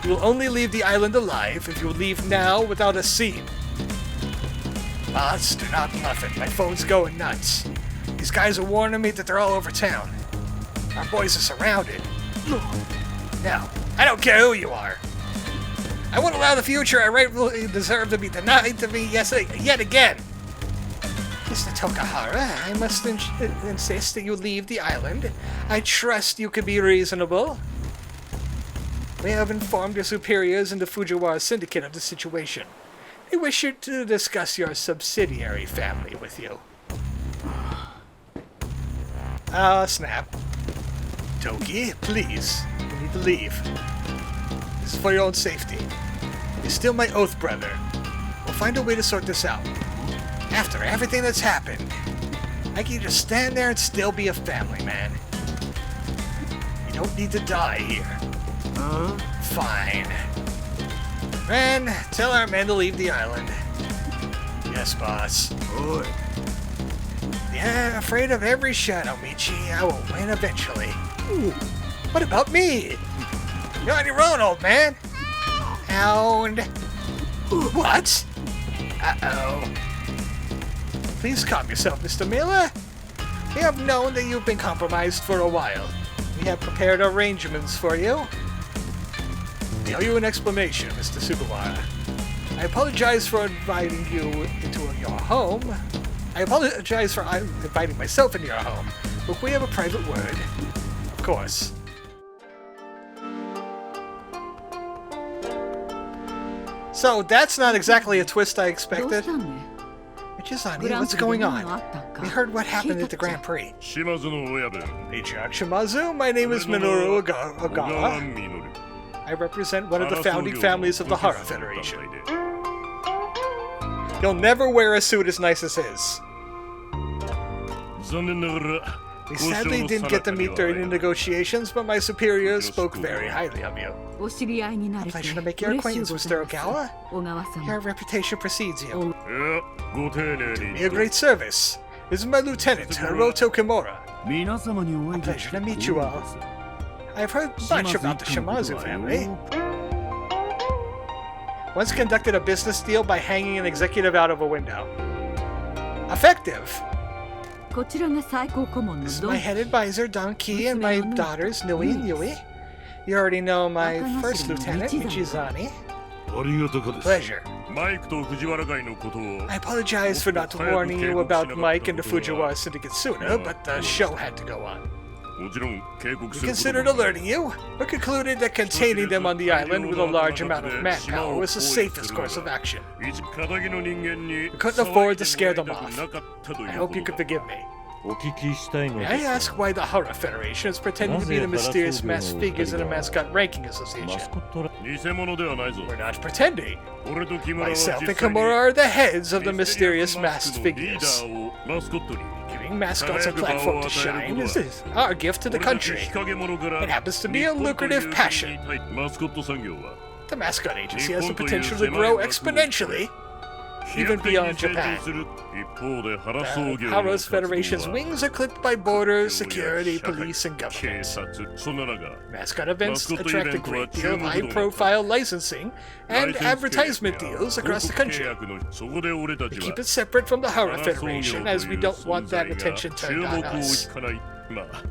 You will only leave the island alive if you leave now without a scene. Boss, do not bluff it. My phone's going nuts. These guys are warning me that they're all over town. Our boys are surrounded. Now, I don't care who you are. I won't allow the future I rightfully deserve to be denied to me yet again. Mr. Tokahara, I must insist that you leave the island. I trust you can be reasonable. We have informed your superiors in the Fujiwara Syndicate of the situation. They wish you to discuss your subsidiary family with you. Snap. Toki, please. You need to leave. This is for your own safety. You're still my oath brother. We'll find a way to sort this out. After everything that's happened, I can just stand there and still be a family man. You don't need to die here. Fine. Ren, tell our men to leave the island. Yes, boss. Good. Yeah, afraid of every shadow, Michi. I will win eventually. Ooh, what about me? You're on your own, old man. Hound. What? Uh-oh. Please calm yourself, Mr. Miller. We have known that you've been compromised for a while. We have prepared arrangements for you. I owe you an explanation, Mr. Sugawara. I apologize for inviting you into your home. I apologize for inviting myself into your home. But we have a private word. Of course. So that's not exactly a twist I expected. Michizani, what's going on? We heard what happened at the Grand Prix. 島津の親分 Matriarch Shimazu, my name is Minoru 小 Ogawa. 川実 I represent one of the founding families of the Hara Federation. You'll never wear a suit as nice as his. 残念ながら We sadly didn't get to meet during the negotiations, but my superiors spoke very highly of you. A pleasure to make your acquaintance, Mr. Ogawa. Your reputation precedes you. いやご丁寧 Be に a great service. This is my lieutenant, Hiroto Kimura. 皆様にお会い A で pleasure to meet you all. I've heard much about the Shimazu family. Once conducted a business deal by hanging an executive out of a window. Effective. こちらが最高顧問の This is ドン my head advisor, Don Key, and my daughters, Nui and Yui. You already know my first lieutenant, Michizani. ありがたかです Pleasure. マイクと藤原会のことを I apologize for not warning you about Mike and the Fujiwara Syndicate sooner, but the show had to go on. もちろん警告 We すること considered も alerting you, but concluded that containing them on the island with a large amount of manpower was the safest course of action. 一肩着の人間に We couldn't afford to scare them 騒い off. でもらいたくなかったとい I うこ hope you と could だ forgive me. お聞きしたいの May で I す ask why the Hara Federation is pretending to be the mysterious masked figures in a mascot ranking マ association? スコットラ偽物ではないぞ We're not pretending. 俺と木村は Myself 実 and 際に Kimura are the heads of the ミステリア mysterious スマス masked クのリーダ figures. ーをマスコットに Giving mascots a platform to shine is our gift to the 俺たち country. 日陰者から It happens to be a 日本という lucrative passion. 国に対マスコット産業は The mascot agency has the 日本という potential to 狭い grow 枠を exponentially, 飛 even 躍的に beyond 成長 Japan. する一方でハラ創 The 業の Hara's 活動 Federation's は wings are clipped by borders, 教養や security, 社会 police, and 警 government. 察そんな中 Mascot events Mascot attract a event great は deal of 注目度が high-profile licensing ラ and イセンス契約 advertisement や deals 広 across the 告契 country. 約のそこで俺た We ち keep は it separate from the Hara ハラ創業 Federation と as い we う don't 存 want 在 that が attention 注 turned 目 on を us. 引かないまあ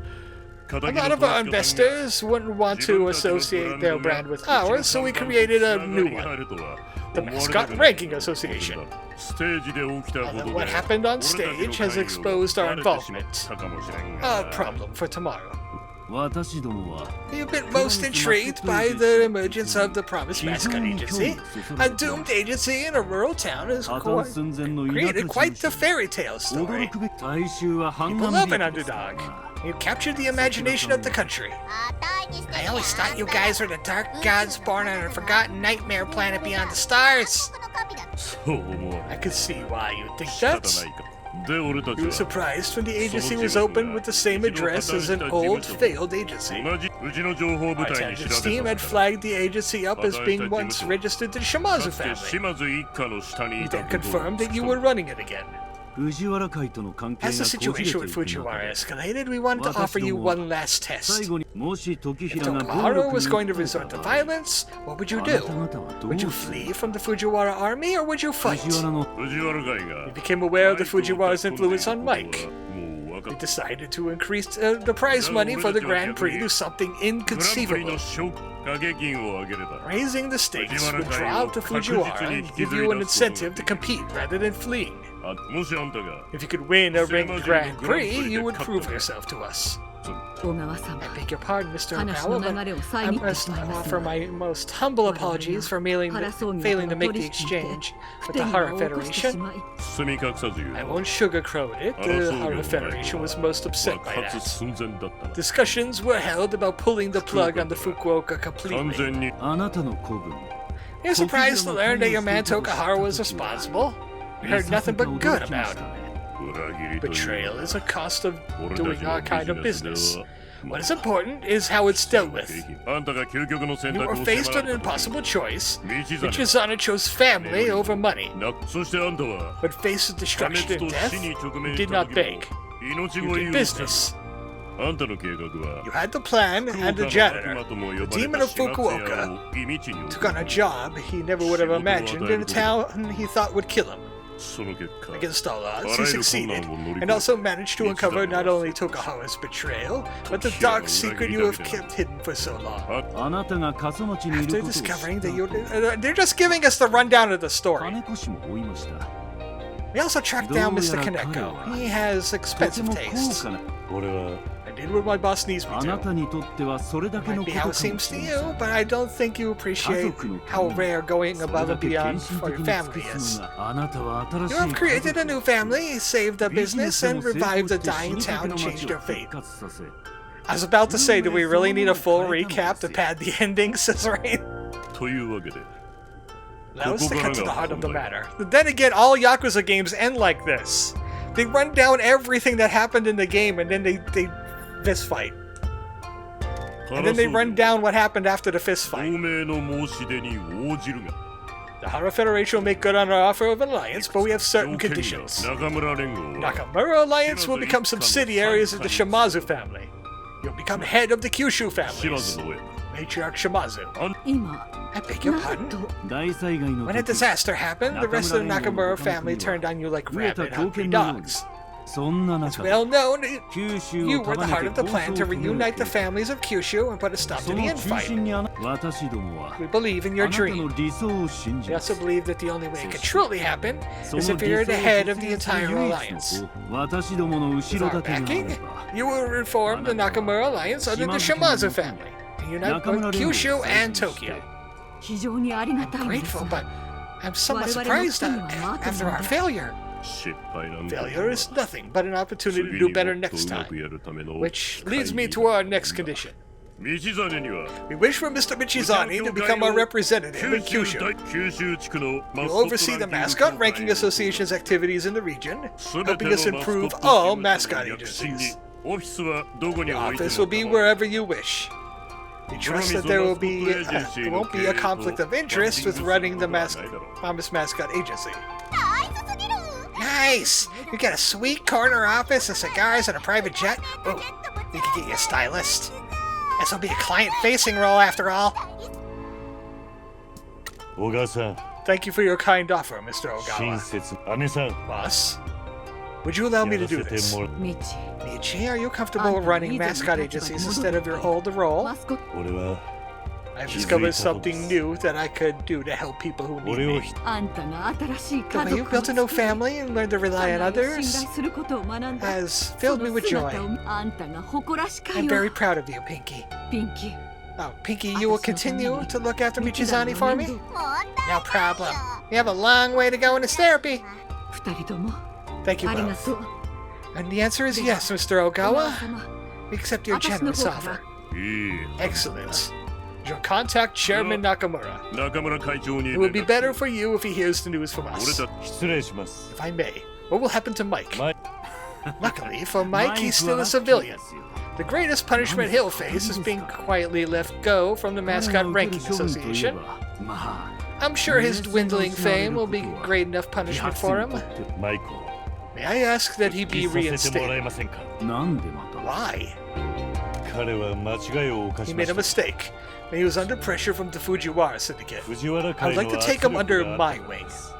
A lot of our investors wouldn't want to associate their brand with ours, so we created a new one, the Mascot Ranking Association. Although what happened on stage has exposed our involvement. A problem for tomorrow. 私どもは You've been most intrigued by the emergence of the Promised Mascot Agency. A doomed agency in a rural town has 破綻寸前の田 created 舎 quite 地 the fairy tale story. 驚くべき大衆は判 People 断 love で an underdog. You captured the imagination of the country. I always thought you guys were the dark gods born on a forgotten nightmare planet beyond the stars. そう思わ I れ could see why you think 仕方 that. ないかで俺たち You were は surprised when the agency was opened with the same address as an old, failed agency. 同じうちの情報部 Our 隊に調 intelligence べ team さ had せた flagged the agency up as being once registered to the か Shimazu つて family. 島津一家の下に We いた then ことを confirmed that you were running it again. 藤原会との関係が As the こじれ situation て with いく中 Fujiwara で escalated, we wanted to offer you one last 最 test. 後にもし時 If 平が暴 Tokuhara 力 was に going to resort to violence, what would you あなた do? 方はど Would う you する flee from the Fujiwara army or would you 藤 fight? 原の藤原会が We became aware of the Fujiwara's influence on Mike. もう分か We った decided to increase the prize money for the Grand Prix to something グランプリ inconceivable. の賞掛け金を上げれば Raising the stakes would draw out the Fujiwara and give you an incentive to compete rather than fleeing. あもしあんたが If you could win a ringed Grand Prix, you would prove yourself to us. 小川様 I beg your pardon, Mr. 話の Okawa, 流れを but 遮 I って must しまいます offer が my most humble apologies for failing to make the exchange 不 with the 手際 Hara を起こしてし Federation. まい包み隠さず言う I won't sugarcoat it. The Hara Federation was most upset 爆 by 発 that. 寸前だったな Discussions were held about pulling the plug on the Fukuoka 完 completely. 全にあなたの子分 You're surprised to learn that your man Tokuhara was responsible. We heard nothing but good about him. 裏切りという Betrayal is a cost of 俺た doing ちの our kind of ビジネス business. では What is important is how it's dealt with. あんたが究極の選 You 択 were を faced 迫 with ら an れた時 impossible choice. 道真 Michizana chose family over money, そしてあんたは but faced with 破滅 destruction と and death, 死に直 you 面し did た not 時 beg. も命 You 乞 did いを business. あんたの計画は You had the plan, 福 and 岡 the の悪 janitor 魔とも呼ばれ the demon た of 始末屋 Fukuoka を忌道に置 took く on a job he never would have imagined in a town he thought would kill him. その結果 Against all あ odds, ら he ゆる困 succeeded, 難を乗り越 and え also managed to uncover not only 道 Tokuhara's betrayal, but the dark secret you have kept hidden for so long. あなたが過疎町にい After ることを知 discovering った that you're... they're just giving us the rundown of the story. 金越も追いました We also tracked down Mr. Kaneko. He has とて expensive も高 tastes. 価な俺は And did what my boss needs me あな to. たにとってはそれだけの Might こ be と how か it も seems し to れま you, せん but I don't think you 家 appreciate 族の how ために rare going それ above だ and け献 beyond 身 for 的 your に尽 family く is. すのがあなたは新し You い have 家 created 族 a new を作り family, saved a ビジネ business, スでも and 成功 revived し a て死 dying にかけ town の and 街 changed を their fate. 復活させ I was about to say, do we really need a full recap to pad the ending, says Rain? というわけで Now let's cut to the heart of the matter. Then again, all Yakuza games end like this. They run down everything that happened in the game, and then they fist fight. And then they run down what happened after the fist 同 fight. 盟の申し出に応じるが The Hara Federation will make good on our offer of an alliance, but we have certain 条件が conditions. 中村連合は Nakamura Alliance will become subsidiaries of the Shimazu family. You'll become head of the Kyushu 島 families. 津の上 Matriarch Shimazu. 今 I beg your なん pardon? と大災害の When a 時 disaster happened, the rest of the Nakamura family turned on you like 増えた rabid 条 hungry 件のように dogs. そんな It's 中で well known 九州 you を were 束 the ね heart て of the 構想 plan を to 決め reunite る the families of Kyushu and put a stop そ to の the 中 infighting. 心に私どもは We believe in あ your なたの dream. 理想を信じ We ます also believe that the only way it could truly happen そ is の if 理 you're 想 the を head of 実 the 現する entire 唯一 alliance. の子私どもの With 後ろ our 盾があれ backing, ば you will reform the Nakamura Alliance under the Shimazu family and unite both Kyushu and Tokyo. 非常にありがたいのです Grateful, が but I'm somewhat surprised after our failure. 失敗なんだ Failure is nothing but an opportunity to do better next time. Which leads me to our next condition. 道真には We wish for Mr. Michizani to become our representative in Kyushu. 九州地区のマ He'll スコット oversee the ランキング Mascot 協会 Ranking Association's activities in the region, 全て helping の us マスコッ improve ト all チーム mascot の躍進に agencies. オフィスはどこに The 置いて office も will be 構わない wherever you wish. We trust that there won't be a conflict of interest with running the Promise Mascot Agency. Nice! You got a sweet corner office, and cigars, and a private jet. Oh, we could get you a stylist. This will be a client-facing role after all. 小川さん Thank you for your kind offer, Mr. 親 Ogawa. 切姉さん Boss, would you allow me や to ら do せて this? もら ミチ Michi, are you comfortable running mascot agencies instead of your old role? マスコット俺は I've discovered something new that I could do to help people who need 俺を me. あんたが新しい The 家 way you 族を built a new 作り family and learned to rely on 信 others 頼することを学んだ has そ filled の me with 姿 joy. をあんたが誇らしか I'm よ very proud of you, Pinky. ピンキー Oh, Pinky, you will continue to look after Michizani for me? No problem. You have a long way to go in this therapy. 二人とも Thank you ありが both. とう And the answer is yes, Mr. 小川 Ogawa. 様 We accept your 私の generous 方から offer. いい Excellent. You'll contact Chairman Nakamura. 中村会長に It would be better for you if he hears the news from 俺 us. た失礼します If I may. What will happen to Mike? Mike. Luckily for Mike, he's still a civilian. The greatest punishment he'll face is being quietly left go from the Mascot Ranking Association. ま I'm sure his dwindling fame will be great enough あ punishment for him. マイコ May I ask that he be 復帰させてもらえ reinstated? ませんかなんでまた Why? 彼は間違いを犯 He しま made し a た mistake. And he was under pressure from the Fujiwara Syndicate. 藤原 I'd 会 like の to 圧 take him 力 under があ my ったの wing. です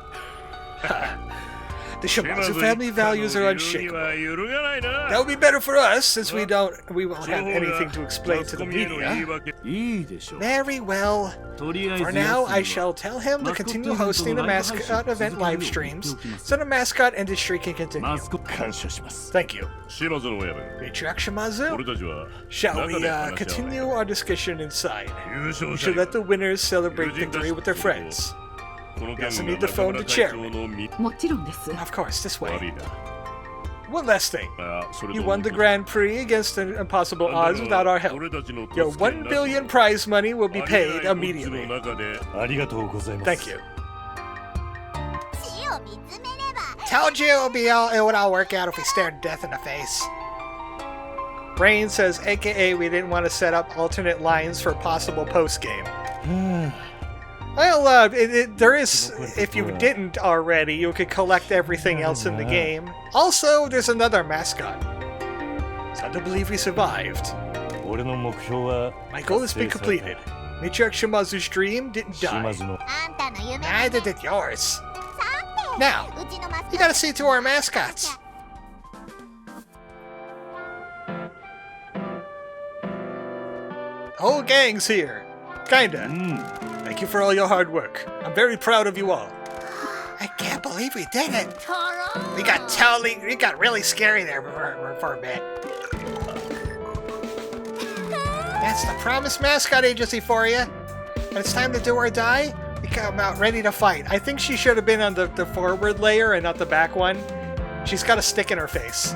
The Shimazu family values are は unshakable. 揺るがないな That would be better for us, since we won't have anything to explain to the マスコミへの言い media. 訳いいでしょう Very well. とりあえず For now, I 休みは shall tell him to continue hosting the Mascot event live streams, so the Mascot industry can continue. マスコット感謝します Thank you. 島津の親分 Matriarch Shimazu, 俺たちは shall 中 we で話し合おう continue our discussion inside? 優勝 We 者 should let the winners celebrate victory with their friends. この We also 件 need が to 中 phone 村 the 会 chairman. 長の身 もちろんです Of course, this 悪 way. いな One last thing. あそれと You も won the Grand Prix against the impossible あん odds た without の our help. 俺たちの Your 助けな 1 し billion prize money will be ありえ paid ないオッズの immediately. 中でありがとうございます Thank you. 死を見つめれば Told you it would all work out if we stared death in the face. Rain says, aka we didn't want to set up alternate lines for possible post-game. Well, there is, if you didn't already, you could collect everything else in the game. Also, there's another mascot. It's hard to believe we survived. 俺の目標は My goal has been completed. Matriarch Shimazu's dream didn't 島 die. 津のあんたの夢も Neither did yours. さて Now, うちのマスコッ you ト gotta see to our mascots. The whole gang's here. Kinda. Thank you for all your hard work. I'm very proud of you all. I can't believe we did it. We got really scary there for a bit. That's the Promise Mascot Agency for you. When it's time to do or die, we come out ready to fight. I think she should have been on the forward layer and not the back one. She's got a stick in her face.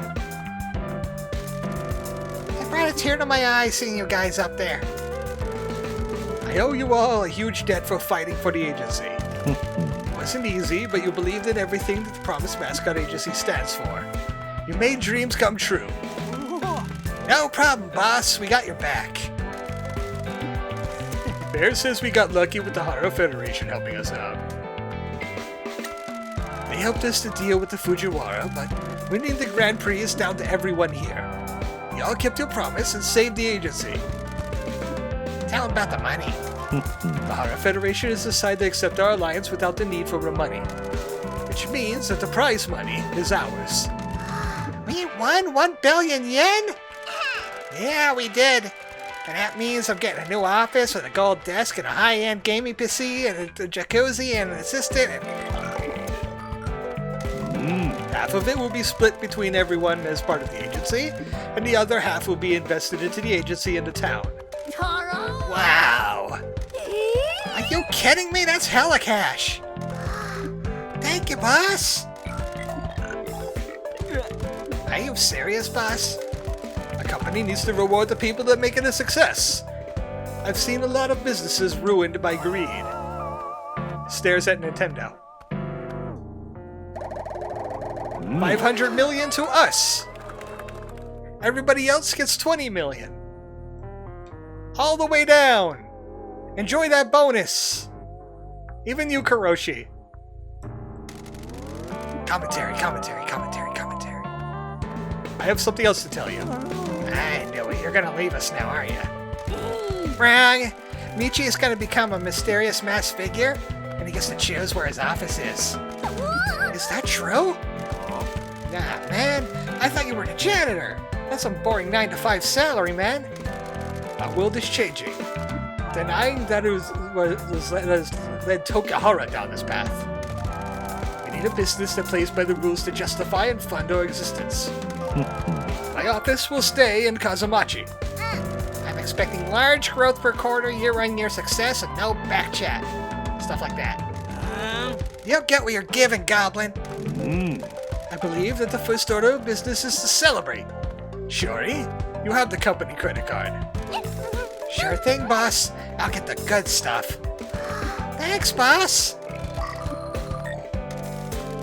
It brought a tear to my eye seeing you guys up there. I owe you all a huge debt for fighting for the agency. It wasn't easy, but you believed in everything that the Promise Mascot Agency stands for. You made dreams come true. No problem, boss. We got your back. Bear says we got lucky with the Horror Federation helping us out. They helped us to deal with the Fujiwara, but winning the Grand Prix is down to everyone here. Y'all kept your promise and saved the agency. Tell them about the money. The Horror Federation has decided to accept our alliance without the need for money, which means that the prize money is ours. We won 1 billion yen? Yeah, we did. And that means I'm getting a new office with a gold desk and a high-end gaming PC and a jacuzzi and an assistant. Half of it will be split between everyone as part of the agency, and the other half will be invested into the agency and the town. Wow! Are you kidding me? That's hella cash! Thank you, boss! Are you serious, boss? A company needs to reward the people that make it a success. I've seen a lot of businesses ruined by greed. Stares at Nintendo. 500 million to us! Everybody else gets 20 million. All the way down! Enjoy that bonus! Even you, Kuroshi. Commentary. I have something else to tell you. I knew it. You're gonna leave us now, aren't you? Wrong! Michi is gonna become a mysterious mass figure, and he gets to choose where his office is. Is that true? Nah, man. I thought you were the janitor. That's some boring 9-to-5 salary, man. Our world is changing. Denying that has led Tokahara down this path. We need a business that plays by the rules to justify and fund our existence. My office will stay in Kaso-Machi. I'm expecting large growth per quarter, year-on-year success, and no back chat. Stuff like that. You don't get what you're giving, Goblin. I believe that the first order of business is to celebrate. Shuri, you have the company credit card. Sure thing, boss. I'll get the good stuff. Thanks, boss.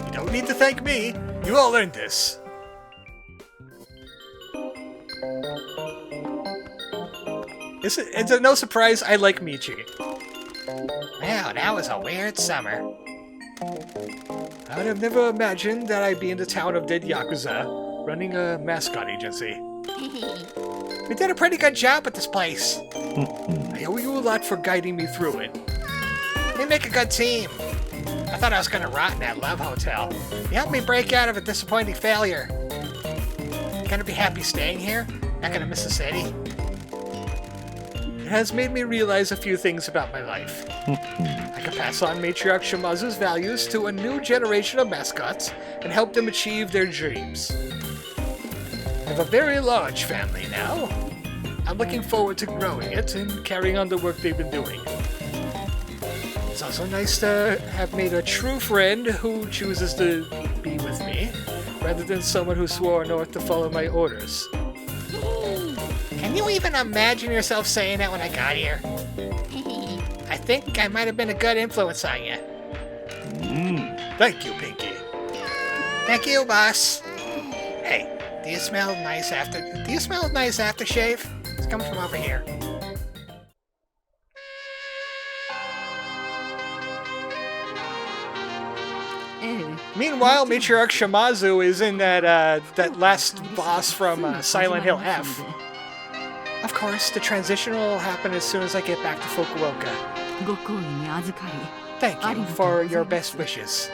You don't need to thank me. You all earned this. It's no surprise I like Michi. Wow, that was a weird summer. I would have never imagined that I'd be in the town of dead Yakuza, running a mascot agency. We did a pretty good job at this place. I owe you a lot for guiding me through it. We make a good team. I thought I was gonna rot in that love hotel. You helped me break out of a disappointing failure. Gonna be happy staying here? Not gonna miss the city? It has made me realize a few things about my life. I can pass on Matriarch Shimazu's values to a new generation of mascots and help them achieve their dreams. I have a very large family now. I'm looking forward to growing it and carrying on the work they've been doing. It's also nice to have made a true friend who chooses to be with me, rather than someone who swore an oath to follow my orders. Can you even imagine yourself saying that when I got here? I think I might have been a good influence on you. Thank you, Pinky. Thank you, boss. Hey, do you smell nice aftershave? It's coming from over here. Meanwhile, Matriarch Shimazu is in that last boss from Silent Hill F. Of course, the transition will happen as soon as I get back to Fukuoka. Thank you for your best wishes.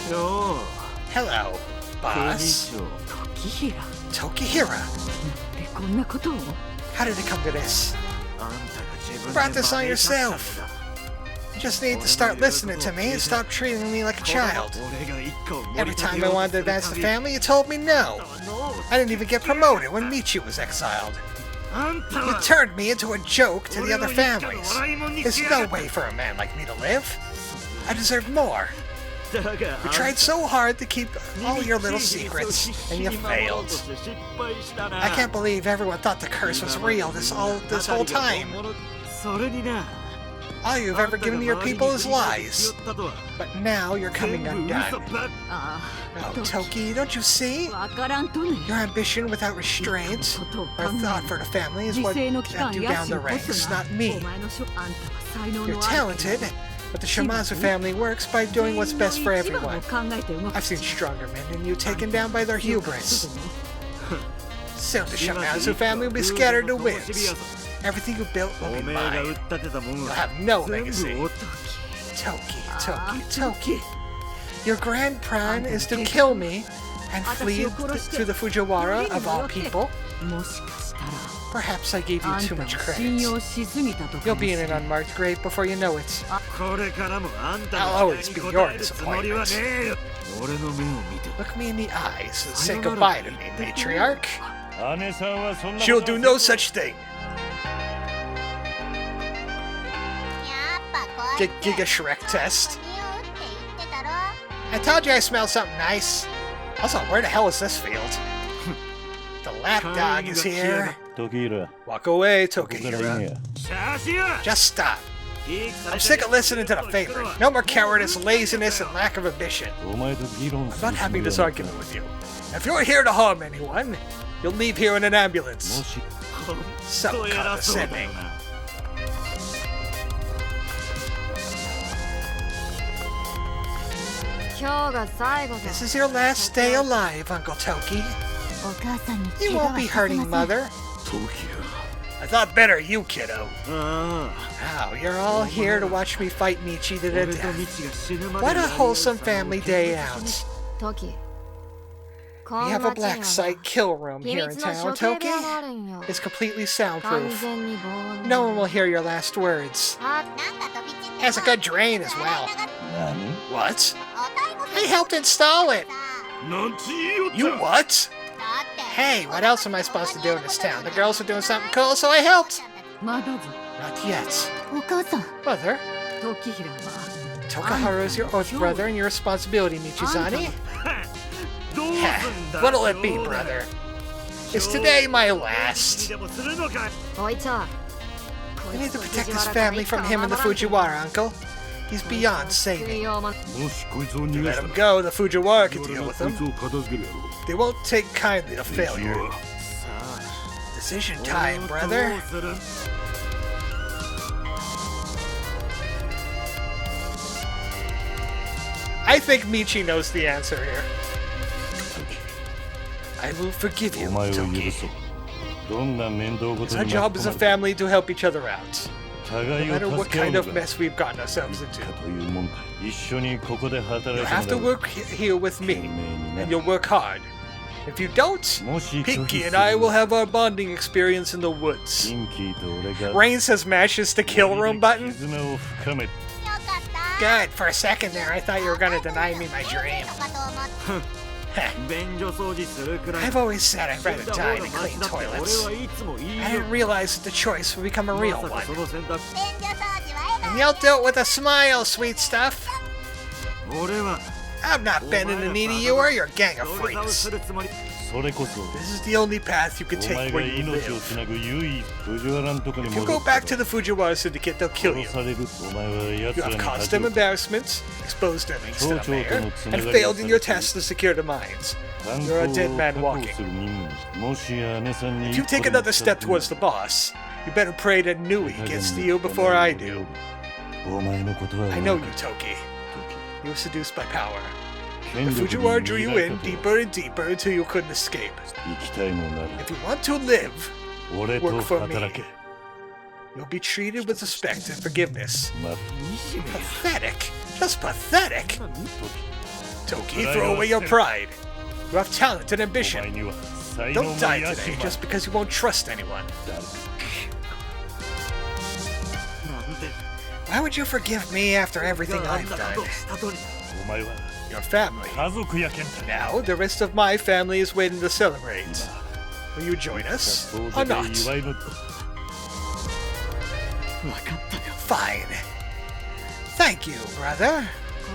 Hello, boss. Tokihira. How did it come to this? You brought this on yourself. You just need to start listening to me and stop treating me like a child. Every time I wanted to advance the family, you told me no. I didn't even get promoted when Michi was exiled. You turned me into a joke to the other families. There's no way for a man like me to live. I deserve more. You tried so hard to keep all your little secrets, and you failed. I can't believe everyone thought the curse was real this whole time. All you've ever given to your people is lies. But now you're coming undone. Oh, Toki, don't you see? Your ambition without restraint or thought for the family is what kept you down the ranks, not me. You're talented, but the Shimazu family works by doing what's best for everyone. I've seen stronger men than you taken down by their hubris. Soon the Shimazu family will be scattered to winds. Everything you built will be mine. You'll have no legacy. Toki. Your grand plan is to kill me and flee to the Fujiwara of all people? Perhaps I gave you too much credit. You'll be in an unmarked grave before you know it. I'll always be your disappointment. Look me in the eyes and say goodbye to me, matriarch. She'll do no such thing. Giga Shrek test. I told you I smelled something nice. Also, where the hell is this field? The lapdog is here. Walk away, Tokihira. Just stop. I'm sick of listening to the favorite. No more cowardice, laziness, and lack of ambition. I'm not having this argument with you. If you're here to harm anyone, you'll leave here in an ambulance. So condescending. This is your last day alive, Uncle Toki. You won't be hurting Mother. I thought better of you, kiddo. Wow, you're all here to watch me fight Michi to the death. What a wholesome family day out. We have a black site kill room here in town, Toki. It's completely soundproof. No one will hear your last words. Has a good drain as well. What? I helped install it. You what? Hey, what else am I supposed to do in this town? The girls are doing something cool, so I helped. Not yet. Mother? Tokuharu is your oath brother and your responsibility, Michizani. What'll it be, brother? Is today my last? We need to protect his family from him and the Fujiwara, Uncle. He's beyond saving. You let him go, the Fujiwara can deal with him. They won't take kindly to failure. Decision time, brother. I think Michi knows the answer here. I will forgive you, Toki. It's our job as a family to help each other out. No matter what kind of mess we've gotten ourselves into. You have to work here with me, and you'll work hard. If you don't, Pinky and I will have our bonding experience in the woods. Rain says mashes the kill room button. Good, for a second there I thought you were gonna deny me my dream. I've always said I'd rather die than clean toilets. I didn't realize that the choice would become a real one. And you'll do it with a smile, sweet stuff. I'm not bending the knee to you or your gang of freaks. This is the only path you can take where you live. If you go back to the Fujiwara Syndicate, they'll kill you. You have caused them embarrassment, exposed them to the mayor, and failed in your test to secure the mines. You're a dead man walking. If you take another step towards the boss, you better pray that Nui gets to you before I do. I know you, Toki. You were seduced by power. The Fujiwara drew you in deeper and deeper until you couldn't escape. If you want to live, work for me. You'll be treated with respect and forgiveness. Pathetic. Just pathetic. Toki, throw away your pride. You have talent and ambition. Don't die today just because you won't trust anyone. Why would you forgive me after everything I've done? お前は Your family. 家族やけんだ Now, the rest of my family is waiting to celebrate. Will you join us? そう Or で not? 祝いの Fine. Thank you, brother.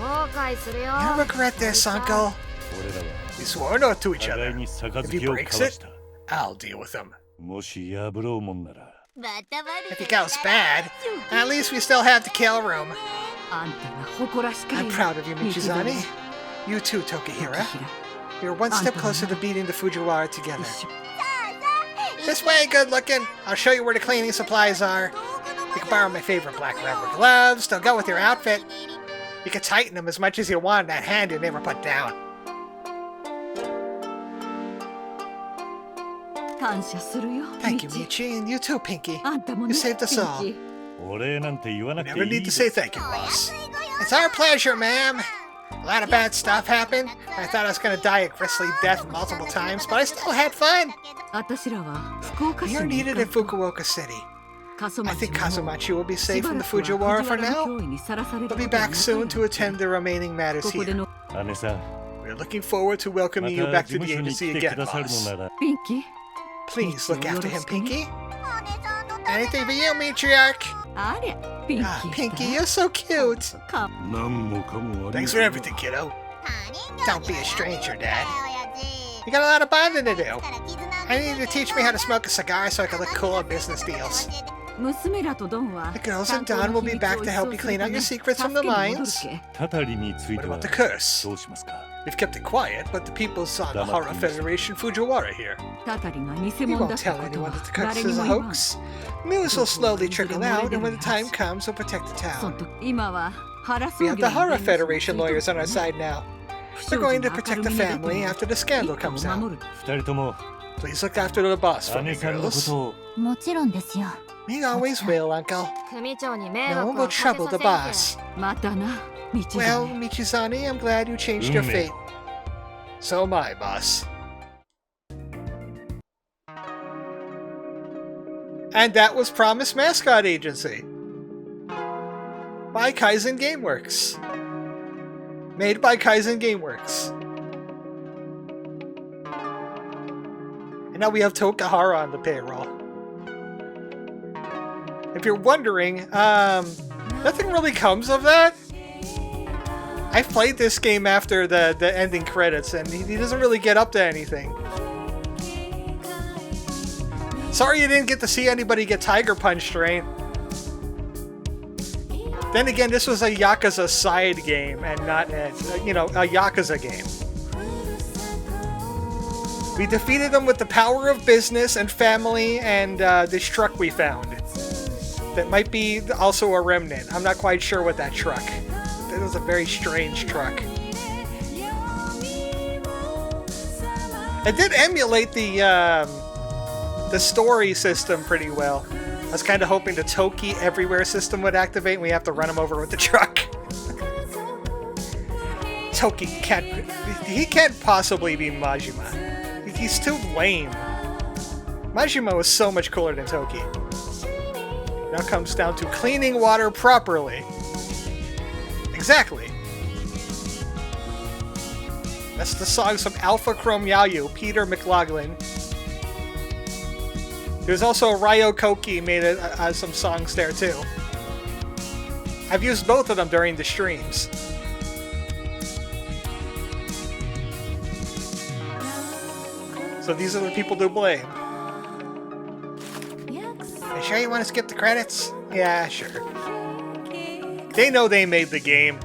後悔するよ You regret this, uncle. 俺らは We swore not to each 互い other. に If 杯 he を breaks 交わ it, した I'll deal with him. もし破ろうもんなら If it goes bad, at least we still have the kill room. あんたが誇らしかい I'm proud of you, Michizane. You too, Tokihira. You're one step closer to beating the Fujiwara together. This way, good looking. I'll show you where the cleaning supplies are. You can borrow my favorite black rubber gloves. They'll go with your outfit. You can tighten them as much as you want. That hand you never put down. 感謝するよ Thank you, ミチ Michi, and you too, Pinky. あんたも You ね saved us all. ピンキお礼なんて言わな You くて never いい need to で say thank you, boss. It's our pleasure, ma'am. A lot of bad stuff happened. I thought I was gonna die a grisly death multiple times, but I still had fun. 私らは福岡市 You're に needed in Fukuoka City. カソ I マチ think の方 Kaso-Machi will be し safe ば from ら the くは Fujiwara for 藤原 now. の脅威にさらされる We'll be ことはな back い soon to attend the remaining matters ここで here. の姉さん We're looking forward to ま welcoming you た back 事 to the 務所に agency 来てく again, ださる boss. のなら ピンキ Please look after him, よろしくね。 Pinky. Anything for you, matriarch. あれピンキ Ah, Pinky, you're so cute. か何もかもあり Thanks for everything, kiddo. Don't be a stranger, Dad. You got a lot of bonding to do. I need you to teach me how to smoke a cigar so I can look cool on business deals. 娘らとドンは The girls and Don will be back to help you clean out your secrets from the mines. たたりについ What ては about the curse? どうしますか We've kept it quiet, but the people saw the Horror Federation Fujiwara here. タタリが偽 We 物だ won't った tell こと anyone は that the 誰 curse に is も a 言わん hoax. News will slowly trickle out, and when the time comes, we'll protect the その town. 時今は原 We 葬 have 業 the の Horror 弁護士 Federation がつい lawyers て on る our ね side now. 不 They're 祥 going 事 to が protect 明 the るみに出て family も after the scandal 一家を comes out. 守る二人とも Please look after the boss for me, 姉さんのこ girls. とをもちろんですよ We always will, Uncle. 組長に迷 No 惑 one を will かけさ trouble せ the ん boss. またな道 Well, だね Michizane, I'm glad you changed your fate. So am I, boss. And that was Promise Mascot Agency by Kaizen Gameworks. Made by Kaizen Gameworks. And now we have Tokahara on the payroll. If you're wondering, nothing really comes of that. I played this game after the ending credits, and he doesn't really get up to anything. Sorry you didn't get to see anybody get tiger punched, right? Then again, this was a Yakuza side game, and not a Yakuza game. We defeated them with the power of business and family and this truck we found. That might be also a remnant. I'm not quite sure what that truck. It was a very strange truck. It did emulate the story system pretty well. I was kind of hoping the Toki everywhere system would activate and we have to run him over with the truck. Toki can't possibly be Majima. He's too lame. Majima was so much cooler than Toki. Now comes down to cleaning water properly. Exactly. That's the songs from Alpha Chrome Yayo, Peter McLaughlin. There's also Ryo Koki made some songs there too. I've used both of them during the streams. So these are the people to blame. Are you sure you want to skip the credits? Yeah, sure. They know they made the game.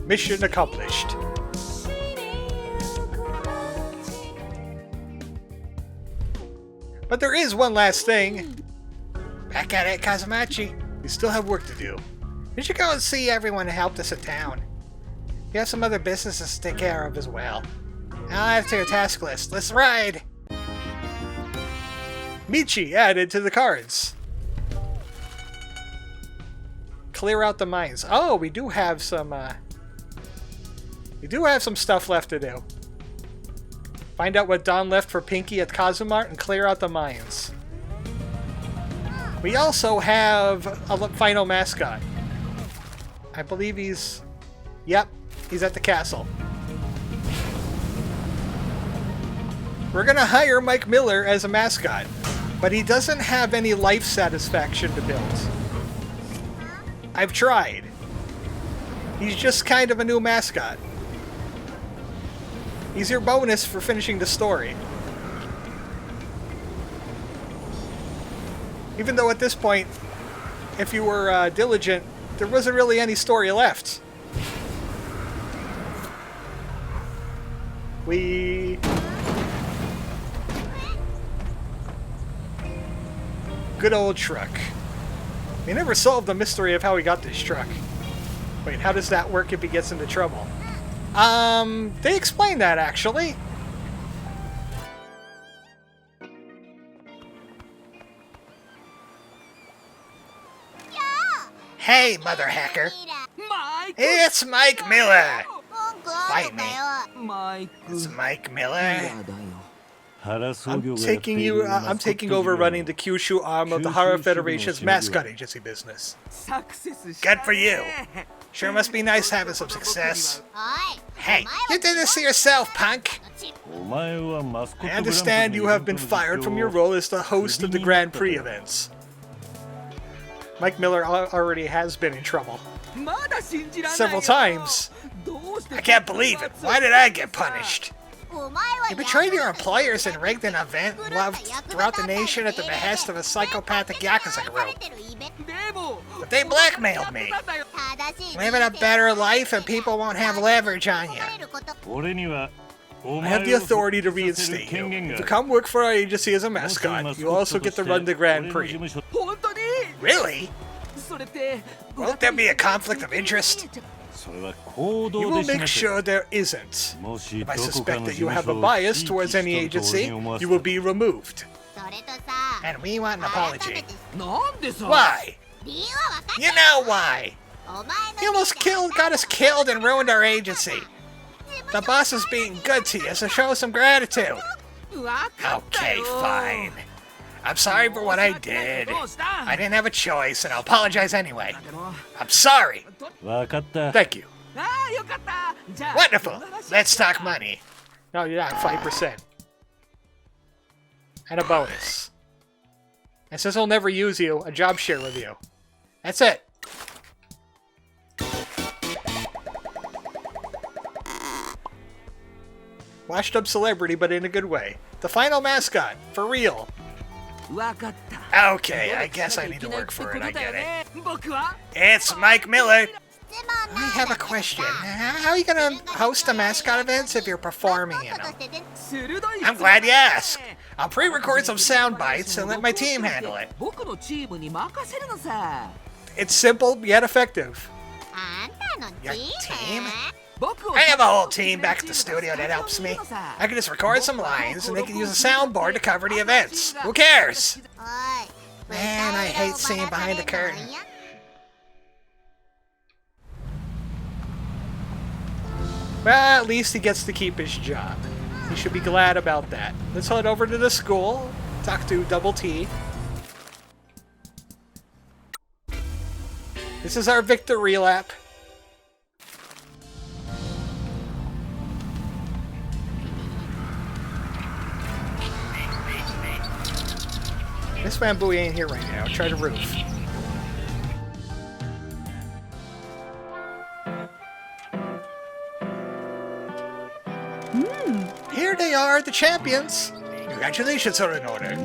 Mission accomplished. But there is one last thing. Back at it, Kaso-Machi. We still have work to do. We should go and see everyone who helped us at town. We have some other businesses to take care of as well. I'll add it to your task list. Let's ride! Michi added to the cards. Clear out the mines. Oh, we do have some stuff left to do. Find out what Don left for Pinky at Kazumart and clear out the mines. We also have a final mascot. I believe he's... Yep, he's at the castle. We're gonna hire Mike Miller as a mascot, but he doesn't have any life satisfaction to build. I've tried. He's just kind of a new mascot. He's your bonus for finishing the story. Even though at this point, if you were diligent, there wasn't really any story left. Good old truck. We never solved the mystery of how he got this truck. Wait, how does that work if he gets into trouble? They explain that, actually. Hey, mother hacker. It's Mike Miller. Bite me. It's Mike Miller. I'm taking over running the Kyushu arm of the Hara Federation's mascot agency business. Good for you. Sure must be nice having some success. Hey, you did this to yourself, punk. I understand you have been fired from your role as the host of the Grand Prix events. Mike Miller already has been in trouble. Several times. I can't believe it. Why did I get punished? You betrayed your employers and rigged an event loved throughout the nation at the behest of a psychopathic Yakuza group. But they blackmailed me. Living a better life and people won't have leverage on you. I have the authority to reinstate you. If you come work for our agency as a mascot, you also get to run the Grand Prix. Really? Won't there be a conflict of interest? You will make sure there isn't. If I suspect that you have a bias towards any agency, you will be removed. And we want an apology. Why? You know why. He almost got us killed and ruined our agency. The boss is being good to you, so show some gratitude. Okay, fine. I'm sorry for what I did. I didn't have a choice, and I'll apologize anyway. I'm sorry. Thank you. Wonderful. Let's talk money. No, you're not. 5%. And a bonus. And since he'll never use you, a job share with you. That's it. Washed up celebrity, but in a good way. The final mascot. For real. Okay, I guess I need to work for it, I get it. It's Mike Miller. I have a question. How are you gonna host the mascot events if you're performing in them? I'm glad you asked. I'll pre-record some sound bites and let my team handle it. It's simple yet effective. Your team? I have a whole team back at the studio that helps me. I can just record some lines and they can use a soundboard to cover the events. Who cares? Man, I hate seeing behind the curtain. Well, at least he gets to keep his job. He should be glad about that. Let's head over to the school, talk to Double T. This is our victory lap. Miss Bamboo ain't here right now. Try the roof. Here they are, the champions. Congratulations, Horinoda.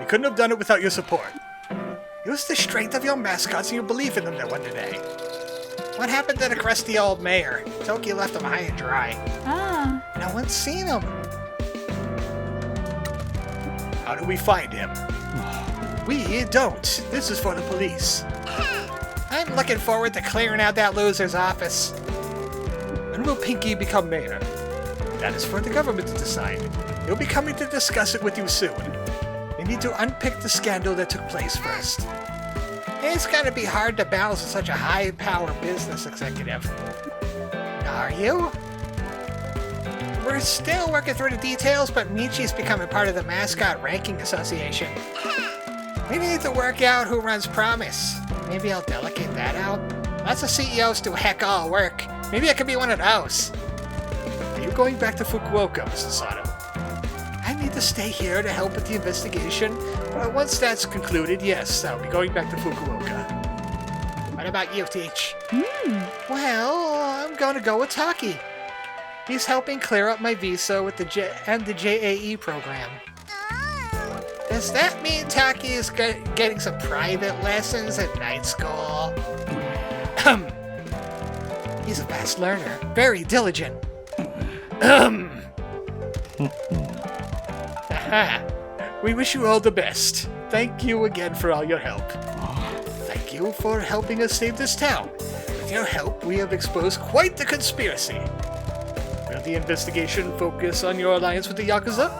We couldn't have done it without your support. It was the strength of your mascots and your belief in them that won today. What happened to the crusty old mayor? Toki left him high and dry. No one's seen him. How do we find him? We don't. This is for the police. I'm looking forward to clearing out that loser's office. When will Pinky become mayor? That is for the government to decide. They'll be coming to discuss it with you soon. We need to unpick the scandal that took place first. It's gonna be hard to balance with such a high-power business executive. Are you? We're still working through the details, but Michi's becoming part of the Mascot Ranking Association. We need to work out who runs Promise. Maybe I'll delegate that out. Lots of CEOs do heck all work. Maybe I could be one of those. Are you going back to Fukuoka, Mr. Sato? I need to stay here to help with the investigation. But once that's concluded, yes, I'll be going back to Fukuoka. What about you, Teach? Well, I'm gonna go with Taki. He's helping clear up my visa with the JAE program. Does that mean Taki is getting some private lessons at night school? He's a fast learner, very diligent. Aha. We wish you all the best. Thank you again for all your help. Thank you for helping us save this town. With your help, we have exposed quite the conspiracy. Will the investigation focus on your alliance with the Yakuza?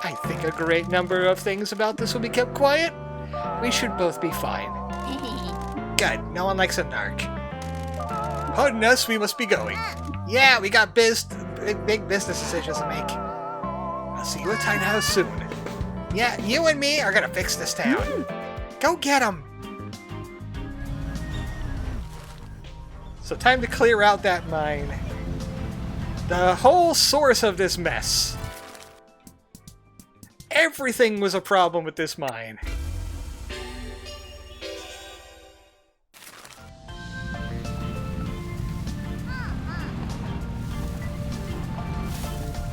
I think a great number of things about this will be kept quiet. We should both be fine. Good, no one likes a narc. Pardon us, we must be going. Yeah, we got big business decisions to make. I'll see you at Tiny House soon. Yeah, you and me are gonna fix this town. Go get 'em! So time to clear out that mine. The whole source of this mess. Everything was a problem with this mine.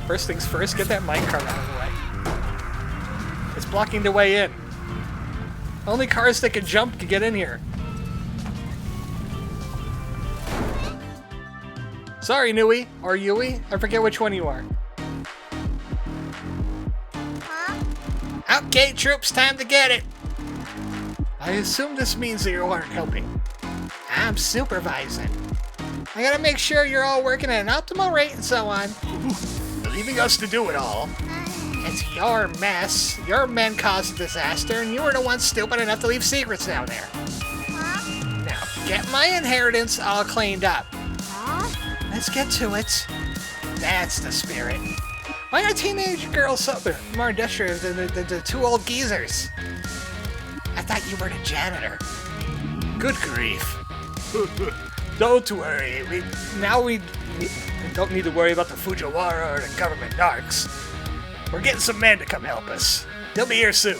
First things first, get that minecart out of the way. It's blocking the way in. Only cars that can jump can get in here. Sorry, Nui. Or Yui. I forget which one you are. Okay, troops, time to get it. I assume this means that you aren't helping. I'm supervising. I gotta make sure you're all working at an optimal rate and so on. Leaving us to do it all. It's your mess. Your men caused the disaster, and you were the ones stupid enough to leave secrets down there. Now, get my inheritance all cleaned up. Let's get to it. That's the spirit. Why are teenage girls so more industrious than the two old geezers? I thought you were the janitor. Good grief. Don't worry. We don't need to worry about the Fujiwara or the government narcs. We're getting some men to come help us. They'll be here soon.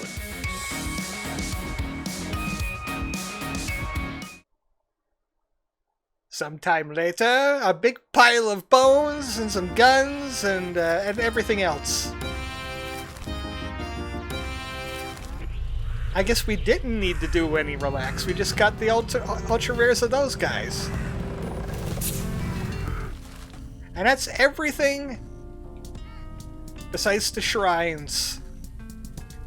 Sometime later, a big pile of bones and some guns and everything else. I guess we didn't need to do any relax. We just got the ultra rares of those guys. And that's everything besides the shrines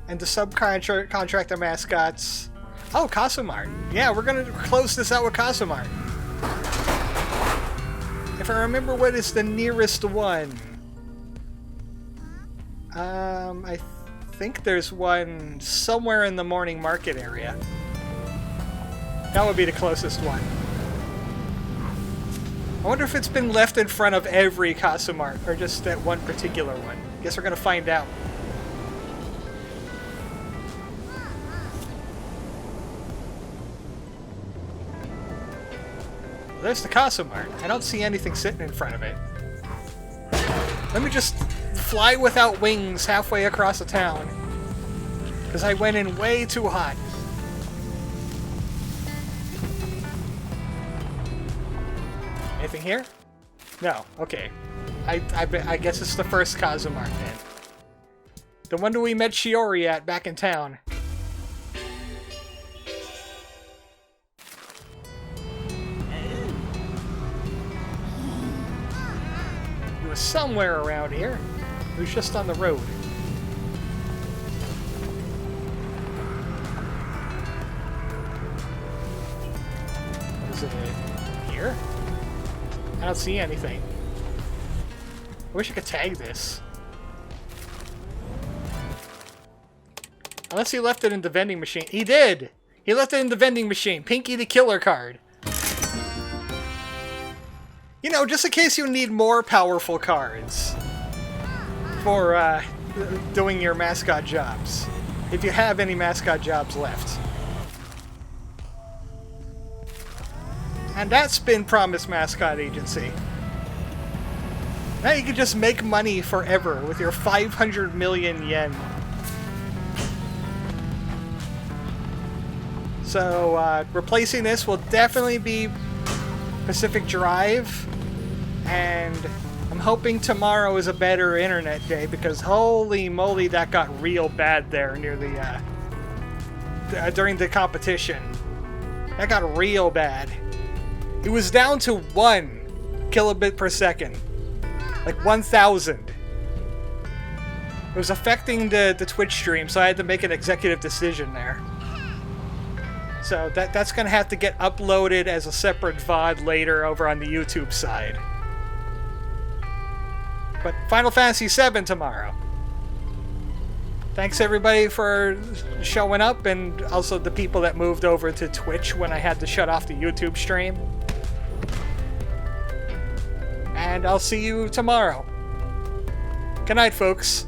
and the subcontractor mascots. Oh, Kaso-Machi. Yeah, we're gonna close this out with Kaso-Machi. If I remember what is the nearest one. I think there's one somewhere in the morning market area. That would be the closest one. I wonder if it's been left in front of every Kaso-Machi, or just that one particular one. Guess we're gonna find out. There's the Kaso-Machi. I don't see anything sitting in front of it. Let me just fly without wings halfway across the town. Because I went in way too hot. Anything here? No. Okay. I guess it's the first Kaso-Machi then. The one that we met Shiori at back in town. He was somewhere around here. He was just on the road. Is it here? I don't see anything. I wish I could tag this. Unless he left it in the vending machine. He did! He left it in the vending machine. Pinky the Killer card. You know, just in case you need more powerful cards for doing your mascot jobs. if you have any mascot jobs left. And that's been Promise Mascot Agency. Now you can just make money forever with your 500 million yen. So, replacing this will definitely be Pacific Drive, and I'm hoping tomorrow is a better internet day, because holy moly, that got real bad there near the, during the competition. That got real bad. It was down to 1 kilobit per second. Like 1,000. It was affecting the Twitch stream, so I had to make an executive decision there. So that's going to have to get uploaded as a separate VOD later over on the YouTube side. But Final Fantasy VII tomorrow. Thanks everybody for showing up, and also the people that moved over to Twitch when I had to shut off the YouTube stream. And I'll see you tomorrow. Good night, folks.